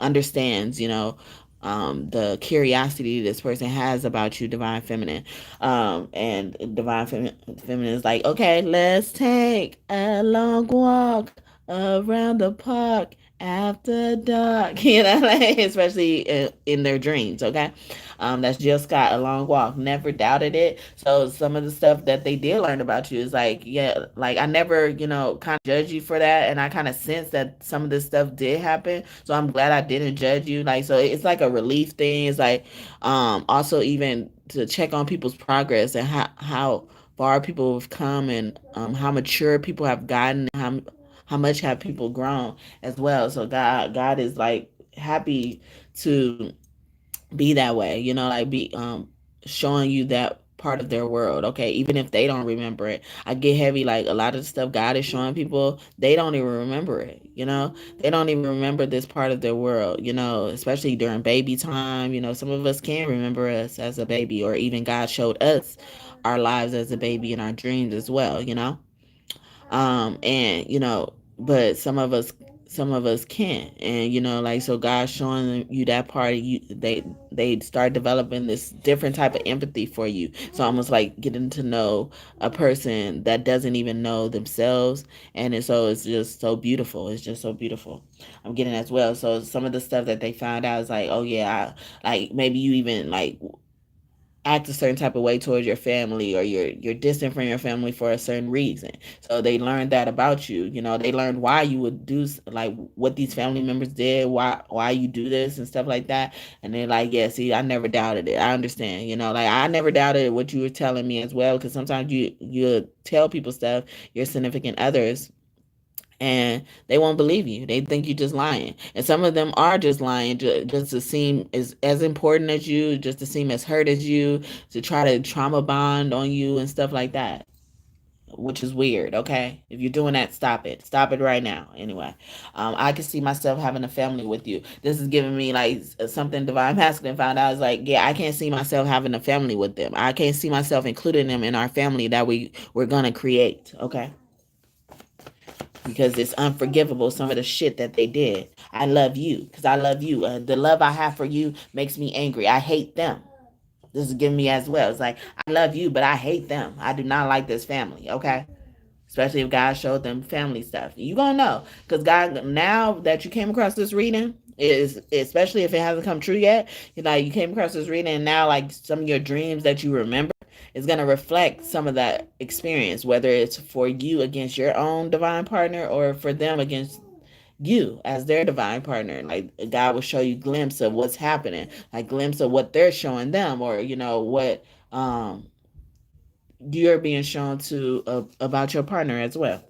understands, the curiosity this person has about you, divine feminine. And divine feminine is like, okay, let's take a long walk around the park after dark, you know, like, especially in their dreams. Okay, that's Jill Scott, A Long Walk. Never doubted it. So some of the stuff that they did learn about you is like, yeah, like I never, kind of judge you for that, and I kind of sense that some of this stuff did happen. So I'm glad I didn't judge you. Like, so it's like a relief thing. It's like, also even to check on people's progress and how far people have come, and how mature people have gotten, and how much have people grown as well. So God is like happy to be that way, like be showing you that part of their world. Okay, even if they don't remember it, I get heavy. Like a lot of the stuff God is showing people, they don't even remember it. They don't even remember this part of their world. Especially during baby time. Some of us can't remember us as a baby, or even God showed us our lives as a baby in our dreams as well. And but some of us can't. And like, so God's showing you that part of you. They start developing this different type of empathy for you. So almost like getting to know a person that doesn't even know themselves. And it's just so beautiful. It's just so beautiful. I'm getting as well. So some of the stuff that they found out is like, oh yeah, like maybe you even like act a certain type of way towards your family, or you're distant from your family for a certain reason. So they learned that about you. They learned why you would do, like, what these family members did, why you do this and stuff like that. And they're like, yeah, see, I never doubted it. I understand. Like, I never doubted what you were telling me as well, because sometimes you tell people stuff, your significant others, and they won't believe you. They think you're just lying. And some of them are just lying, just to seem as important as you, just to seem as hurt as you, to try to trauma bond on you and stuff like that, which is weird. Okay, if you're doing that, stop it. Stop it right now. Anyway, I can see myself having a family with you. This is giving me like something Divine Masculine found out. Is like, yeah, I can't see myself having a family with them. I can't see myself including them in our family that we're gonna create. Okay, because it's unforgivable, some of the shit that they did. I love you because I love you. The love I have for you makes me angry. I hate them. This is giving me as well. It's like, I love you, but I hate them. I do not like this family. Okay, especially if God showed them family stuff. You gonna know, because God, now that you came across this reading, is especially if it hasn't come true yet, you came across this reading, and now like some of your dreams that you remember is gonna reflect some of that experience, whether it's for you against your own divine partner, or for them against you as their divine partner. Like, God will show you glimpse of what's happening, like glimpse of what they're showing them, or what you're being shown to about your partner as well.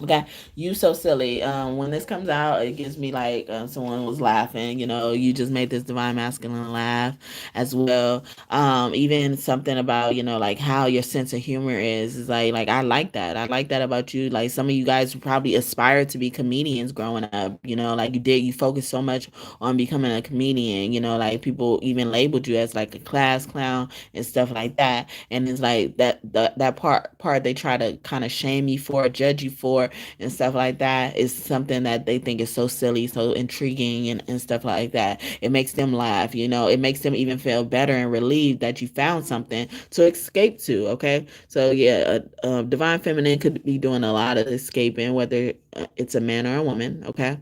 Okay, you so silly. When this comes out, it gives me like someone was laughing. You just made this divine masculine laugh as well. Even something about like how your sense of humor is like I like that. I like that about you. Like, some of you guys probably aspired to be comedians growing up. Like you focus so much on becoming a comedian. Like people even labeled you as like a class clown and stuff like that. And it's like that part they try to kind of shame you for, judge you for, and stuff like that is something that they think is so silly, so intriguing, and stuff like that. It makes them laugh. It makes them even feel better and relieved that you found something to escape to. Okay, so yeah, divine feminine could be doing a lot of escaping, whether it's a man or a woman. Okay,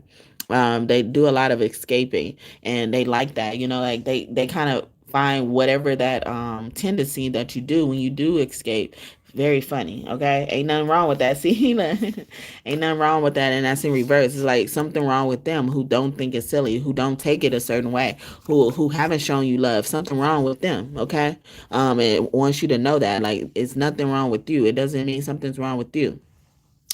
they do a lot of escaping, and they like that. Like they kind of find whatever that tendency that you do when you do escape very funny. Okay, ain't nothing wrong with that. See, ain't nothing wrong with that. And that's in reverse. It's like something wrong with them who don't think it's silly, who don't take it a certain way, who haven't shown you love. Something wrong with them. Okay, it wants you to know that like it's nothing wrong with you. It doesn't mean something's wrong with you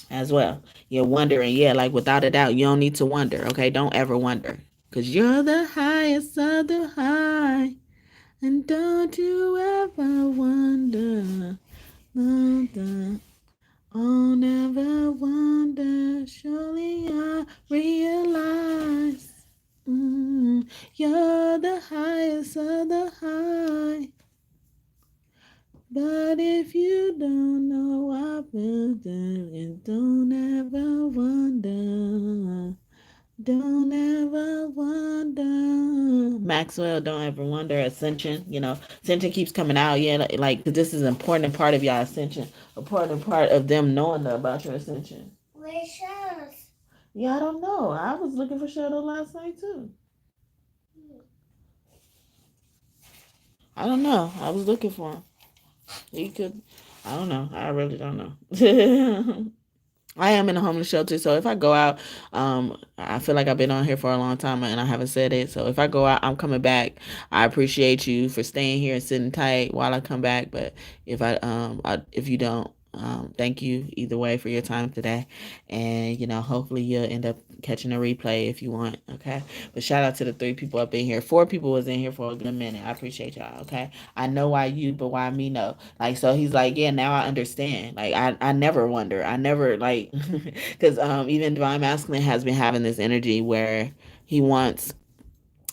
as well. You're wondering, yeah, like without a doubt, you don't need to wonder. Okay, don't ever wonder, because you're the highest of the high, and don't you ever wonder. Wonder, oh, never wonder. Surely I realize, you're the highest of the high. But if you don't know, I will do, and don't ever wonder. Don't ever wonder. Maxwell, don't ever wonder. Ascension, Ascension keeps coming out. Yeah, like this is an important part of your ascension. Important part of them knowing about your ascension. Where's yours? Yeah, I don't know. I was looking for Shadow last night too. I don't know. I was looking for him. He could. I don't know. I really don't know. I am in a homeless shelter, so if I go out, I feel like I've been on here for a long time and I haven't said it. So if I go out, I'm coming back. I appreciate you for staying here and sitting tight while I come back. But if you don't, thank you either way for your time today, and hopefully you'll end up catching a replay if you want. Okay, but shout out to the 3 people up in here. 4 people was in here for a good minute. I appreciate y'all. Okay, I know why you, but why me? No, like so he's like, yeah, now I understand. Like I never wonder. I never like because even Divine Masculine has been having this energy where he wants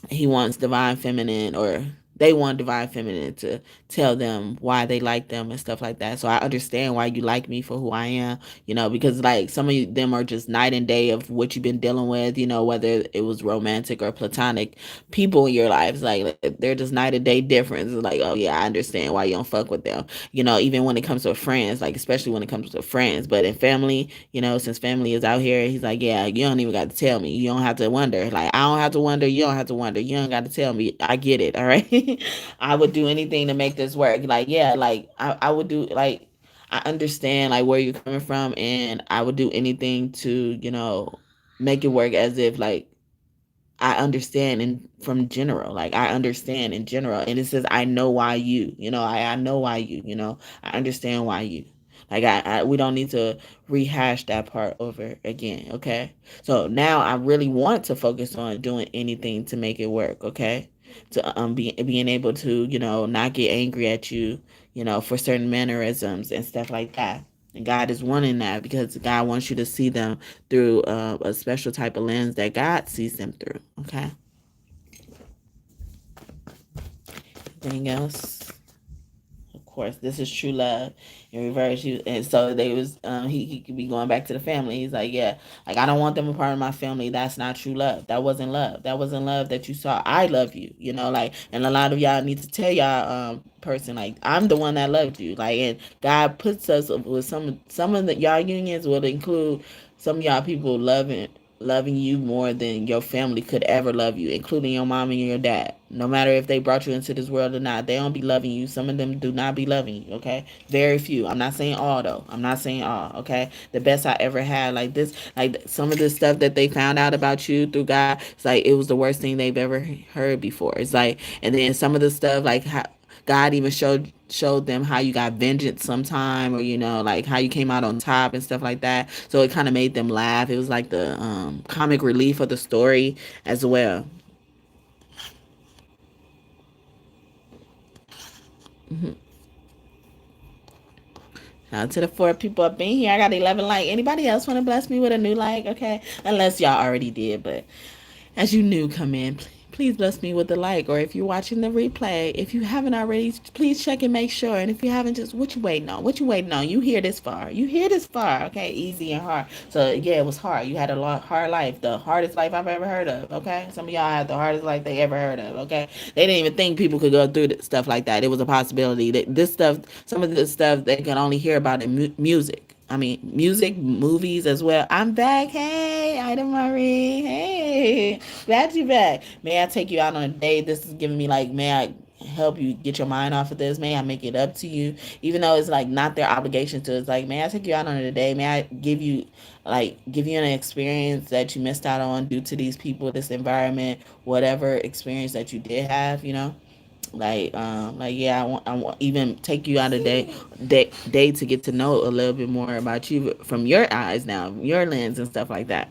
he wants divine feminine, or they want divine feminine to tell them why they like them and stuff like that. So I understand why you like me for who I am, because like some of them are just night and day of what you've been dealing with, whether it was romantic or platonic people in your lives. Like they're just night and day difference. It's like, oh yeah, I understand why you don't fuck with them. Even when it comes to friends, like especially when it comes to friends. But in family, since family is out here, he's like, yeah, you don't even got to tell me. You don't have to wonder. Like I don't have to wonder. You don't have to wonder. You don't got to tell me. I get it. All right. I would do anything to make this work. Like, yeah, like I would do like I understand like where you're coming from, and I would do anything to, make it work as if like I understand in from general. Like I understand in general. And it says I know why you, I know why you, I understand why you. Like we don't need to rehash that part over again, okay? So now I really want to focus on doing anything to make it work, okay? To being able to, not get angry at you, for certain mannerisms and stuff like that. And God is wanting that because God wants you to see them through a special type of lens that God sees them through. Okay. Anything else? Of course, this is true love in reverse. You and so they was he could be going back to the family. He's like, yeah, like I don't want them a part of my family. That's not true love. That wasn't love. That wasn't love that you saw. I love you. Like, and a lot of y'all need to tell y'all person like I'm the one that loved you. Like, and God puts us with some of the y'all unions will include some of y'all people loving you more than your family could ever love you, including your mom and your dad. No matter if they brought you into this world or not, they don't be loving you. Some of them do not be loving you, okay? Very few. I'm not saying all, though. I'm not saying all, okay? The best I ever had, like this, like some of the stuff that they found out about you through God, it's like it was the worst thing they've ever heard before. It's like, and then some of the stuff, like how God even showed them how you got vengeance sometime, or like how you came out on top and stuff like that. So it kind of made them laugh. It was like the comic relief of the story as well. Mm-hmm. Now to the 4 people up in here, I got 11 like. Anybody else want to bless me with a new like? Okay, unless y'all already did, but as you knew come in, please bless me with a like. Or if you're watching the replay, if you haven't already, please check and make sure. And if you haven't, just what you waiting on? What you waiting on? You hear this far. You hear this far. Okay, easy and hard. So yeah, it was hard. You had a hard life, the hardest life I've ever heard of. Okay, some of y'all had the hardest life they ever heard of. Okay, they didn't even think people could go through stuff like that. It was a possibility. That this stuff, some of this stuff, they can only hear about in music. I mean, music, movies as well. I'm back. Hey, Ida Marie. Hey, glad you back. May I take you out on a date? This is giving me like, may I help you get your mind off of this? May I make it up to you? Even though it's like not their obligation to. It's like, may I take you out on a date? May I give you an experience that you missed out on due to these people, this environment, whatever experience that you did have, like yeah, I want even take you out a day to get to know a little bit more about you from your eyes now, your lens and stuff like that.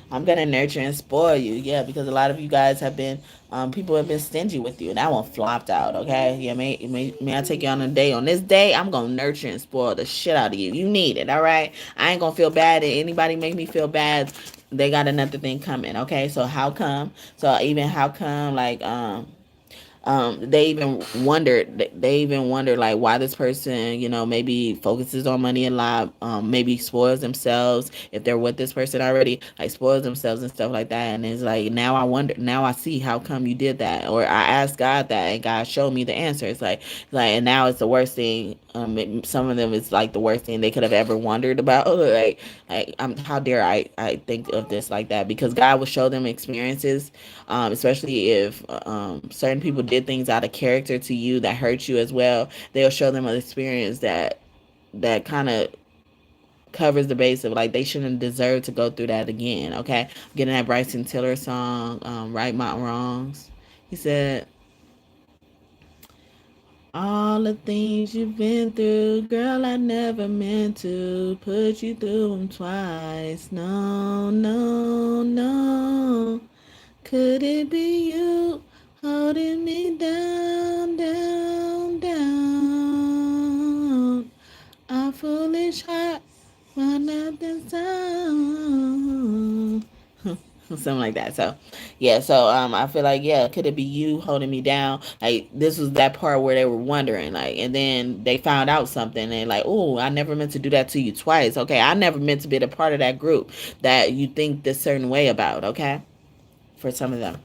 I'm gonna nurture and spoil you, yeah, because a lot of you guys have been, people have been stingy with you. That one flopped out, okay? Yeah, may I take you on a day? On this day, I'm gonna nurture and spoil the shit out of you. You need it, all right? I ain't gonna feel bad. If anybody make me feel bad, they got another thing coming, okay? So how come? So even how come, like, They even wondered like why this person, maybe focuses on money a lot, maybe spoils themselves if they're with this person already, like spoils themselves and stuff like that. And it's like, now I see how come you did that, or I asked God that and God showed me the answer. It's like, and now it's the worst thing. Some of them is like the worst thing they could have ever wondered about. How dare I think of this like that? Because God will show them experiences, especially if certain people did things out of character to you that hurt you as well. They'll show them an experience that kind of covers the base of like they shouldn't deserve to go through that again. Okay, getting that Bryson Tiller song, "Right My Wrongs." He said, "All the things you've been through, girl, I never meant to put you through them twice. No, no, no. Could it be you holding me down, down, down? A foolish heart, but nothing's done." Something like that. So, yeah. So, I feel like, yeah, could it be you holding me down? Like, this was that part where they were wondering, like, and then they found out something, and like, oh, I never meant to do that to you twice. Okay, I never meant to be a part of that group that you think this certain way about. Okay, for some of them.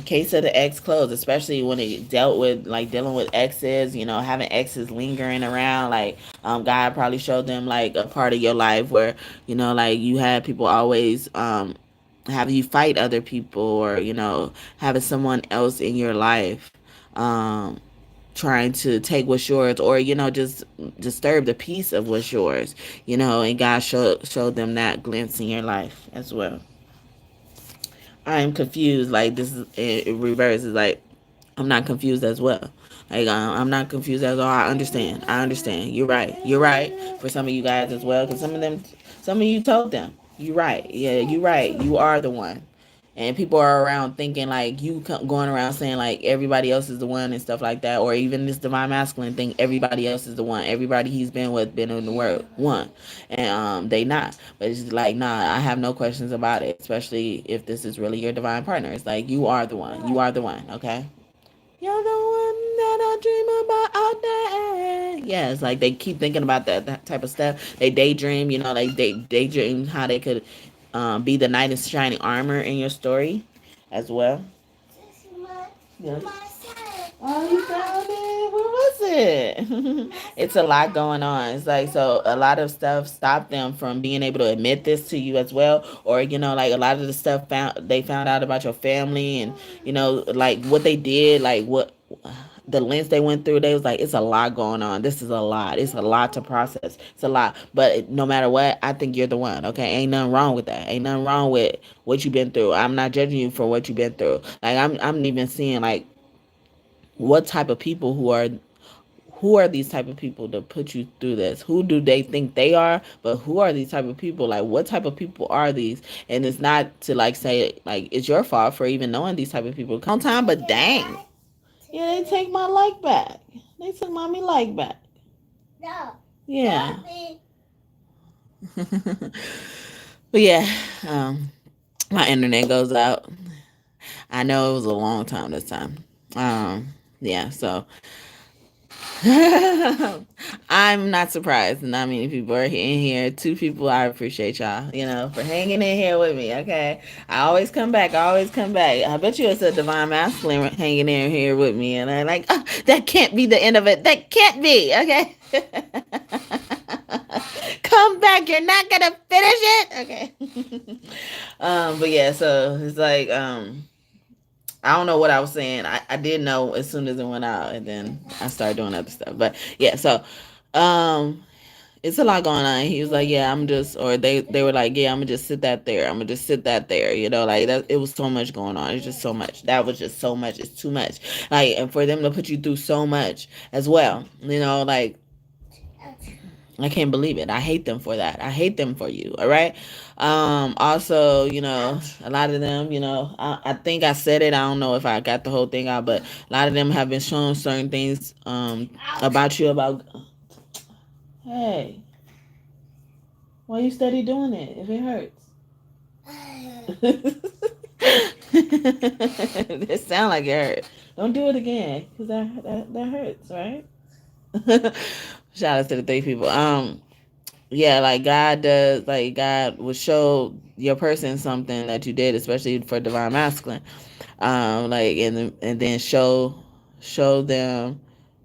Case of the ex closed, especially when it dealt with like dealing with exes, having exes lingering around. Like, God probably showed them like a part of your life where, like you had people always having you fight other people, or, having someone else in your life trying to take what's yours, or, just disturb the peace of what's yours, and God showed them that glimpse in your life as well. I am confused. Like, this is it reverses. Like, I'm not confused as well. Like, I'm not confused as well. I understand. I understand. You're right. You're right for some of you guys as well. Because some of you told them. You're right. Yeah, you're right. You are the one. And people are around thinking like you going around saying like everybody else is the one and stuff like that, or even this divine masculine thing, everybody else is the one. Everybody he's been with been in the world one, and they not. But it's just like, nah, I have no questions about it. Especially if this is really your divine partner. It's like, you are the one. You are the one. Okay. You're the one that I dream about all day. Yeah, it's like they keep thinking about that type of stuff. They daydream, like they daydream how they could be the knight in shining armor in your story as well. Yeah. Oh, you found it? Where was it? It's a lot going on. It's like, so a lot of stuff stopped them from being able to admit this to you as well. Or, like a lot of the stuff they found out about your family, and, like what they did, like what the lens they went through. They was like, it's a lot going on. This is a lot. It's a lot to process. It's a lot. But no matter what, I think you're the one. Okay. Ain't nothing wrong with that. Ain't nothing wrong with what you've been through. I'm not judging you for what you've been through. Like, I'm even seeing like what type of people who are these type of people to put you through this? Who do they think they are? But who are these type of people? Like, what type of people are these? And it's not to like say like it's your fault for even knowing these type of people. Come time, but dang, yeah, they take my like back. They took mommy like back. No. Yeah. But yeah, my internet goes out. I know it was a long time this time. Yeah, so I'm not surprised. Not many people are in here. Two people, I appreciate y'all, for hanging in here with me. Okay. I always come back. I always come back. I bet you it's a divine masculine hanging in here with me. And I'm like, oh, that can't be the end of it. That can't be. Okay. Come back. You're not going to finish it. Okay. But yeah, so it's like, I don't know what I was saying. I did know as soon as it went out, and then I started doing other stuff. But yeah, so um it's a lot going on. He was like, yeah, I'm just, or they were like, yeah, I'm gonna just sit that there. I'm gonna just sit that there. Like that. It was so much going on. It's just so much. That was just so much. It's too much. Like, and for them to put you through so much as well. Like, I can't believe it. I hate them for that. I hate them for you. All right. Also, a lot of them, I think I said it. I don't know if I got the whole thing out, but a lot of them have been showing certain things about you about. Hey, why you steady doing it if it hurts? It sound like it hurt. Don't do it again, because that hurts, right? Shout out to the three people. Yeah, like God does, like God will show your person something that you did, especially for divine masculine. Like and then show them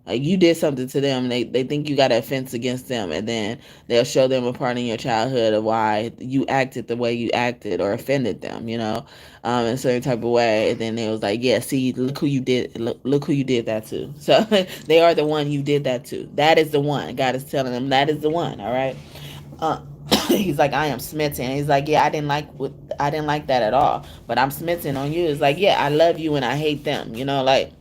like you did something to them. They think you got an offense against them, and then they'll show them a part in your childhood of why you acted the way you acted or offended them, in a certain type of way. And then it was like, yeah, see, look who you did that to. So they are the one you did that to. That is the one. God is telling them that is the one. All right. uh, he's like, I am smitten. He's like, yeah, I didn't like that at all, but I'm smitten on you. It's like, yeah, I love you and I hate them. Like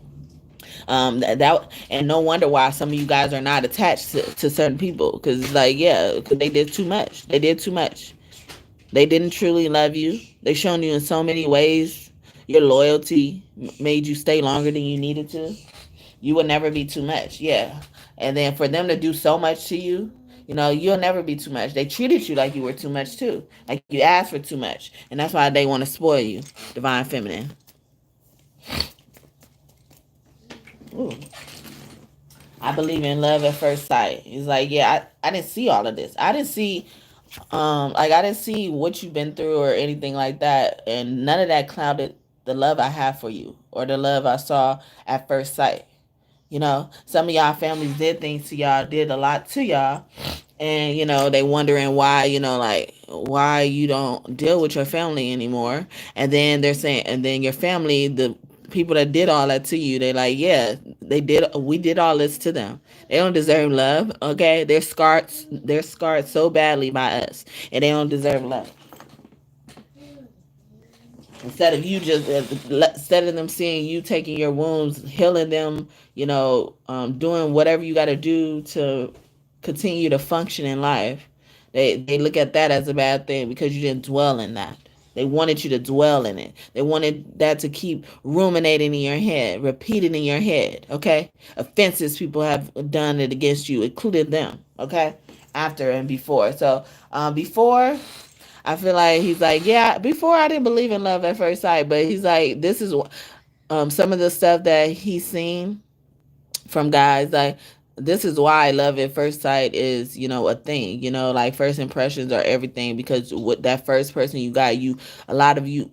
that, and no wonder why some of you guys are not attached to certain people, because it's like, yeah, because they did too much. They did too much. They didn't truly love you. They shown you in so many ways. Your loyalty made you stay longer than you needed to. You will never be too much. Yeah. And then for them to do so much to you, you'll never be too much. They treated you like you were too much too. Like you asked for too much. And that's why they want to spoil you. Divine feminine. Ooh. I believe in love at first sight. It's like, yeah, I didn't see all of this. I didn't see what you've been through or anything like that. And none of that clouded the love I have for you or the love I saw at first sight. Some of y'all families did things to y'all, did a lot to y'all, and they wondering why, like why you don't deal with your family anymore. And then they're saying, and then your family, the people that did all that to you, they like, yeah, we did all this to them. They don't deserve love. Okay, they're scarred so badly by us, and they don't deserve love. Instead of them seeing you taking your wounds, healing them, doing whatever you got to do to continue to function in life, they look at that as a bad thing because you didn't dwell in that. They wanted you to dwell in it. They wanted that to keep ruminating in your head, repeating in your head. Okay, offenses people have done it against you, including them. Okay, after and before. So before, I feel like he's like, yeah, before I didn't believe in love at first sight, but he's like, this is some of the stuff that he's seen from guys, like, this is why love at first sight is, a thing. Like first impressions are everything, because with that first person you got, a lot of you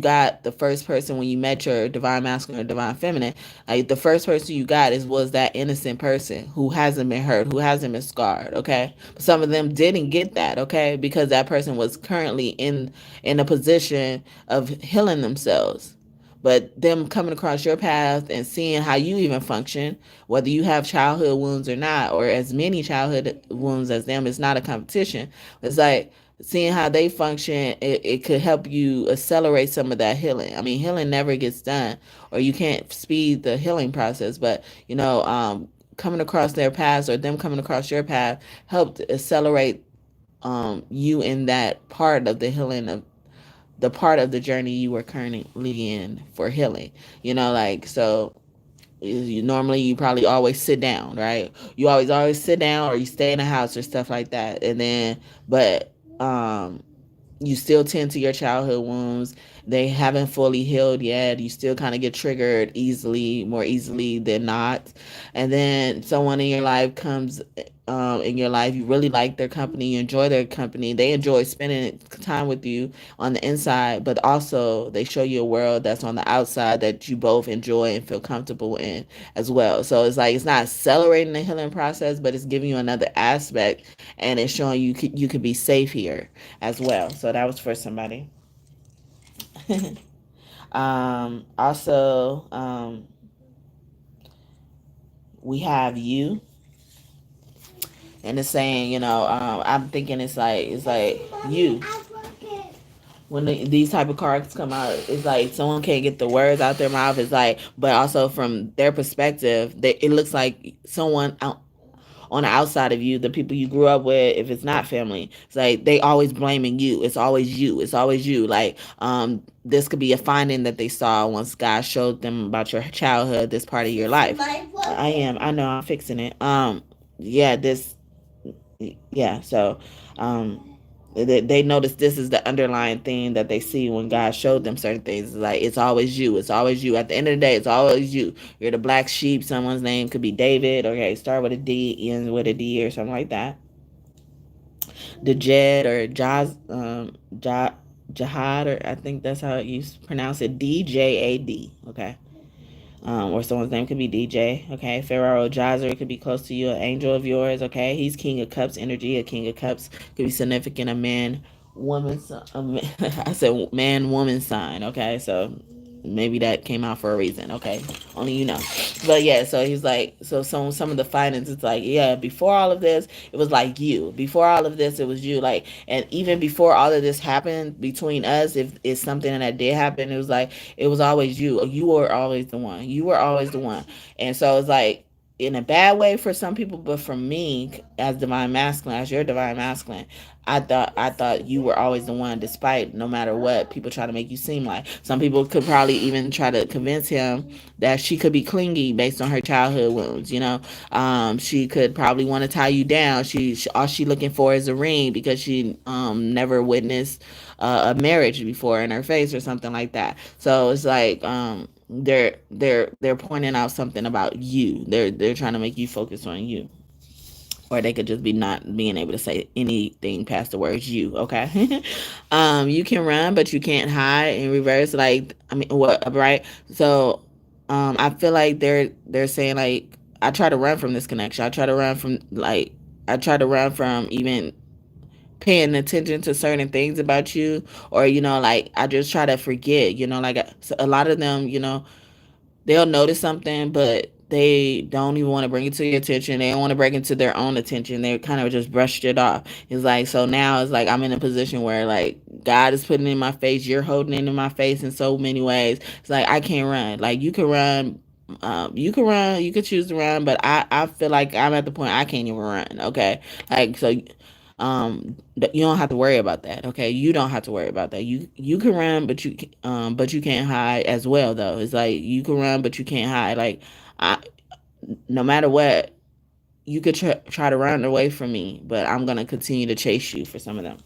got the first person when you met your divine masculine or divine feminine. Like the first person you got was that innocent person who hasn't been hurt, who hasn't been scarred. Okay, but some of them didn't get that. Okay, because that person was currently in a position of healing themselves. But them coming across your path and seeing how you even function, whether you have childhood wounds or not, or as many childhood wounds as them, it's not a competition. It's like seeing how they function, it could help you accelerate some of that healing. I mean, healing never gets done, or you can't speed the healing process, but coming across their paths or them coming across your path helped accelerate you in that part of the healing of the part of the journey you were currently in for healing. Like, so normally you probably always sit down, right? You always sit down, or you stay in the house or stuff like that. And then, but you still tend to your childhood wounds. They haven't fully healed yet. You still kind of get triggered more easily than not. And then someone in your life comes in your life. You really like their company. You enjoy their company. They enjoy spending time with you on the inside, but also they show you a world that's on the outside that you both enjoy and feel comfortable in as well. So it's like, it's not accelerating the healing process, but it's giving you another aspect, and it's showing you could be safe here as well. So that was for somebody. Also, we have you, and it's saying, I'm thinking it's like you. When these type of cards come out, it's like someone can't get the words out their mouth. It's like, but also from their perspective, it looks like someone out on the outside of you, the people you grew up with, if it's not family, it's like they always blaming you. It's always you. It's always you. Like, this could be a finding that they saw once God showed them about your childhood, this part of your life. I know, I'm fixing it. Yeah, this, yeah. So, They notice this is the underlying thing that they see when God showed them certain things. It's like, it's always you. It's always you. At the end of the day, it's always you. You're the black sheep. Someone's name could be David. Okay, start with a D, ends with a D, or something like that. The Jed or Jihad, or I think that's how you pronounce it. DJAD. Okay. Or someone's name could be DJ. Okay, Pharaoh Jazer, it could be close to you, an angel of yours. Okay, he's King of Cups energy. A King of Cups could be significant, a man, woman. I said man, woman sign. Okay, so maybe that came out for a reason. Okay, only you know. But yeah, so he's like, so some of the findings, it's like, yeah, before all of this, it was like you. Before all of this, it was you. Like, and even before all of this happened between us, if it's something that did happen, it was like, it was always you. You were always the one. You were always the one. And so it's like, in a bad way for some people, but for me, as divine masculine, as your divine masculine, I thought you were always the one, despite no matter what people try to make you seem like. Some people could probably even try to convince him that she could be clingy based on her childhood wounds. She could probably want to tie you down. All she looking for is a ring because she never witnessed a marriage before in her face or something like that. So it's like they're pointing out something about you. They're trying to make you focus on you, or they could just be not being able to say anything past the words you. Okay. You can run but you can't hide in reverse. Like, I mean, what, right? So I feel like they're saying, like, I try to run from this connection. I try to run from even paying attention to certain things about you, or like, I just try to forget, like, so a lot of them, they'll notice something, but they don't even want to bring it to your attention. They don't want to bring it to their own attention. They kind of just brushed it off. It's like, so now it's like I'm in a position where, like, God is putting it in my face. You're holding it in my face in so many ways. It's like, I can't run. Like, you can run. You can run. You can choose to run, but I feel like I'm at the point I can't even run. Okay, like, so you don't have to worry about that. Okay, you don't have to worry about that. You can run, but you can't hide as well, though. It's like, you can run but you can't hide. Like, I no matter what, you could try to run away from me, but I'm gonna continue to chase you. For some of them,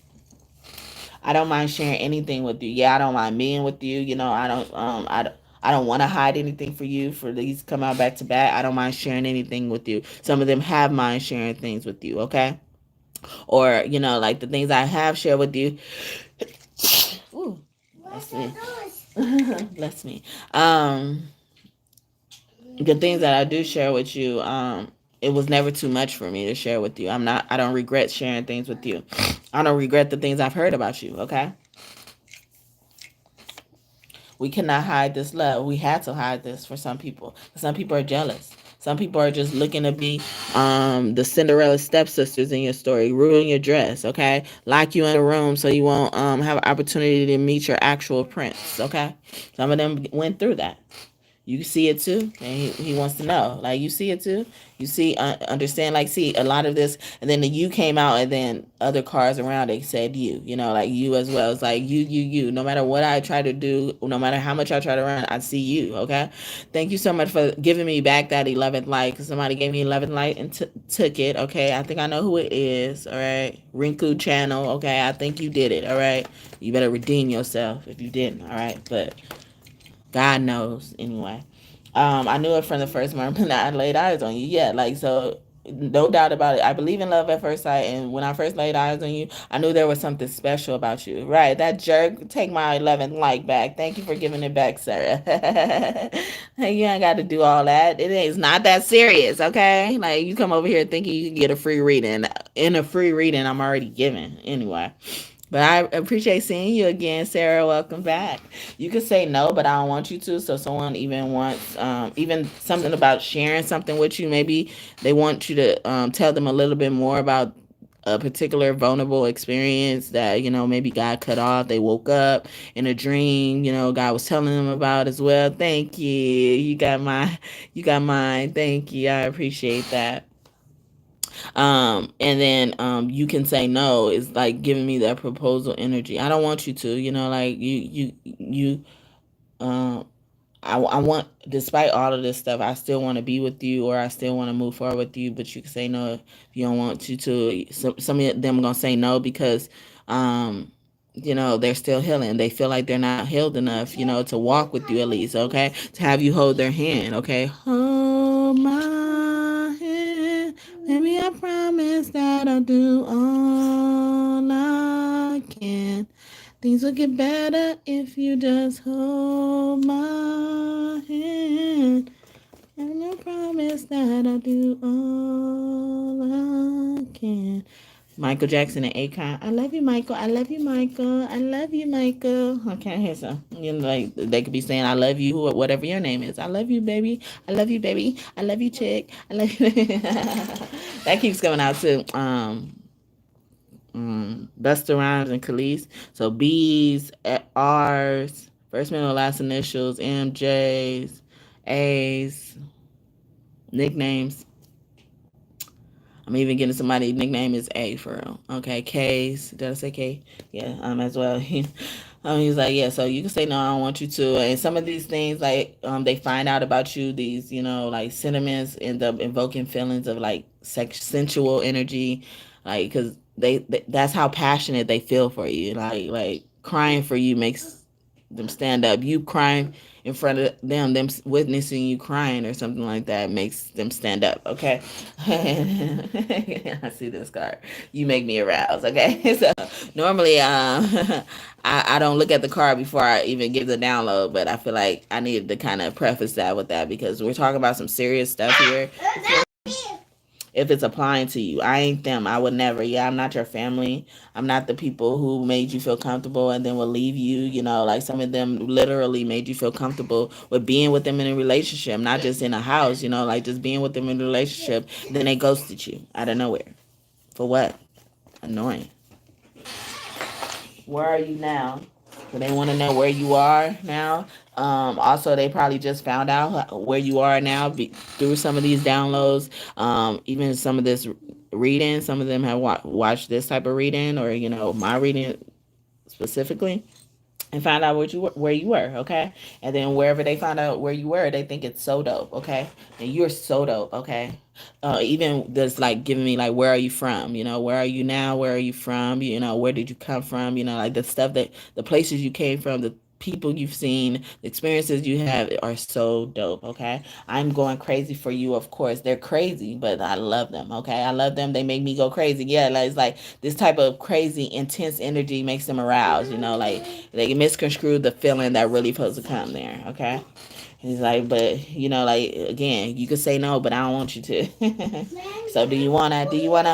I don't mind sharing anything with you. Yeah, I don't mind being with you. I don't want to hide anything for you. For these come out back to back, I don't mind sharing anything with you. Some of them have mind sharing things with you. Okay, or like the things I have shared with you. Ooh, bless me. Bless me. The things that I do share with you, it was never too much for me to share with you. I don't regret sharing things with you. I don't regret the things I've heard about you. Okay. We cannot hide this love. We had to hide this for some people. Some people are jealous. Some people are just looking to be the Cinderella stepsisters in your story, ruin your dress, okay? Lock you in a room so you won't have an opportunity to meet your actual prince, okay? Some of them went through that. You see it too, and he wants to know. Like, you see it too. You see, understand. Like, see a lot of this, and then the you came out, and then other cars around they said you. Like, you as well. It's like you. No matter what I try to do, no matter how much I try to run, I see you. Okay. Thank you so much for giving me back that 11th light. Cause somebody gave me 11th light and took it. Okay. I think I know who it is. All right. Rinku Channel. Okay. I think you did it. All right. You better redeem yourself if you didn't. All right. But God knows anyway. I knew it from the first moment that I laid eyes on you. Yeah, like, so no doubt about it. I believe in love at first sight, and when I first laid eyes on you, I knew there was something special about you. Right, that jerk, take my 11th like back. Thank you for giving it back, Sarah. Hey, you ain't got to do all that. It is not that serious, okay? Like, you come over here thinking you can get a free reading. In a free reading, I'm already giving anyway. But I appreciate seeing you again, Sarah. Welcome back. You could say no, but I don't want you to. So someone even wants, even something about sharing something with you. Maybe they want you to tell them a little bit more about a particular vulnerable experience that, maybe God cut off. They woke up in a dream, God was telling them about as well. Thank you. You got mine. Thank you. I appreciate that. And then you can say no. It's like giving me that proposal energy. I don't want you to, like, you um I want, despite all of this stuff, I still want to be with you, or I still want to move forward with you, but you can say no if you don't want you to. Some of them are gonna say no because um, they're still healing. They feel like they're not healed enough, to walk with you at least, okay? To have you hold their hand, okay? Hold my hand. Baby, I promise that I'll do all I can. Things will get better if you just hold my hand. And I promise that I'll do all I can. Michael Jackson and Akon. I love you, Michael. I love you, Michael. I love you, Michael. Okay, so like they could be saying, "I love you," whatever your name is. I love you, baby. I love you, baby. I love you, chick. I love you. That keeps coming out too. Busta Rhymes and Khalees. So B's, R's, first middle last initials, MJ's, A's, nicknames. I'm even getting somebody nickname is A for real. Okay, K's. Did I say K? Yeah, as well. He's like, yeah, so you can say no, I don't want you to. And some of these things, like, they find out about you, these, like sentiments end up invoking feelings of like sensual energy, like, because that's how passionate they feel for you. Like crying for you makes them stand up. You crying in front of them witnessing you crying or something like that makes them stand up. Okay. I see this card. You make me aroused. Okay. So normally, I don't look at the card before I even give the download, but I feel like I needed to kind of preface that with that because we're talking about some serious stuff here. If it's applying to you, I ain't them. I would never. Yeah, I'm not your family. I'm not the people who made you feel comfortable and then will leave you. Like some of them literally made you feel comfortable with being with them in a relationship, not just in a house, like just being with them in a relationship. Then they ghosted you out of nowhere. For what? Annoying. Where are you now? So they want to know where you are now. Also, they probably just found out where you are now through some of these downloads. Even some of this reading. Some of them have watched this type of reading, or my reading specifically, and find out where you were, okay? And then wherever they find out where you were, they think it's so dope, okay? And you're so dope, okay? Even just like giving me like, where are you from? Where are you now? Where are you from? Where did you come from? Like the stuff the places you came from, the people you've seen, the experiences you have are so dope, okay? I'm going crazy for you, of course. They're crazy, but I love them, okay? I love them. They make me go crazy. Yeah, like, it's like this type of crazy, intense energy makes them aroused, like they misconstrue the feeling that really supposed to come there, okay? He's like, but like again, you could say no, but I don't want you to. So do you wanna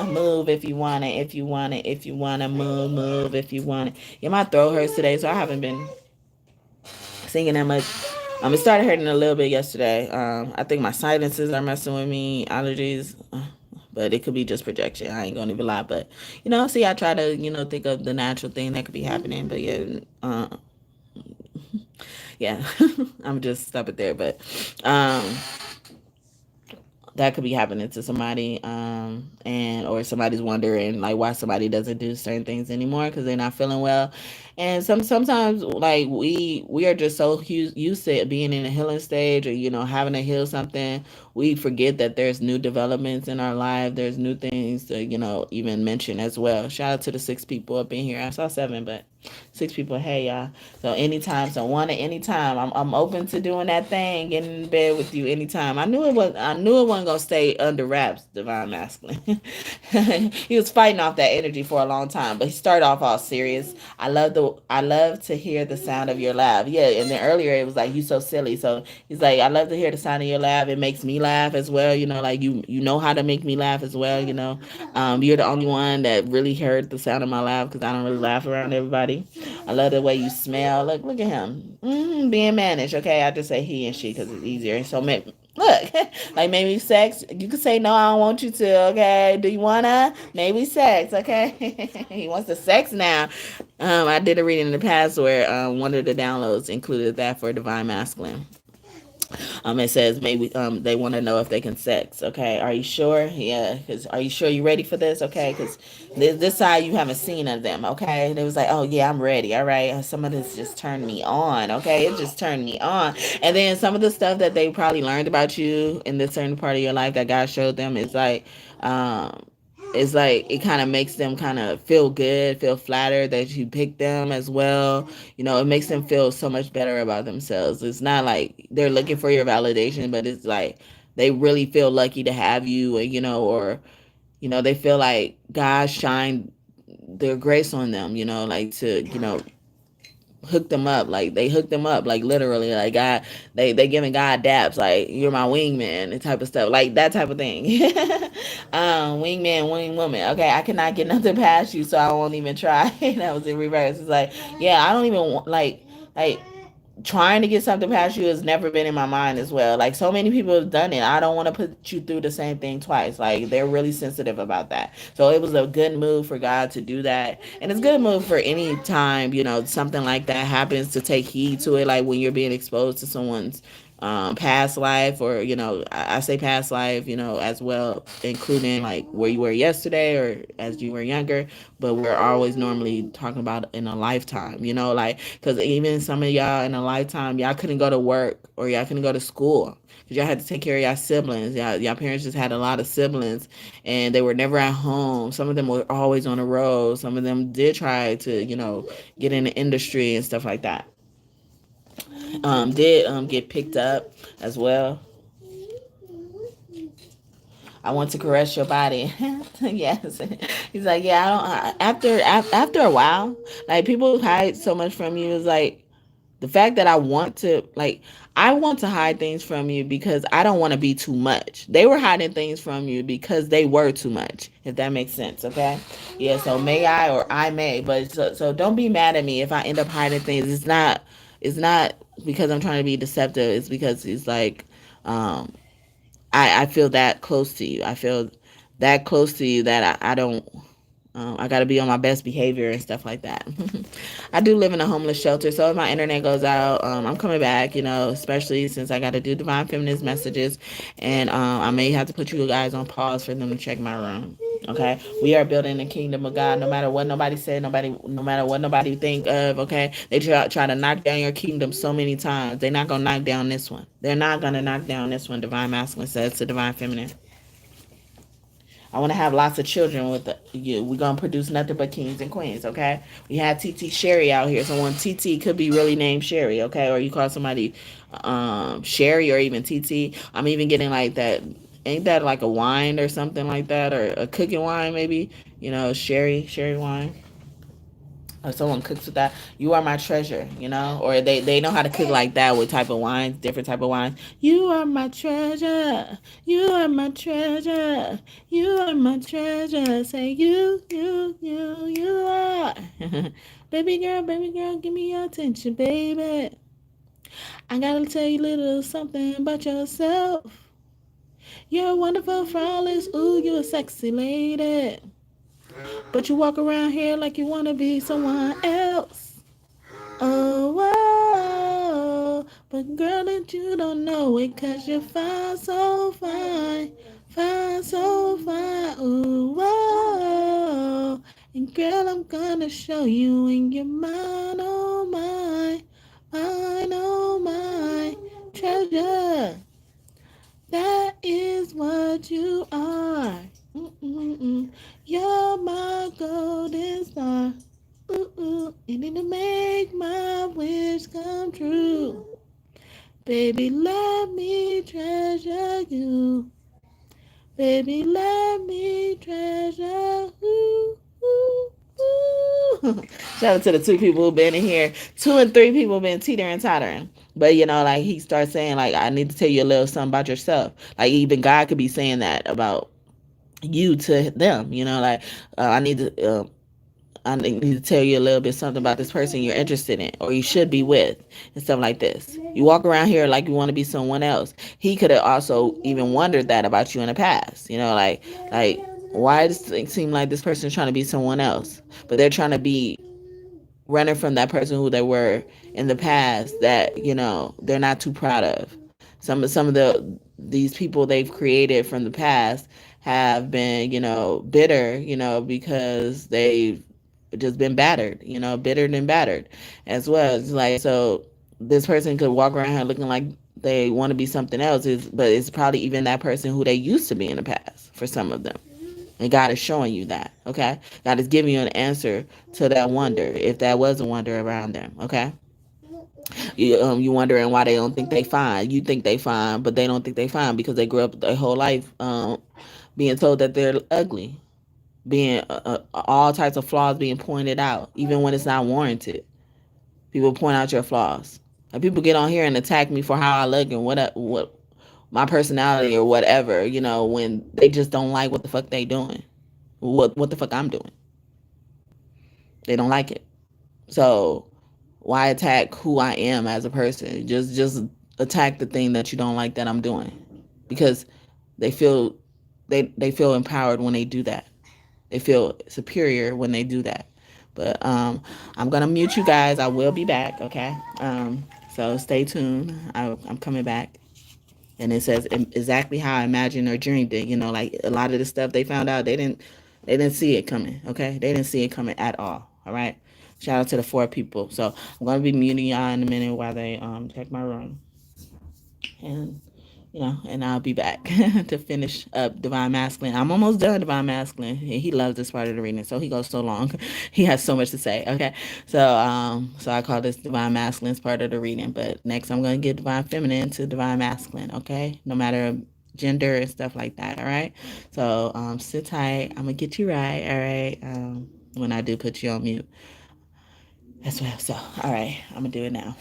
move if you wanna, if you wanna move if you wanna. Yeah, my throat hurts today, so I haven't been singing that much. It started hurting a little bit yesterday. I think my sinuses are messing with me, allergies, but it could be just projection. I ain't gonna even lie, but see, I try to think of the natural thing that could be happening, but yeah, yeah, I'm just stop it there, but that could be happening to somebody, and or somebody's wondering like why somebody doesn't do certain things anymore because they're not feeling well. And sometimes like we are just so used to being in a healing stage, or having to heal something, we forget that there's new developments in our life, there's new things to even mention as well. Shout out to the 6 people up in here. I saw 7, but 6 people. Hey y'all. So anytime, so one at any time, I'm open to doing that thing, getting in bed with you anytime. I knew it wasn't gonna stay under wraps, divine masculine. He was fighting off that energy for a long time, but he started off all serious. I love to hear the sound of your laugh. Yeah, and then earlier it was like, you so silly. So he's like, I love to hear the sound of your laugh. It makes me laugh as well. Like you know how to make me laugh as well. You're the only one that really heard the sound of my laugh because I don't really laugh around everybody. I love the way you smell. Look at him, being managed. Okay, I just say he and she because it's easier. So look, like maybe sex. You could say no, I don't want you to. Okay, do you wanna? Maybe sex. Okay, he wants the sex now. I did a reading in the past where one of the downloads included that for divine masculine. It says maybe they want to know if they can sex. Okay, are you sure? Yeah, because are you sure you're ready for this? Okay, because this side you haven't seen of them. Okay, and it was like, oh yeah, I'm ready. All right, some of this just turned me on. Okay, it just turned me on. And then some of the stuff that they probably learned about you in this certain part of your life that God showed them is like, it's like it kind of makes them kind of feel good, feel flattered that you picked them as well. It makes them feel so much better about themselves. It's not like they're looking for your validation, but it's like they really feel lucky to have you, or they feel like God shined their grace on them, like to, hook them up. Like they hooked them up, like literally, like God, they giving God daps, like you're my wingman and type of stuff, like that type of thing. Wingman, wing woman. Okay, I cannot get nothing past you, so I won't even try. That was in reverse. It's like, yeah, I don't even want like trying to get something past you has never been in my mind as well. Like so many people have done it. I don't want to put you through the same thing twice. Like they're really sensitive about that. So it was a good move for God to do that. And it's a good move for any time, something like that happens, to take heed to it. Like when you're being exposed to someone's past life, or I say past life, as well, including like where you were yesterday or as you were younger, but we're always normally talking about in a lifetime, like because even some of y'all in a lifetime, y'all couldn't go to work or y'all couldn't go to school because y'all had to take care of y'all siblings. Y'all parents just had a lot of siblings and they were never at home. Some of them were always on the road. Some of them did try to get in the industry and stuff like that. Did get picked up as well. I want to caress your body. Yes. He's like, yeah, I don't. After a while, like people hide so much from you. Is like the fact that I want to hide things from you because I don't want to be too much. They were hiding things from you because they were too much. If that makes sense, okay? Yeah. So may I, or I may, but so don't be mad at me if I end up hiding things. It's not because I'm trying to be deceptive. It's because it's like, um, I feel that close to you. I feel that close to you that I don't. I got to be on my best behavior and stuff like that. I do live in a homeless shelter, so if my internet goes out, I'm coming back, especially since I got to do Divine Feminist messages, and I may have to put you guys on pause for them to check my room. Okay, we are building the kingdom of God. No matter what nobody said, no matter what nobody think of. Okay, they try to knock down your kingdom so many times. They're not gonna knock down this one. They're not gonna knock down this one. Divine Masculine says to Divine Feminine. I want to have lots of children with you. We're going to produce nothing but kings and queens, okay? We had TT Sherry out here. Someone TT could be really named Sherry, okay? Or you call somebody Sherry or even TT. I'm even getting like that. Ain't that like a wine or something like that? Or a cooking wine maybe? Sherry wine. Or someone cooks with that, you are my treasure, or they know how to cook like that with type of wines, different type of wines. You are my treasure, you are my treasure, you are my treasure. Say you are. Baby girl, give me your attention, baby. I gotta tell you a little something about yourself. You're wonderful, flawless, ooh, you're a sexy lady. But you walk around here like you wanna be someone else. Oh, whoa. But girl, that you don't know it, 'cause you're fine, so fine. Fine, so fine. Ooh, whoa. And girl, I'm gonna show you in your mind, oh my. Mine, oh my. Treasure. That is what you are. Mm-mm-mm. You're my golden star. Ooh, and it'll make my wish come true. Baby, let me treasure you. Baby, let me treasure you. Ooh, ooh. Shout out to the two people who've been in here. 2 and 3 people been teetering tottering. But like he starts saying, like, I need to tell you a little something about yourself. Like even God could be saying that about you to them. Like I need to. I need to tell you a little bit something about this person you're interested in or you should be with and stuff like this. You walk around here like you want to be someone else. He could have also even wondered that about you in the past. Like why does it seem like this person is trying to be someone else, but they're trying to be running from that person who they were in the past that they're not too proud of. Some of these people they've created from the past have been bitter because they've just been battered, bittered and battered as well. It's like, so this person could walk around here looking like they want to be something else, but it's probably even that person who they used to be in the past for some of them. And God is showing you that, okay? God is giving you an answer to that wonder, if that was a wonder around them, okay? You wondering why they don't think they fine. You think they fine, but they don't think they fine because they grew up their whole life being told that they're ugly, being all types of flaws being pointed out, even when it's not warranted. People point out your flaws. And people get on here and attack me for how I look and what my personality or whatever, when they just don't like what the fuck they doing. What the fuck I'm doing. They don't like it. So why attack who I am as a person? Just attack the thing that you don't like that I'm doing. Because they feel they feel empowered when they do that. They feel superior when they do that. But I'm gonna mute you guys. I will be back, okay? So stay tuned. I'm coming back. And it says exactly how I imagined or dreamed it. Like a lot of the stuff they found out, they didn't see it coming. Okay, they didn't see it coming at all right. Shout out to the 4 people. So I'm gonna be muting y'all in a minute while they check my room, and and I'll be back to finish up Divine Masculine. I'm almost done Divine Masculine. He loves this part of the reading, so he goes so long. He has so much to say. Okay, so I call this Divine Masculine's part of the reading. But next, I'm gonna get Divine Feminine to Divine Masculine. Okay, no matter gender and stuff like that. All right. So sit tight. I'm gonna get you right. All right. When I do put you on mute as well. So all right, I'm gonna do it now.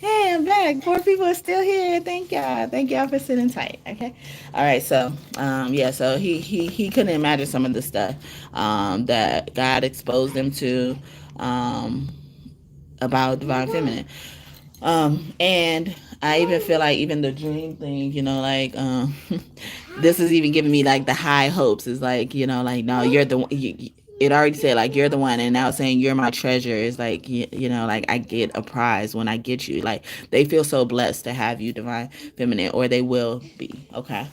Hey, I'm back. 4 people are still here. Thank y'all. Thank y'all for sitting tight. Okay. All right. So, yeah. So he couldn't imagine some of the stuff that God exposed him to um, about divine feminine. And I even feel like even the dream thing, like this is even giving me like the high hopes. It's like, like no, you're the one. It already said like you're the one, and now it's saying you're my treasure. Is like like I get a prize when I get you. Like they feel so blessed to have you, divine feminine, or they will be. Okay.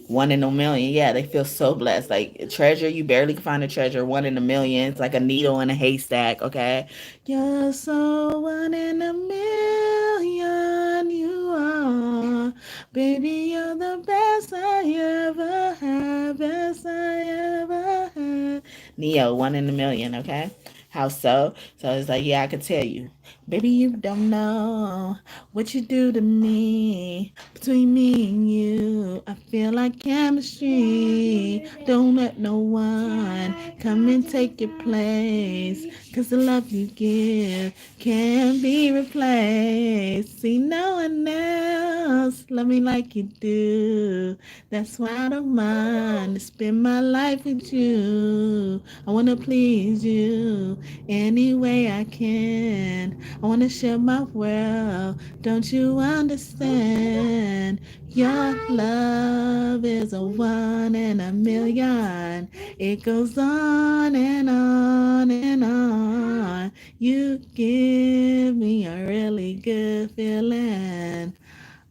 1 in a million. Yeah, they feel so blessed. Like a treasure, you barely can find a treasure. 1 in a million. It's like a needle in a haystack. Okay. You're so 1 in a million. You are. Baby, you're the best I ever had. Best I ever had. Neo, 1 in a million. Okay. How so? So it's like, yeah, I could tell you. Baby, you don't know what you do to me. Between me and you, I feel like chemistry. Don't let no one come and take your place. Cause the love you give can't be replaced. See, no one else love me like you do. That's why I don't mind to spend my life with you. I wanna please you any way I can. I wanna share my world. Don't you understand? Your love is a 1 in a million. It goes on and on and on. You give me a really good feeling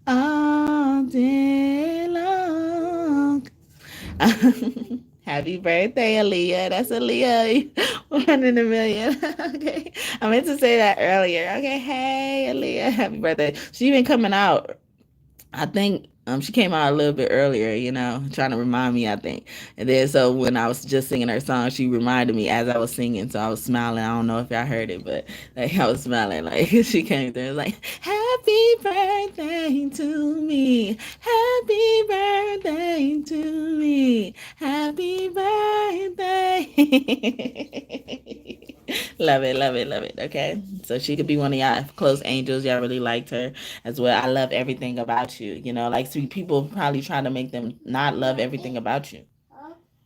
all day long. Happy birthday, Aaliyah. That's Aaliyah. 1 in a million. Okay. I meant to say that earlier. Okay. Hey, Aaliyah. Happy birthday. She been coming out. I think She came out a little bit earlier, trying to remind me, I think. And then so when I was just singing her song, she reminded me as I was singing, so I was smiling. I don't know if y'all heard it, but like I was smiling. Like she came through, like "Happy birthday to me, happy birthday to me, happy birthday." Love it, love it, love it. Okay, so she could be one of y'all close angels. Y'all really liked her as well. I love everything about you. Like see, people probably try to make them not love everything about you.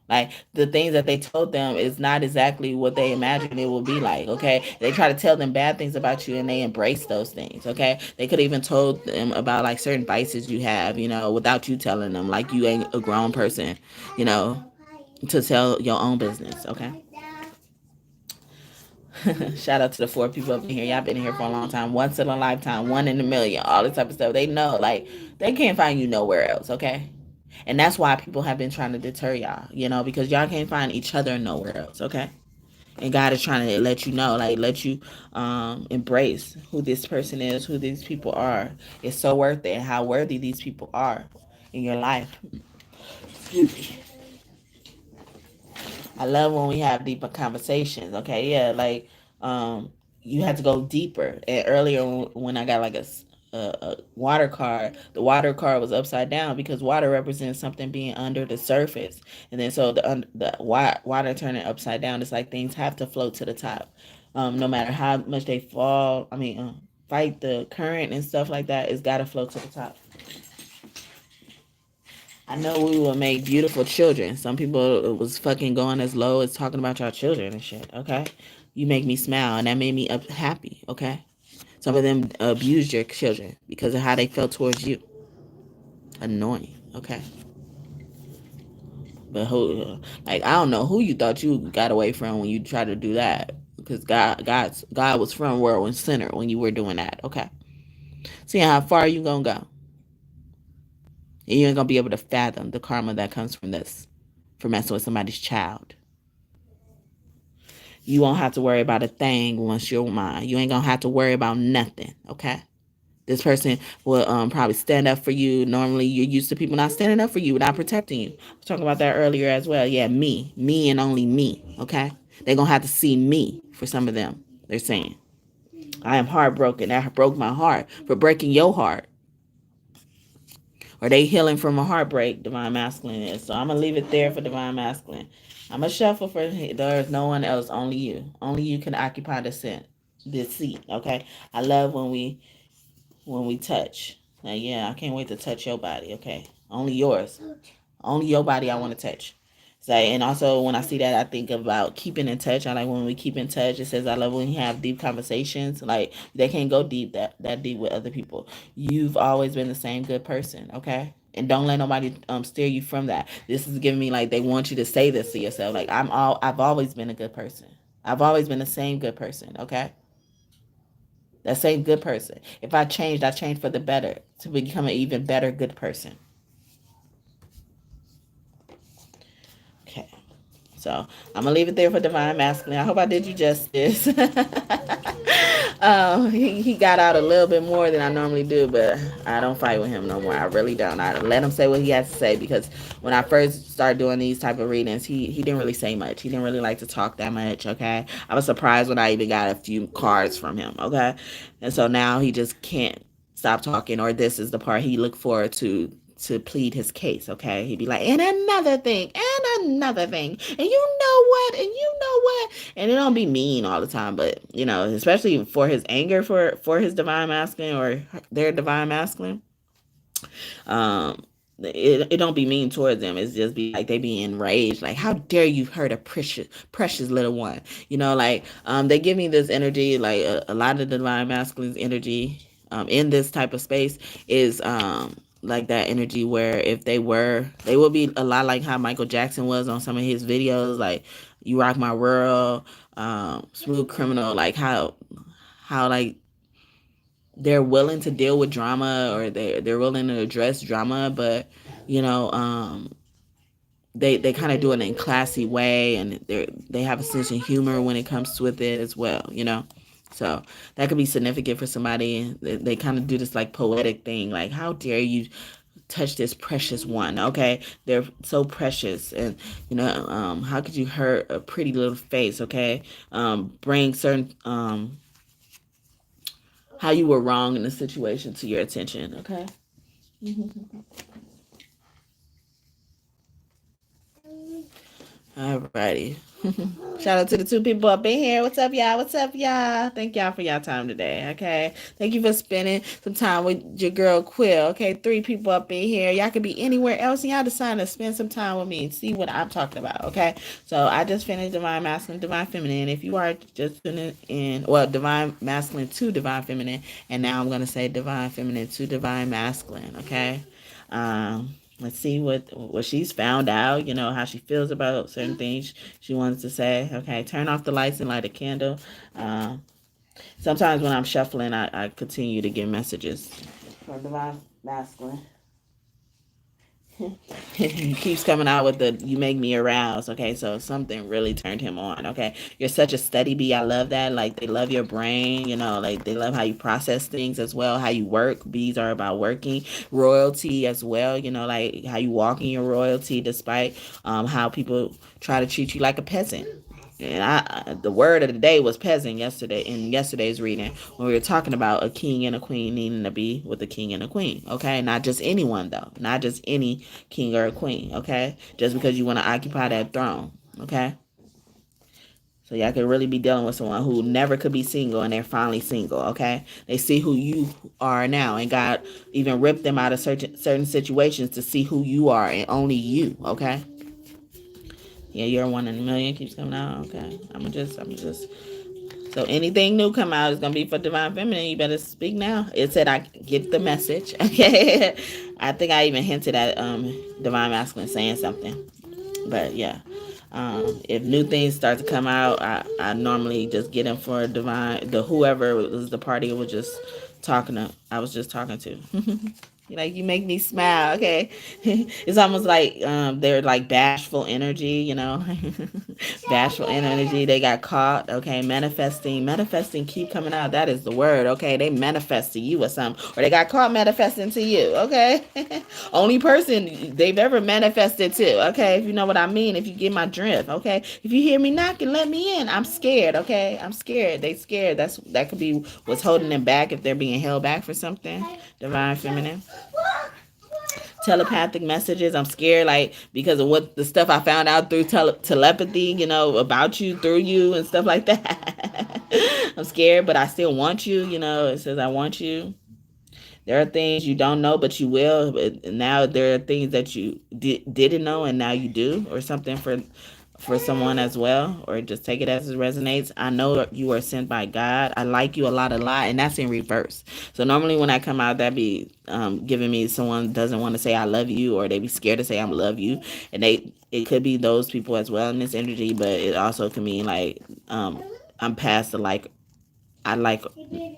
Like the things that they told them is not exactly what they imagined it will be like. Okay, they try to tell them bad things about you, and they embrace those things. Okay, they could even told them about like certain vices you have, without you telling them. Like you ain't a grown person, you know, to tell your own business. Okay. Shout out to the 4 people up in here. Y'all been in here for a long time. Once in a lifetime, one in a million, all this type of stuff. They know, like, they can't find you nowhere else, okay? And that's why people have been trying to deter y'all, because y'all can't find each other nowhere else, okay? And God is trying to let you know, like, let you embrace who this person is, who these people are. It's so worth it, and how worthy these people are in your life. I love when we have deeper conversations. Okay, yeah, like you had to go deeper. And earlier when I got like a water card, the water card was upside down because water represents something being under the surface, and then so the water turning upside down. It's like things have to float to the top, no matter how much they fall. I mean, fight the current and stuff like that. It's got to float to the top. I know we will make beautiful children. Some people was fucking going as low as talking about y'all children and shit. Okay, you make me smile, and that made me happy. Okay, some of them abused your children because of how they felt towards you. Annoying. Okay, but who? Like I don't know who you thought you got away from when you tried to do that. Because God was from world and center when you were doing that. Okay, see how far you gonna go. And you ain't gonna be able to fathom the karma that comes from this, for messing with somebody's child. You won't have to worry about a thing once you're mine. You ain't gonna have to worry about nothing, okay? This person will probably stand up for you. Normally, you're used to people not standing up for you, not protecting you. I was talking about that earlier as well. Yeah, me and only me, okay? They're gonna have to see me for some of them. They're saying, I am heartbroken. That broke my heart for breaking your heart. Or they healing from a heartbreak, divine masculine is. So I'm gonna leave it there for divine masculine. I'm gonna shuffle for there's no one else, only you. Only you can occupy this seat. Okay. I love when we touch. Like, yeah, I can't wait to touch your body. Okay. Only yours. Only your body I want to touch. So, and also when I see that, I think about keeping in touch. I like when we keep in touch. It says I love when you have deep conversations. Like they can't go deep that deep with other people. You've always been the same good person, okay? And don't let nobody steer you from that. This is giving me like they want you to say this to yourself. Like I've always been a good person. I've always been the same good person, okay? That same good person. If I changed for the better to become an even better good person. Okay. So I'm gonna leave it there for divine masculine. I hope I did you justice. He got out a little bit more than I normally do, but I don't fight with him no more. I really don't. I let him say what he has to say because when I first started doing these type of readings, he didn't really say much. He didn't really like to talk that much. Okay, I was surprised when I even got a few cards from him. Okay, and so now he just can't stop talking, or this is the part he looked forward to plead his case. Okay, he'd be like, and another thing, and another thing, and you know what, and you know what, and it don't be mean all the time, but especially for his anger for his divine masculine or their divine masculine, um it don't be mean towards them. It's just be like they be enraged, like how dare you hurt a precious little one. Like they give me this energy, like a lot of the divine masculine's energy in this type of space is like that energy where if they will be a lot like how Michael Jackson was on some of his videos, like You Rock My World, Smooth Criminal, like how like they're willing to deal with drama, or they're willing to address drama, but you know um they kind of do it in a classy way, and they have a sense of humor when it comes with it as well. So that could be significant for somebody. They kind of do this like poetic thing, like how dare you touch this precious one. Okay, they're so precious, and how could you hurt a pretty little face? Okay, bring certain how you were wrong in the situation to your attention. Okay. Alrighty. Shout out to the two people up in here. What's up, y'all? What's up, y'all? Thank y'all for y'all time today. Okay. Thank you for spending some time with your girl Quill. Okay. 3 people up in here. Y'all could be anywhere else, and y'all decide to spend some time with me and see what I'm talking about. Okay. So I just finished Divine Masculine, Divine Feminine. If you are just tuning in, well, Divine Masculine to Divine Feminine, and now I'm gonna say Divine Feminine to Divine Masculine. Okay. Let's see what she's found out, how she feels about certain things she wants to say. Okay, turn off the lights and light a candle. Sometimes when I'm shuffling, I continue to get messages from Divine Masculine. He keeps coming out with the "you make me aroused." Okay, so something really turned him on. Okay, you're such a study bee. I love that. Like, they love your brain, like they love how you process things as well, how you work. Bees are about working. Royalty as well, like how you walk in your royalty despite how people try to treat you like a peasant. And the word of the day was peasant yesterday in yesterday's reading, when we were talking about a king and a queen needing to be with a king and a queen. Okay, not just anyone though, not just any king or a queen. Okay, just because you want to occupy that throne. Okay, so y'all could really be dealing with someone who never could be single, and they're finally single. Okay, they see who you are now, and God even ripped them out of certain situations to see who you are and only you. Okay. Yeah, you're one in a million. Keeps coming out. Okay, I'm gonna just. So anything new come out is gonna be for Divine Feminine. You better speak now. It said I get the message. Okay, I think I even hinted at Divine Masculine saying something. But yeah, if new things start to come out, I normally just get them for whoever was the party was just I was just talking to. Like, you make me smile. Okay. It's almost like they're like bashful energy. Bashful energy. They got caught. Okay. Manifesting keep coming out. That is the word. Okay. They manifest to you or something, or they got caught manifesting to you. Okay. Only person they've ever manifested to. Okay. If you know what I mean, if you get my drift. Okay. If you hear me knocking, let me in. I'm scared. Okay. I'm scared. They scared. That could be what's holding them back, if they're being held back for something. Divine Feminine. Telepathic messages. I'm scared, like, because of what the stuff I found out through telepathy, about you, through you, and stuff like that. I'm scared, but I still want you. It says I want you. There are things you don't know, but you will. But now there are things that you didn't know, and now you do, or something for someone as well, or just take it as it resonates. I know you are sent by God. I like you a lot, and that's in reverse. So normally when I come out, that be giving me someone doesn't want to say I love you, or they be scared to say I love you, and it could be those people as well in this energy, but it also can mean like I'm past the like I like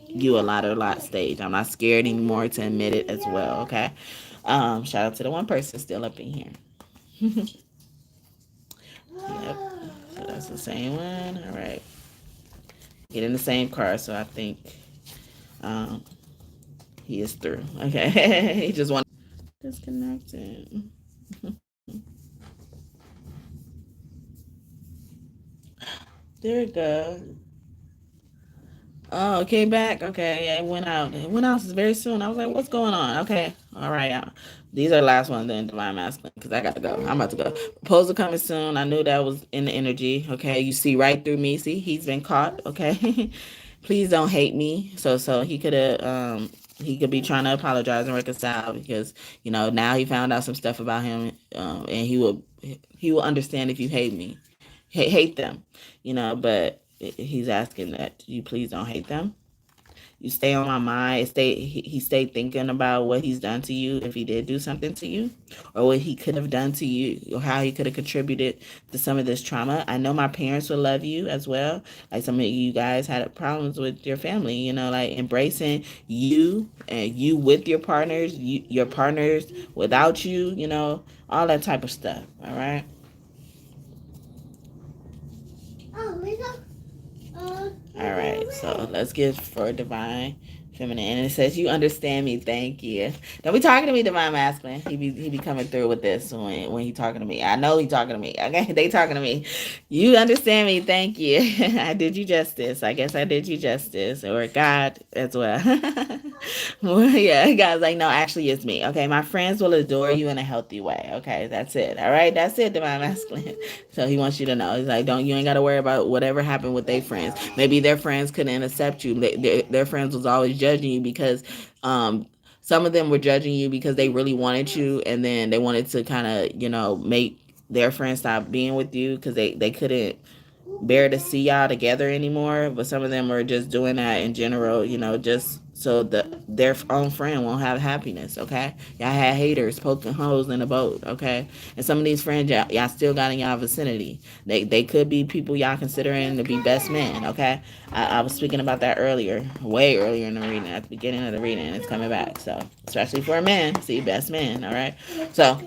you a lot stage. I'm not scared anymore to admit it as well. Okay. Shout out to the one person still up in here. Yep. So that's the same one. All right. Get in the same car. So I think um, he is through. Okay. He just want disconnected. There it goes. Oh, it came back. Okay, yeah, it went out. It went out very soon. I was like, "What's going on?" Okay, all right. These are the last ones in Divine Masculine, because I got to go. I'm about to go. Proposal coming soon. I knew that was in the energy. Okay, you see right through me. See, he's been caught. Okay, please don't hate me. So he could have he could be trying to apologize and reconcile, because now he found out some stuff about him, and he will understand if you hate me, hate them, but he's asking that you please don't hate them. You stay on my mind. He stayed thinking about what he's done to you, if he did do something to you, or what he could have done to you, or how he could have contributed to some of this trauma. I know my parents will love you as well. Like, some of you guys had problems with your family, like embracing you, and you with your partners, your partners without you, all that type of stuff. All right. All right, so let's get for Divine feminine, and it says, "You understand me, thank you." Don't be talking to me, divine masculine. He be coming through with this when he talking to me. I know he talking to me. Okay, they talking to me. You understand me, thank you. I did you justice. I guess I did you justice, or God as well. Well, yeah, God's like, no, actually, it's me. Okay, my friends will adore you in a healthy way. Okay, that's it. All right, that's it, divine masculine. So he wants you to know. He's like, don't you ain't got to worry about whatever happened with their friends. Maybe their friends couldn't accept you. Their friends was always judging you because some of them were judging you because they really wanted you, and then they wanted to kind of make their friends stop being with you because they couldn't bear to see y'all together anymore. But some of them are just doing that in general, just so their own friend won't have happiness. Okay, y'all had haters poking holes in the boat. Okay, and some of these friends y'all still got in y'all vicinity. They could be people y'all considering to be best men. Okay, I was speaking about that earlier, way earlier in the reading, at the beginning of the reading. It's coming back. So especially for a man, see, best man. All right, so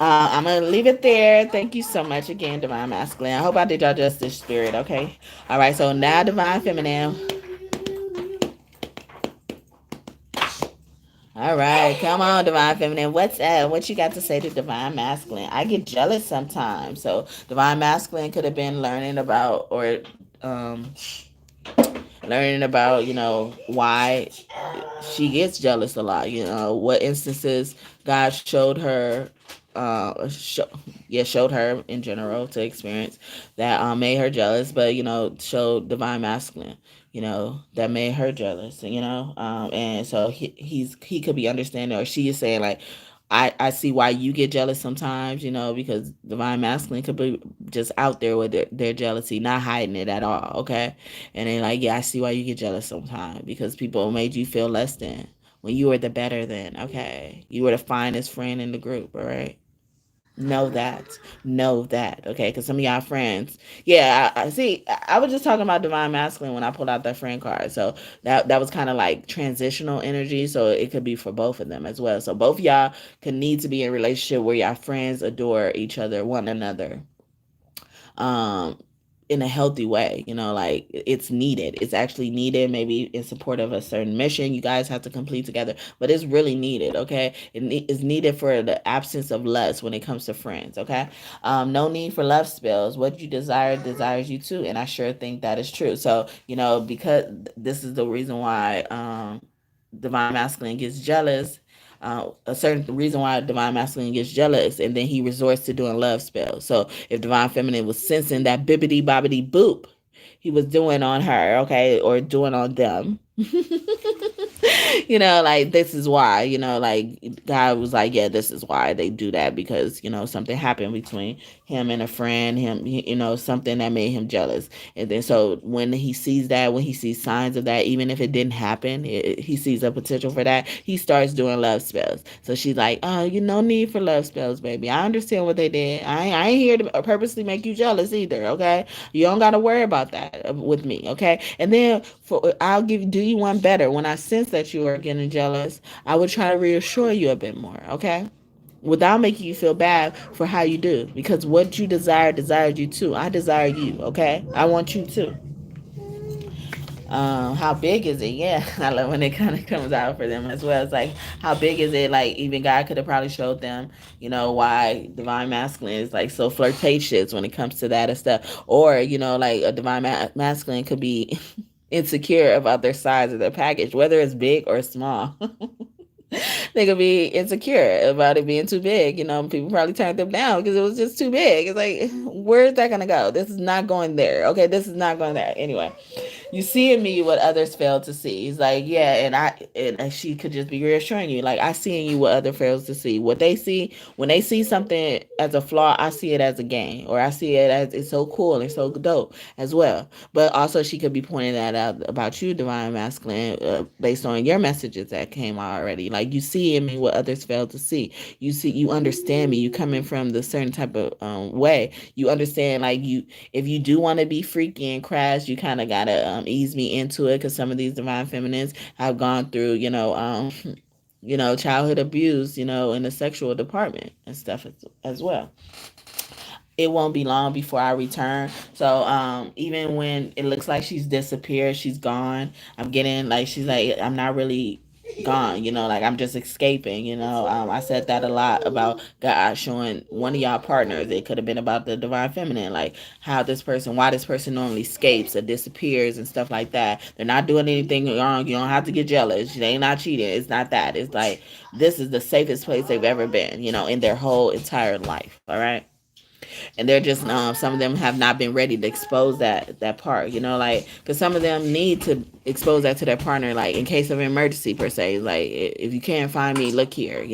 I'm gonna leave it there. Thank you so much again, Divine Masculine. I hope I did y'all justice, Spirit. Okay. All right. So now, Divine Feminine. All right, come on, Divine Feminine. What's up? What you got to say to Divine Masculine? I get jealous sometimes. So Divine Masculine could have been learning about, or um, learning about, why she gets jealous a lot. What instances God showed her, showed her in general to experience that made her jealous, but showed divine masculine, that made her jealous, and so he could be understanding, or she is saying like, I see why you get jealous sometimes, because divine masculine could be just out there with their jealousy, not hiding it at all. Okay. And then like, yeah, I see why you get jealous sometimes, because people made you feel less than when you were the better than. Okay. You were the finest friend in the group. All right. Know that. Know that. Okay. Because some of y'all friends, yeah, I see. I was just talking about divine masculine when I pulled out that friend card. So that was kind of like transitional energy. So it could be for both of them as well. So both y'all could need to be in a relationship where y'all friends adore each other, one another. Um, in a healthy way, like it's needed. It's actually needed, maybe in support of a certain mission you guys have to complete together, but it's really needed. Okay, it's needed for the absence of lust when it comes to friends. Okay, no need for love spells. What you desire desires you too, and I sure think that is true. So because this is the reason why divine masculine gets jealous, a certain reason why divine masculine gets jealous, and then he resorts to doing love spells. So if divine feminine was sensing that bibbity bobbity boop he was doing on her, okay, or doing on them, like this is why, like God was like, yeah, this is why they do that, because something happened between him and a friend, something that made him jealous. And then so when he sees that, when he sees signs of that, even if it didn't happen, he sees a potential for that, he starts doing love spells. So she's like, oh, no need for love spells, baby. I understand what they did. I ain't here to purposely make you jealous either. Okay, you don't got to worry about that with me. Okay, and then I'll do you one better. When I sense that you are getting jealous, I would try to reassure you a bit more. Okay, without making you feel bad for how you do, because what you desire desires you too. I desire you. Okay, I want you too. How big is it? Yeah, I love when it kind of comes out for them as well. It's like, how big is it? Like, even God could have probably showed them, why divine masculine is like so flirtatious when it comes to that and stuff. Or, like a divine masculine could be insecure about their size of their package, whether it's big or small. They could be insecure about it being too big. People probably turned them down because it was just too big. It's like, where's that gonna go? This is not going there. Okay, this is not going there. Anyway, you see in me what others fail to see. He's like, yeah, and she could just be reassuring you, like, I see in you what other fails to see. What they see when they see something as a flaw, I see it as a gain, or I see it as it's so cool and so dope as well. But also, she could be pointing that out about you, divine masculine, based on your messages that came already. Like, you see in me what others fail to see. You understand me. You coming from the certain type of way. You understand, like, if you do want to be freaky and crash, you kind of gotta ease me into it, because some of these divine feminines have gone through, childhood abuse, in the sexual department and stuff as well. it won't be long before I return. So even when it looks like she's disappeared, she's gone. I'm getting like she's like I'm not really gone, like I'm just escaping. I said that a lot about God showing one of y'all partners. It could have been about the divine feminine, like why this person normally escapes or disappears and stuff like that. They're not doing anything wrong. You don't have to get jealous. They ain't not cheating. It's not that. It's like this is the safest place they've ever been, in their whole entire life. All right. And they're just some of them have not been ready to expose that part, like because some of them need to expose that to their partner, like in case of emergency per se, like if you can't find me, look here,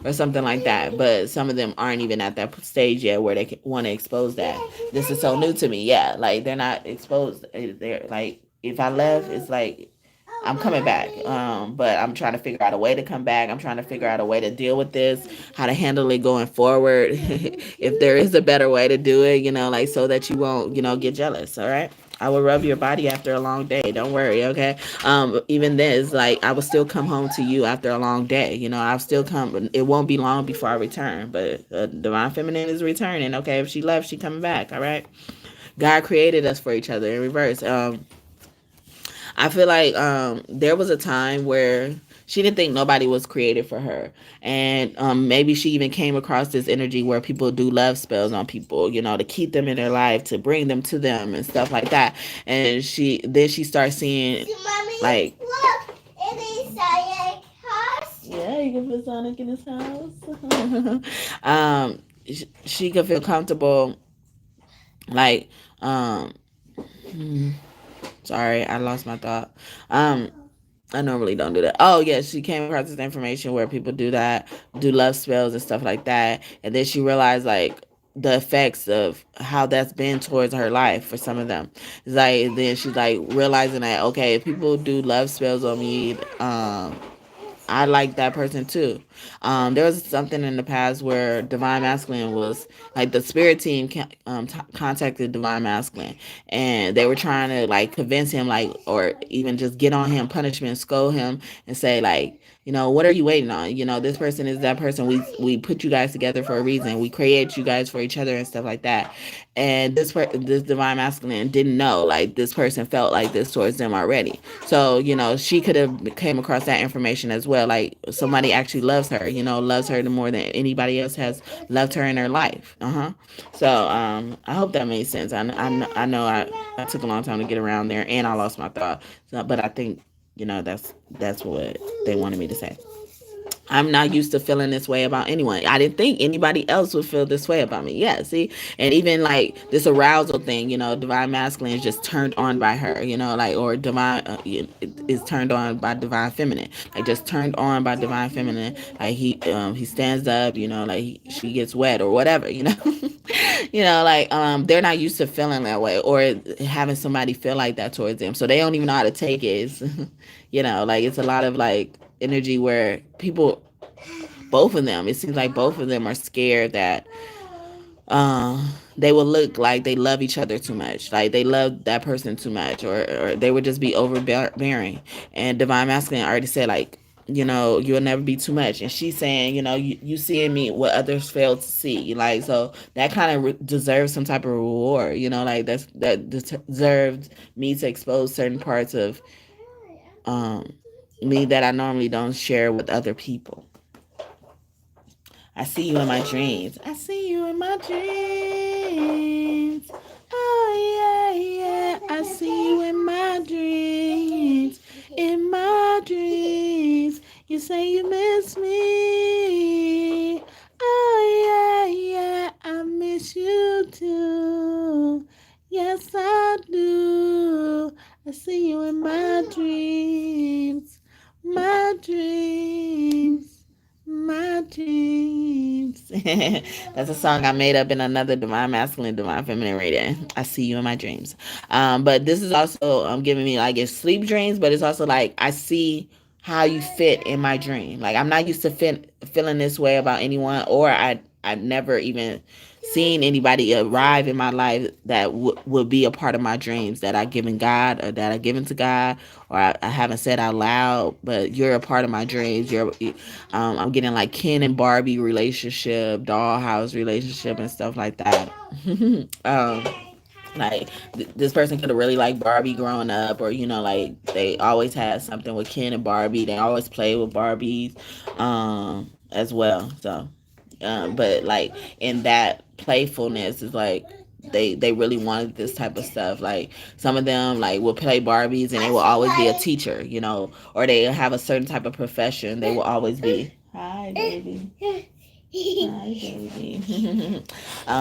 or something like that. But some of them aren't even at that stage yet where they want to expose that. This is so new to me. Yeah, like they're not exposed. They're like, if I left, it's like I'm coming back. But I'm trying to figure out a way to come back. I'm trying to figure out a way to deal with this, how to handle it going forward. If there is a better way to do it, like so that you won't, get jealous. All right. I will rub your body after a long day. Don't worry, okay? Even this, like I will still come home to you after a long day. I'll still come. It won't be long before I return. But divine feminine is returning. Okay, if she left, she coming back. All right. God created us for each other in reverse. I feel like there was a time where she didn't think nobody was created for her. And maybe she even came across this energy where people do love spells on people, to keep them in their life, to bring them to them and stuff like that. And she starts seeing, like, look, it is Sonic house. Yeah, you can put Sonic in his house. She could feel comfortable, like, sorry, I lost my thought. I normally don't do that. Oh yeah, she came across this information where people do that, do love spells and stuff like that, and then she realized like the effects of how that's been towards her life for some of them. It's like then she's like realizing that, okay, if people do love spells on me, I like that person too. There was something in the past where Divine Masculine was like the spirit team contacted Divine Masculine, and they were trying to like convince him, like, or even just get on him, punishment, scold him, and say like, what are you waiting on? This person is that person. We put you guys together for a reason. We create you guys for each other and stuff like that. And this Divine Masculine didn't know like this person felt like this towards them already. So she could have came across that information as well. Like somebody actually loves her, loves her more than anybody else has loved her in her life. So I hope that made sense. I know I took a long time to get around there, and I lost my thought. So, but I think that's what they wanted me to say. I'm not used to feeling this way about anyone. I didn't think anybody else would feel this way about me. Yeah, see? And even like this arousal thing, divine masculine is just turned on by her, like, or divine is turned on by divine feminine. Like just turned on by divine feminine. Like he stands up, like she gets wet or whatever, like they're not used to feeling that way or having somebody feel like that towards them. So they don't even know how to take it. It's, like it's a lot of like energy where people, both of them, it seems like both of them are scared that they will look like they love each other too much, like they love that person too much, or they would just be overbearing. And divine masculine already said like, you'll never be too much. And she's saying, you seeing me what others fail to see, like, so that kind of deserves some type of reward, like that deserved me to expose certain parts of me that I normally don't share with other people. I see you in my dreams. I see you in my dreams. Oh, yeah, yeah. I see you in my dreams. In my dreams. You say you miss me. Oh, yeah, yeah. I miss you too. Yes, I do. I see you in my dreams. My dreams. My dreams. That's a song I made up in another divine masculine, divine feminine reading. I see you in my dreams. But this is also giving me like it's sleep dreams, but it's also like I see how you fit in my dream. Like I'm not used to feeling this way about anyone, or I never even seeing anybody arrive in my life that would be a part of my dreams that I given God, or that I given to God, or I haven't said out loud, but you're a part of my dreams. I'm getting like Ken and Barbie relationship, dollhouse relationship, and stuff like that. um, like this person could have really liked Barbie growing up, or like they always had something with Ken and Barbie. They always played with Barbies, as well. So, but like in that playfulness is like they really wanted this type of stuff. Like some of them like will play Barbies and they will always be a teacher, or they have a certain type of profession. They will always be. Hi, baby. Hi, baby.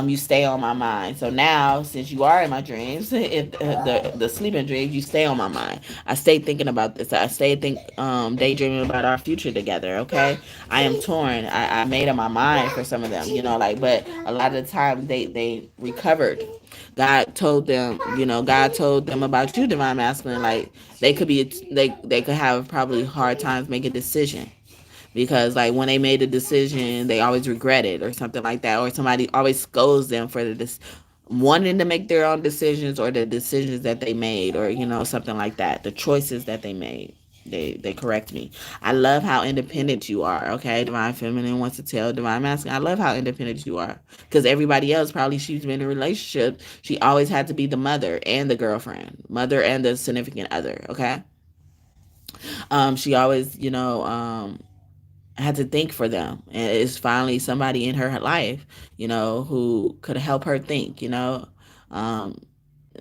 You stay on my mind. So now, since you are in my dreams, if the sleeping dreams, you stay on my mind. I stay thinking about this. I stay daydreaming about our future together. Okay, I am torn. I made up my mind for some of them. Like, but a lot of the time they recovered. God told them about you, divine masculine. Like they could have probably hard times making a decision, because like when they made a decision they always regret it or something like that, or somebody always scolds them for wanting to make their own decisions, or the decisions that they made, or something like that, the choices that they made. They correct me. I love how independent you are. Okay, divine feminine wants to tell divine masculine, I love how independent you are, because everybody else, probably she's been in a relationship, she always had to be the mother and the girlfriend, mother and the significant other. Okay, she always had to think for them, and it's finally somebody in her life who could help her think. um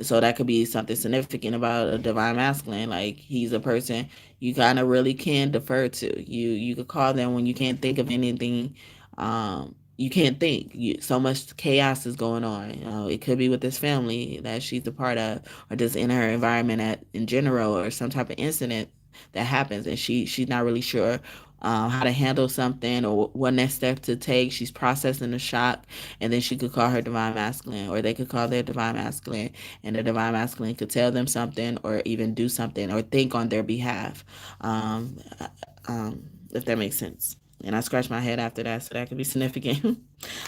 so that could be something significant about a divine masculine. Like he's a person you kind of really can defer to. You could call them when you can't think of anything. You can't think. So much chaos is going on. It could be with this family that she's a part of, or just in her environment in general, or some type of incident that happens, and she's not really sure how to handle something, or what next step to take. She's processing the shock, and then she could call her divine masculine, or they could call their divine masculine, and the divine masculine could tell them something, or even do something, or think on their behalf. If that makes sense. And I scratched my head after that, so that could be significant.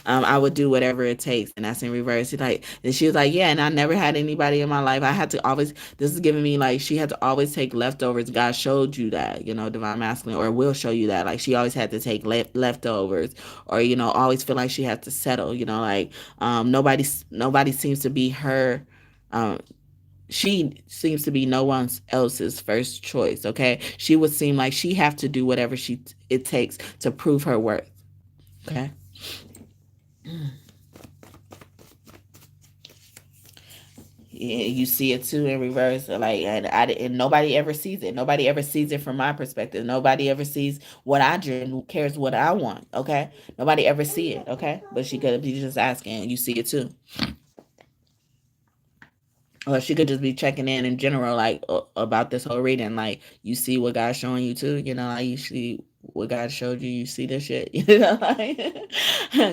I would do whatever it takes, and that's in reverse. And she was like, yeah, and I never had anybody in my life. I had to always. This is giving me like she had to always take leftovers. God showed you that, divine masculine, or will show you that. Like she always had to take leftovers, or always feel like she had to settle. Like nobody seems to be her. Um, she seems to be no one else's first choice. Okay, she would seem like she have to do whatever it takes to prove her worth. Okay. Yeah, you see it too in reverse. Like, and nobody ever sees it. Nobody ever sees it from my perspective. Nobody ever sees what I dream. Who cares what I want? Okay. Nobody ever see it. Okay. But she could be just asking. You see it too. Or she could just be checking in general, like about this whole reading. Like you see what God's showing you too. Like you see what God showed you. You see this shit. Like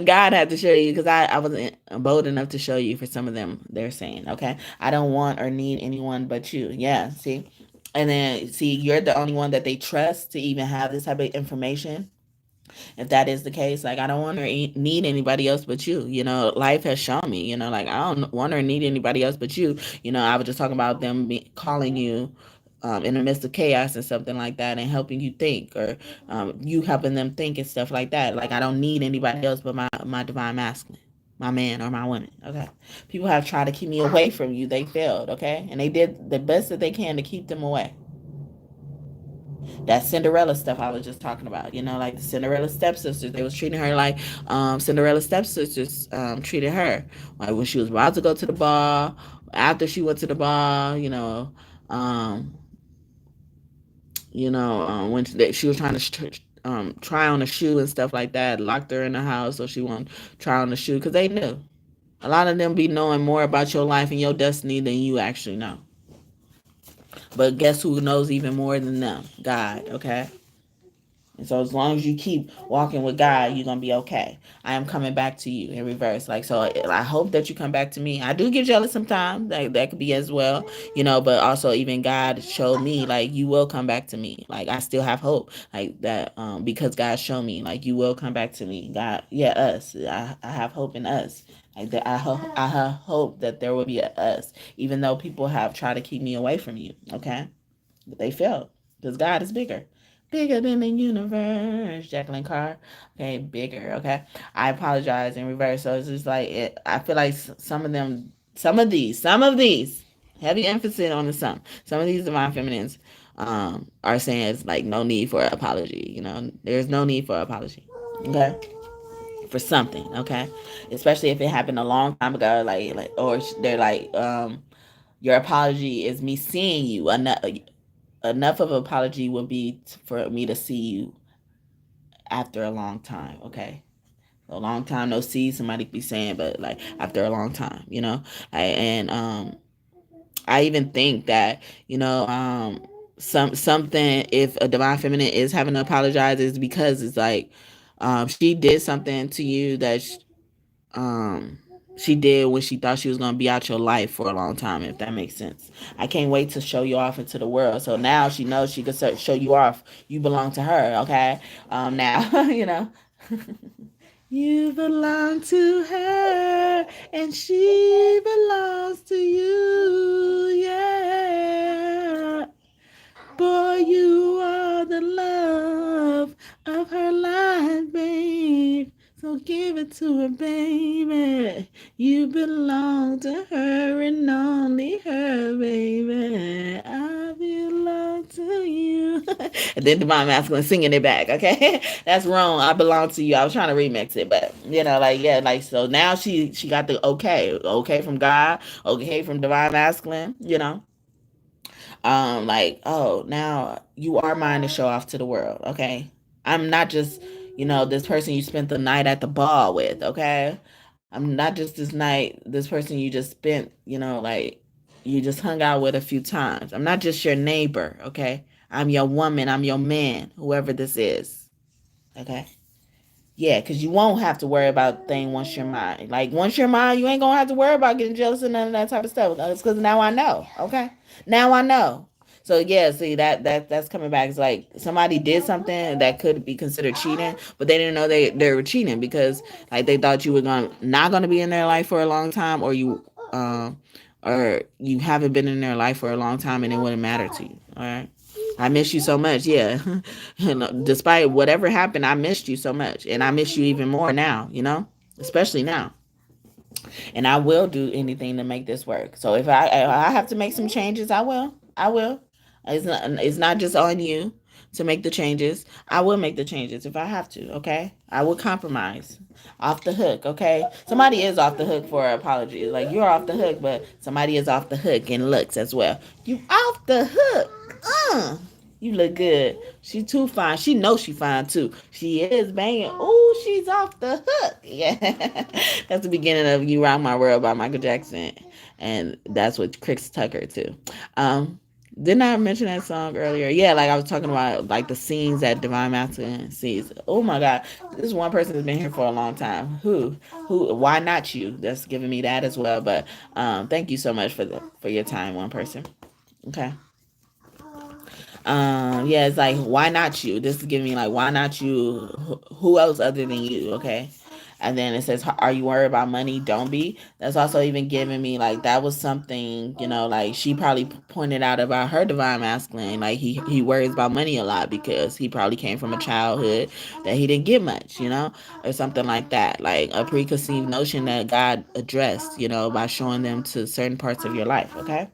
God had to show you, because I wasn't bold enough to show you for some of them. They're saying, okay, I don't want or need anyone but you. Yeah, see, and then see, you're the only one that they trust to even have this type of information. If that is the case, like I don't want or need anybody else but you. Life has shown me, like I don't want or need anybody else but you. I was just talking about them calling you in the midst of chaos and something like that, and helping you think, or you helping them think and stuff like that. Like I don't need anybody else but my divine masculine, my man or my woman. Okay, people have tried to keep me away from you. They failed. Okay, and they did the best that they can to keep them away. That Cinderella stuff I was just talking about, like the Cinderella stepsisters, they was treating her like Cinderella stepsisters treated her. Like when she was about to go to the ball, after she went to the ball, um, when she was trying to try on a shoe and stuff like that, locked her in the house so she won't try on the shoe, because they knew. A lot of them be knowing more about your life and your destiny than you actually know. But guess who knows even more than them? God, okay? And so as long as you keep walking with God, you're gonna be okay. I am coming back to you in reverse. Like so I hope that you come back to me. I do get jealous sometimes. That could be as well, but also even God showed me like you will come back to me. Like I still have hope. Like that, because God showed me like you will come back to me. God, yeah, us. I have hope in us. I hope that there will be a us, even though people have tried to keep me away from you. Okay, but they failed because God is bigger. Bigger than the universe, Jacqueline Carr. Okay, bigger. Okay, I apologize in reverse. So it's just like I feel like some of them, some of these, heavy emphasis on the some. Some of these divine feminines, are saying it's like no need for an apology. There's no need for an apology. Okay, for something. Okay, especially if it happened a long time ago. Or they're like, your apology is me seeing you. Enough of an apology would be for me to see you after a long time. Okay, a long time no see, somebody be saying, but like after a long time, and I even think that, something, if a divine feminine is having to apologize, is because it's like, she did something to you that she did when she thought she was going to be out your life for a long time, if that makes sense. I can't wait to show you off into the world. So now she knows she can show you off. You belong to her. Okay, now you belong to her, and she belongs to you. Yeah. Boy, you are the love of her life, babe. So give it to her, baby. You belong to her and only her, baby. I belong to you. And then Divine Masculine singing it back, okay? That's wrong. I belong to you. I was trying to remix it, but so now she got the okay from God, okay from Divine Masculine, like, oh, now you are mine to show off to the world. Okay, I'm not just, this person you spent the night at the ball with. Okay, I'm not just this person you just spent, like, you just hung out with a few times. I'm not just your neighbor. Okay, I'm your woman, I'm your man, whoever this is. Okay, yeah, because you won't have to worry about thing once you're mine. Like, once you're mine, you ain't gonna have to worry about getting jealous and none of that type of stuff. It's because now I know. Okay, now I know. So yeah, see, that's coming back. It's like somebody did something that could be considered cheating, but they didn't know they were cheating because, like, they thought you were not gonna be in their life for a long time, or you haven't been in their life for a long time, and it wouldn't matter to you. All right. I miss you so much. Yeah. Despite whatever happened, I missed you so much. And I miss you even more now, especially now. And I will do anything to make this work. So if I have to make some changes, I will. I will. It's not just on you to make the changes. I will make the changes if I have to, okay? I will compromise. Off the hook, okay? Somebody is off the hook for an apology. Like, you're off the hook, but somebody is off the hook in looks as well. You off the hook. You look good. She too fine. She knows she fine too. She is banging. Ooh, she's off the hook. Yeah. That's the beginning of You Rock My World by Michael Jackson. And that's with Chris Tucker too. Didn't I mention that song earlier? Yeah, like I was talking about, like, the scenes that Divine Masculine sees. Oh my God. This one person has been here for a long time. Why not you? That's giving me that as well. But thank you so much for your time, one person. Okay. Yeah, it's like, why not you? This is giving me, like, why not you? Who else other than you? Okay. And then it says, are you worried about money? Don't be. That's also even giving me, like, that was something, like, she probably pointed out about her divine masculine. Like, he worries about money a lot because he probably came from a childhood that he didn't get much, or something like that. Like a preconceived notion that God addressed, by showing them to certain parts of your life. Okay.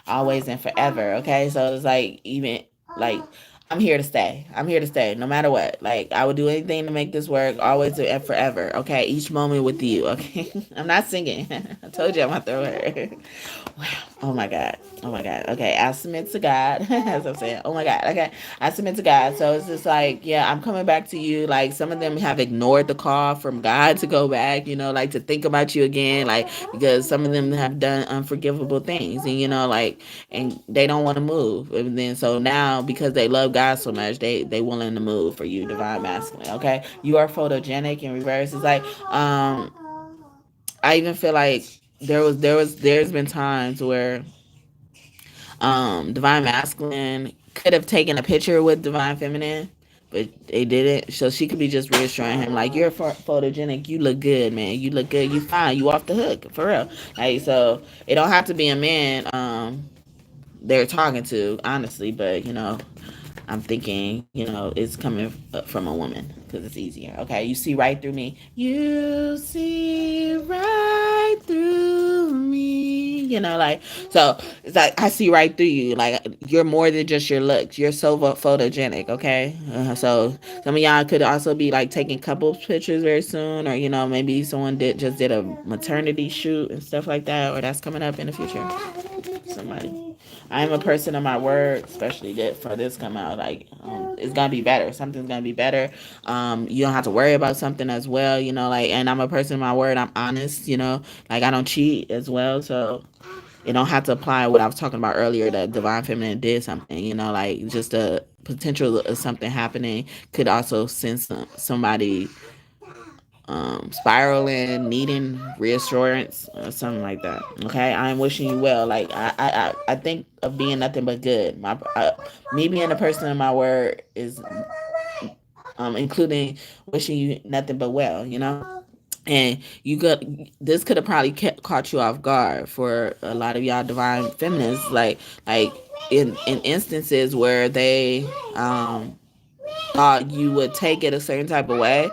Always and forever. Okay. So it's like, even like, I'm here to stay. I'm here to stay no matter what. Like, I would do anything to make this work, always and forever. Okay. Each moment with you. Okay. I'm not singing. I told you I'm going to throw her. Wow. Oh my God. Oh my God. Okay. I submit to God. As I'm saying. Oh my God. Okay. I submit to God. So it's just like, yeah, I'm coming back to you. Like, some of them have ignored the call from God to go back, like, to think about you again. Like, because some of them have done unforgivable things, and, like, and they don't want to move. And then, so now, because they love God so much, they willing to move for you, divine masculine. Okay. You are photogenic in reverse. It's like, I even feel like there's been times where divine masculine could have taken a picture with divine feminine but they didn't. So she could be just reassuring him, like, you're photogenic, you look good, man, you look good, you fine, you off the hook, for real. Like, so it don't have to be a man they're talking to, honestly, but I'm thinking, it's coming from a woman because it's easier. Okay, you see right through me. You see right through me. Like, so it's like I see right through you. Like, you're more than just your looks. You're so photogenic. Okay, so some of y'all could also be like taking couples pictures very soon, or maybe someone did a maternity shoot and stuff like that, or that's coming up in the future. Somebody. I am a person of my word, especially that for this come out. Like, it's gonna be better. Something's gonna be better. You don't have to worry about something as well. Like, and I'm a person of my word. I'm honest. Like I don't cheat as well. So you don't have to apply what I was talking about earlier. That divine feminine did something. Like just a potential of something happening could also send somebody spiraling, needing reassurance, or something like that. Okay, I'm wishing you well. Like I think of being nothing but good. Me being a person of my word is including wishing you nothing but well. And this could have probably caught you off guard for a lot of y'all divine feminists, like in instances where they thought you would take it a certain type of way.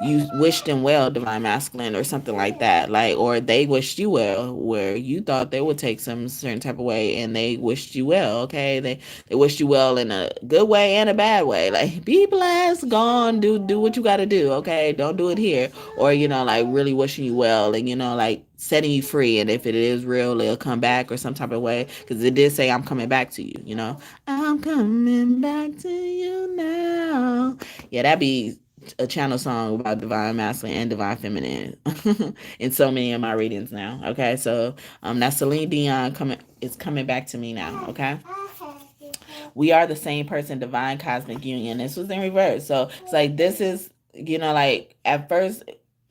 You wished them well, divine masculine, or something like that. Like, or they wished you well, where you thought they would take some certain type of way, and they wished you well. Okay, they wished you well in a good way and a bad way. Like, be blessed, gone, do what you got to do. Okay, don't do it here, or like really wishing you well, and like setting you free. And if it is real, it'll come back or some type of way, because it did say I'm coming back to you. I'm coming back to you now. Yeah, that'd be a channel song about divine masculine and divine feminine in so many of my readings now. Okay, so that's Celine Dion coming back to me now. Okay, we are the same person, divine cosmic union. This was in reverse, so it's like this is like at first,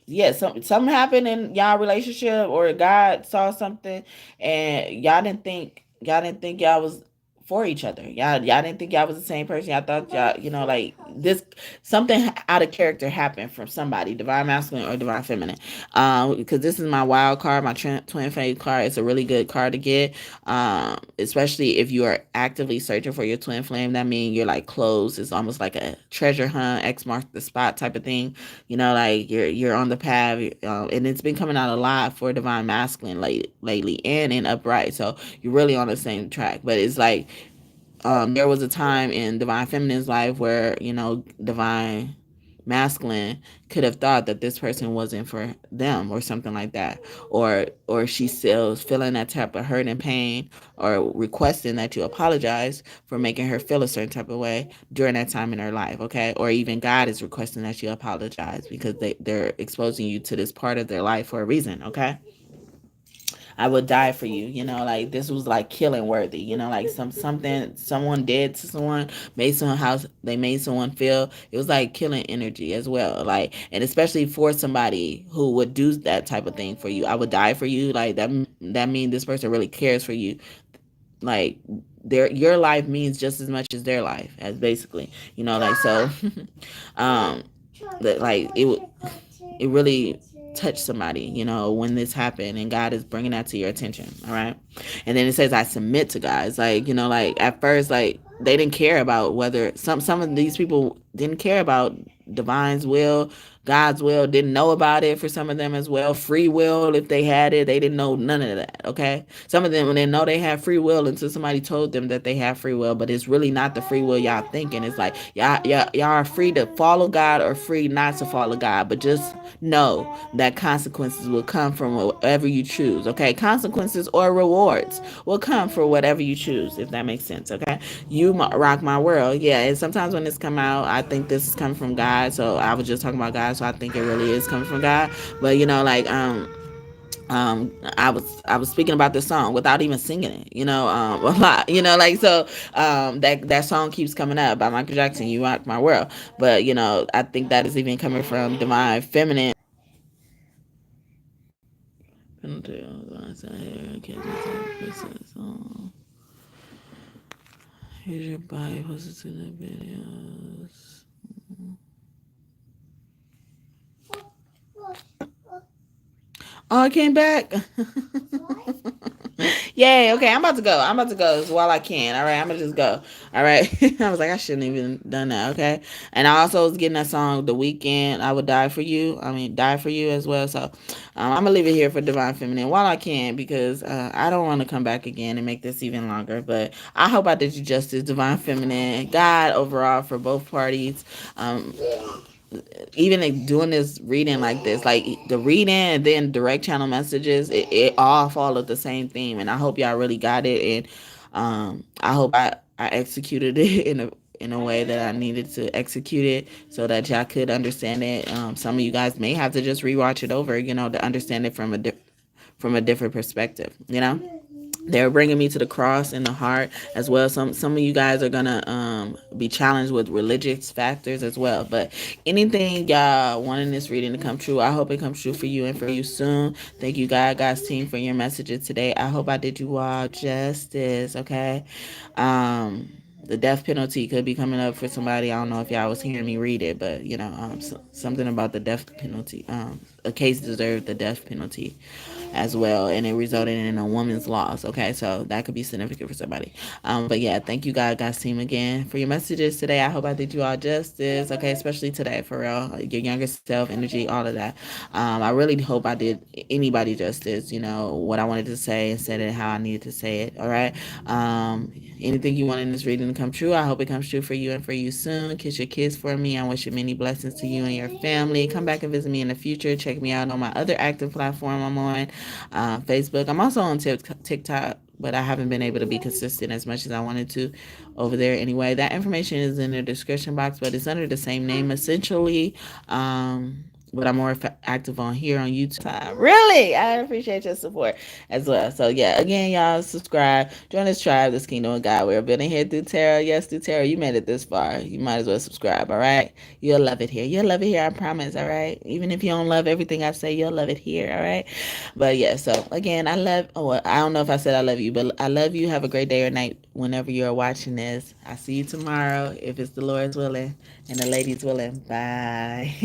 yeah, something happened in y'all relationship, or God saw something, and y'all didn't think y'all was for each other. Y'all didn't think y'all was the same person. Y'all thought y'all, like this something out of character happened from somebody, divine masculine or divine feminine. Because this is my wild card, my twin flame card. It's a really good card to get. Especially if you are actively searching for your twin flame. That means you're like close. It's almost like a treasure hunt, X marks the spot type of thing. Like you're on the path, and it's been coming out a lot for divine masculine lately and in upright. So you're really on the same track. But it's like there was a time in divine feminine's life where divine masculine could have thought that this person wasn't for them or something like that, or she still was feeling that type of hurt and pain, or requesting that you apologize for making her feel a certain type of way during that time in her life. Okay, or even God is requesting that you apologize because they're exposing you to this part of their life for a reason. Okay, I would die for you. Like this was like killing worthy. Like something someone did to someone, made someone house, they made someone feel. It was like killing energy as well. Like, and especially for somebody who would do that type of thing for you, I would die for you. Like that means this person really cares for you. Like your life means just as much as their life, as basically. Like so. um, that like it really touched somebody, when this happened, and God is bringing that to your attention. All right. And then it says, I submit to God. It's like, like at first, like they didn't care about whether some of these people didn't care about divine's will, God's will, didn't know about it for some of them as well. Free will, if they had it, they didn't know none of that. Okay. Some of them, when they know they have free will until somebody told them that they have free will, but it's really not the free will y'all thinking. It's like y'all are free to follow God or free not to follow God, but just know that consequences will come from whatever you choose. Okay. Consequences or rewards will come for whatever you choose, if that makes sense. Okay. You rock my world. Yeah. And sometimes when this come out, I think this is coming from God. So I was just talking about God. So I think it really is coming from God. But like, I was speaking about this song without even singing it, a lot, like so that song keeps coming up by Michael Jackson, You Rock My World. But I think that is even coming from divine feminine. Here's your body posted to the videos. Oh, I came back. Yay. Okay, I'm about to go. I'm about to go while I can. All right, I'm gonna just go. All right. I was like, I shouldn't even done that. Okay. And I also was getting that song, The Weekend. I would die for you. I mean, die for you as well. So, I'm gonna leave it here for Divine Feminine while I can because I don't want to come back again and make this even longer. But I hope I did you justice, Divine Feminine. God overall for both parties. Even like doing this reading like this, like the reading and then direct channel messages, it all follow the same theme. And I hope y'all really got it. And I hope I executed it in a way that I needed to execute it so that y'all could understand it. Some of you guys may have to just rewatch it over, to understand it from a different perspective. They're bringing me to the cross and the heart as well. Some of you guys are gonna be challenged with religious factors as well. But anything y'all wanting this reading to come true, I hope it comes true for you and for you soon. Thank you, God's team, for your messages today. I hope I did you all justice. Okay. The death penalty could be coming up for somebody. I don't know if y'all was hearing me read it, but something about the death penalty. A case deserved the death penalty as well, and it resulted in a woman's loss. Okay, so that could be significant for somebody. But yeah, thank you, God's team, again for your messages today. I hope I did you all justice. Okay, especially today, for real. Your younger self, energy, all of that. I really hope I did anybody justice. What I wanted to say and said it how I needed to say it. All right. Anything you want in this reading to come true, I hope it comes true for you and for you soon. Kiss your kids for me. I wish you many blessings to you and your family. Come back and visit me in the future. Check me out on my other active platform I'm on, Facebook. I'm also on TikTok, but I haven't been able to be consistent as much as I wanted to over there. Anyway, that information is in the description box, but it's under the same name essentially. But I'm more active on here on YouTube. Really, I appreciate your support as well. So yeah, again, y'all subscribe, join this tribe, this kingdom of God. We're building here through tarot. Yes, through tarot. You made it this far. You might as well subscribe. All right, you'll love it here. You'll love it here. I promise. All right, even if you don't love everything I say, you'll love it here. All right. But yeah, so again, I love. Oh, well, I don't know if I said I love you, but I love you. Have a great day or night whenever you're watching this. I'll see you tomorrow if it's the Lord's willing and the ladies willing. Bye.